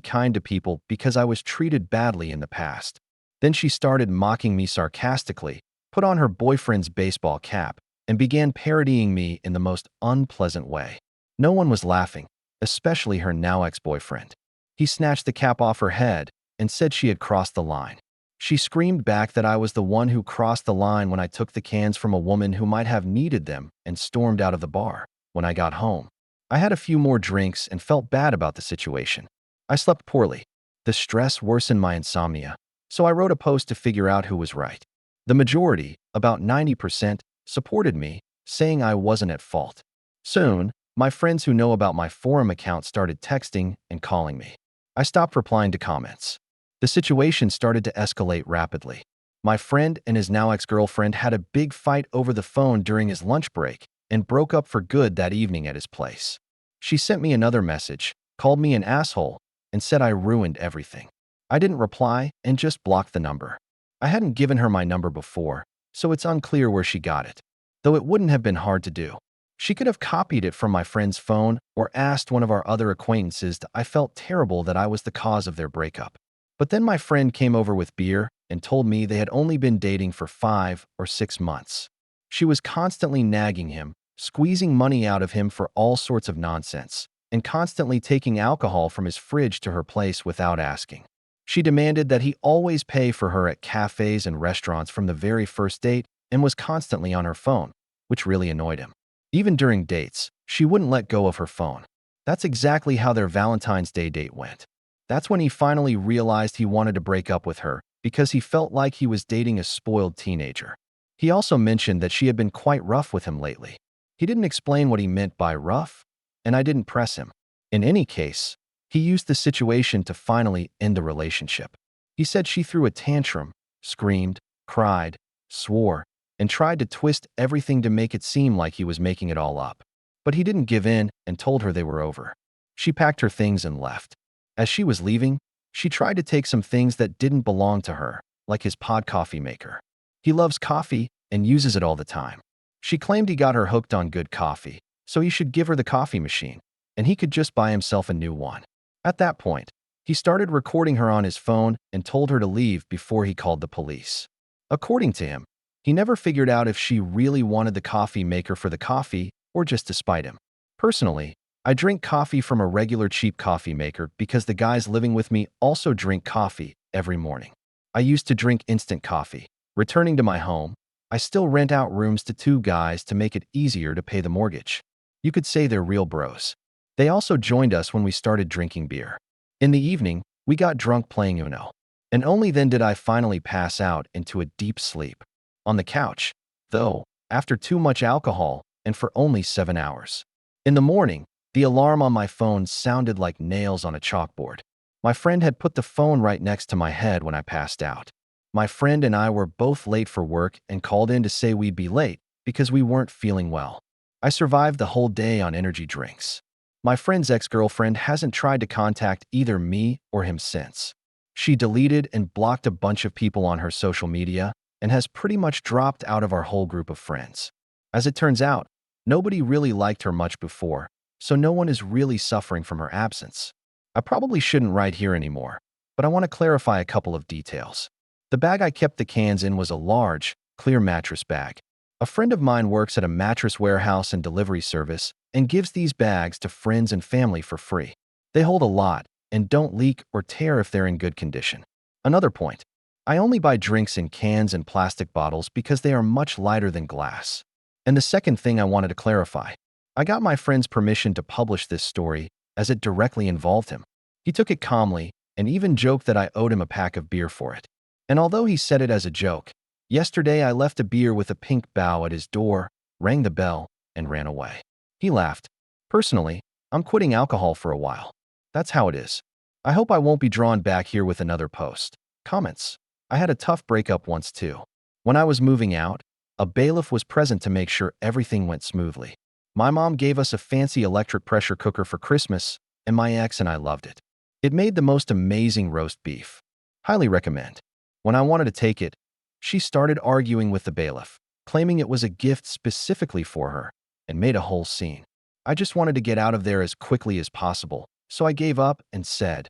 Speaker 1: kind to people because I was treated badly in the past. Then she started mocking me sarcastically, put on her boyfriend's baseball cap, and began parodying me in the most unpleasant way. No one was laughing, especially her now ex-boyfriend. He snatched the cap off her head and said she had crossed the line. She screamed back that I was the one who crossed the line when I took the cans from a woman who might have needed them and stormed out of the bar. When I got home, I had a few more drinks and felt bad about the situation. I slept poorly. The stress worsened my insomnia, so I wrote a post to figure out who was right. The majority, about 90%, supported me, saying I wasn't at fault. Soon, my friends who know about my forum account started texting and calling me. I stopped replying to comments. The situation started to escalate rapidly. My friend and his now ex-girlfriend had a big fight over the phone during his lunch break and broke up for good that evening at his place. She sent me another message, called me an asshole, and said I ruined everything. I didn't reply and just blocked the number. I hadn't given her my number before, so it's unclear where she got it, though it wouldn't have been hard to do. She could have copied it from my friend's phone or asked one of our other acquaintances. I felt terrible that I was the cause of their breakup. But then my friend came over with beer and told me they had only been dating for 5 or 6 months. She was constantly nagging him, squeezing money out of him for all sorts of nonsense, and constantly taking alcohol from his fridge to her place without asking. She demanded that he always pay for her at cafes and restaurants from the very first date and was constantly on her phone, which really annoyed him. Even during dates, she wouldn't let go of her phone. That's exactly how their Valentine's Day date went. That's when he finally realized he wanted to break up with her because he felt like he was dating a spoiled teenager. He also mentioned that she had been quite rough with him lately. He didn't explain what he meant by rough, and I didn't press him. In any case, he used the situation to finally end the relationship. He said she threw a tantrum, screamed, cried, swore, and tried to twist everything to make it seem like he was making it all up. But he didn't give in and told her they were over. She packed her things and left. As she was leaving, she tried to take some things that didn't belong to her, like his pod coffee maker. He loves coffee and uses it all the time. She claimed he got her hooked on good coffee, so he should give her the coffee machine, and he could just buy himself a new one. At that point, he started recording her on his phone and told her to leave before he called the police. According to him, he never figured out if she really wanted the coffee maker for the coffee or just to spite him. Personally, I drink coffee from a regular cheap coffee maker because the guys living with me also drink coffee every morning. I used to drink instant coffee. Returning to my home, I still rent out rooms to 2 guys to make it easier to pay the mortgage. You could say they're real bros. They also joined us when we started drinking beer. In the evening, we got drunk playing Uno. And only then did I finally pass out into a deep sleep. On the couch, though, after too much alcohol and for only 7 hours. In the morning, the alarm on my phone sounded like nails on a chalkboard. My friend had put the phone right next to my head when I passed out. My friend and I were both late for work and called in to say we'd be late because we weren't feeling well. I survived the whole day on energy drinks. My friend's ex-girlfriend hasn't tried to contact either me or him since. She deleted and blocked a bunch of people on her social media and has pretty much dropped out of our whole group of friends. As it turns out, nobody really liked her much before, so no one is really suffering from her absence. I probably shouldn't write here anymore, but I want to clarify a couple of details. The bag I kept the cans in was a large, clear mattress bag. A friend of mine works at a mattress warehouse and delivery service and gives these bags to friends and family for free. They hold a lot and don't leak or tear if they're in good condition. Another point, I only buy drinks in cans and plastic bottles because they are much lighter than glass. And the second thing I wanted to clarify, I got my friend's permission to publish this story as it directly involved him. He took it calmly and even joked that I owed him a pack of beer for it. And although he said it as a joke, yesterday I left a beer with a pink bow at his door, rang the bell, and ran away. He laughed. Personally, I'm quitting alcohol for a while. That's how it is. I hope I won't be drawn back here with another post. Comments. I had a tough breakup once too. When I was moving out, a bailiff was present to make sure everything went smoothly. My mom gave us a fancy electric pressure cooker for Christmas, and my ex and I loved it. It made the most amazing roast beef. Highly recommend. When I wanted to take it, she started arguing with the bailiff, claiming it was a gift specifically for her, and made a whole scene. I just wanted to get out of there as quickly as possible, so I gave up and said,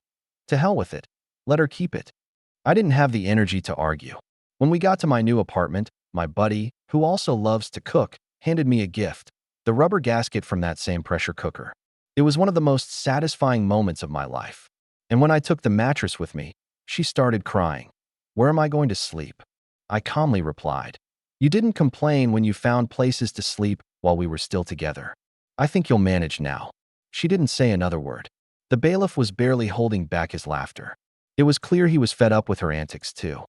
Speaker 1: "To hell with it. Let her keep it." I didn't have the energy to argue. When we got to my new apartment, my buddy, who also loves to cook, handed me a gift, the rubber gasket from that same pressure cooker. It was one of the most satisfying moments of my life. And when I took the mattress with me, she started crying. "Where am I going to sleep?" I calmly replied, "You didn't complain when you found places to sleep while we were still together. I think you'll manage now." She didn't say another word. The bailiff was barely holding back his laughter. It was clear he was fed up with her antics too.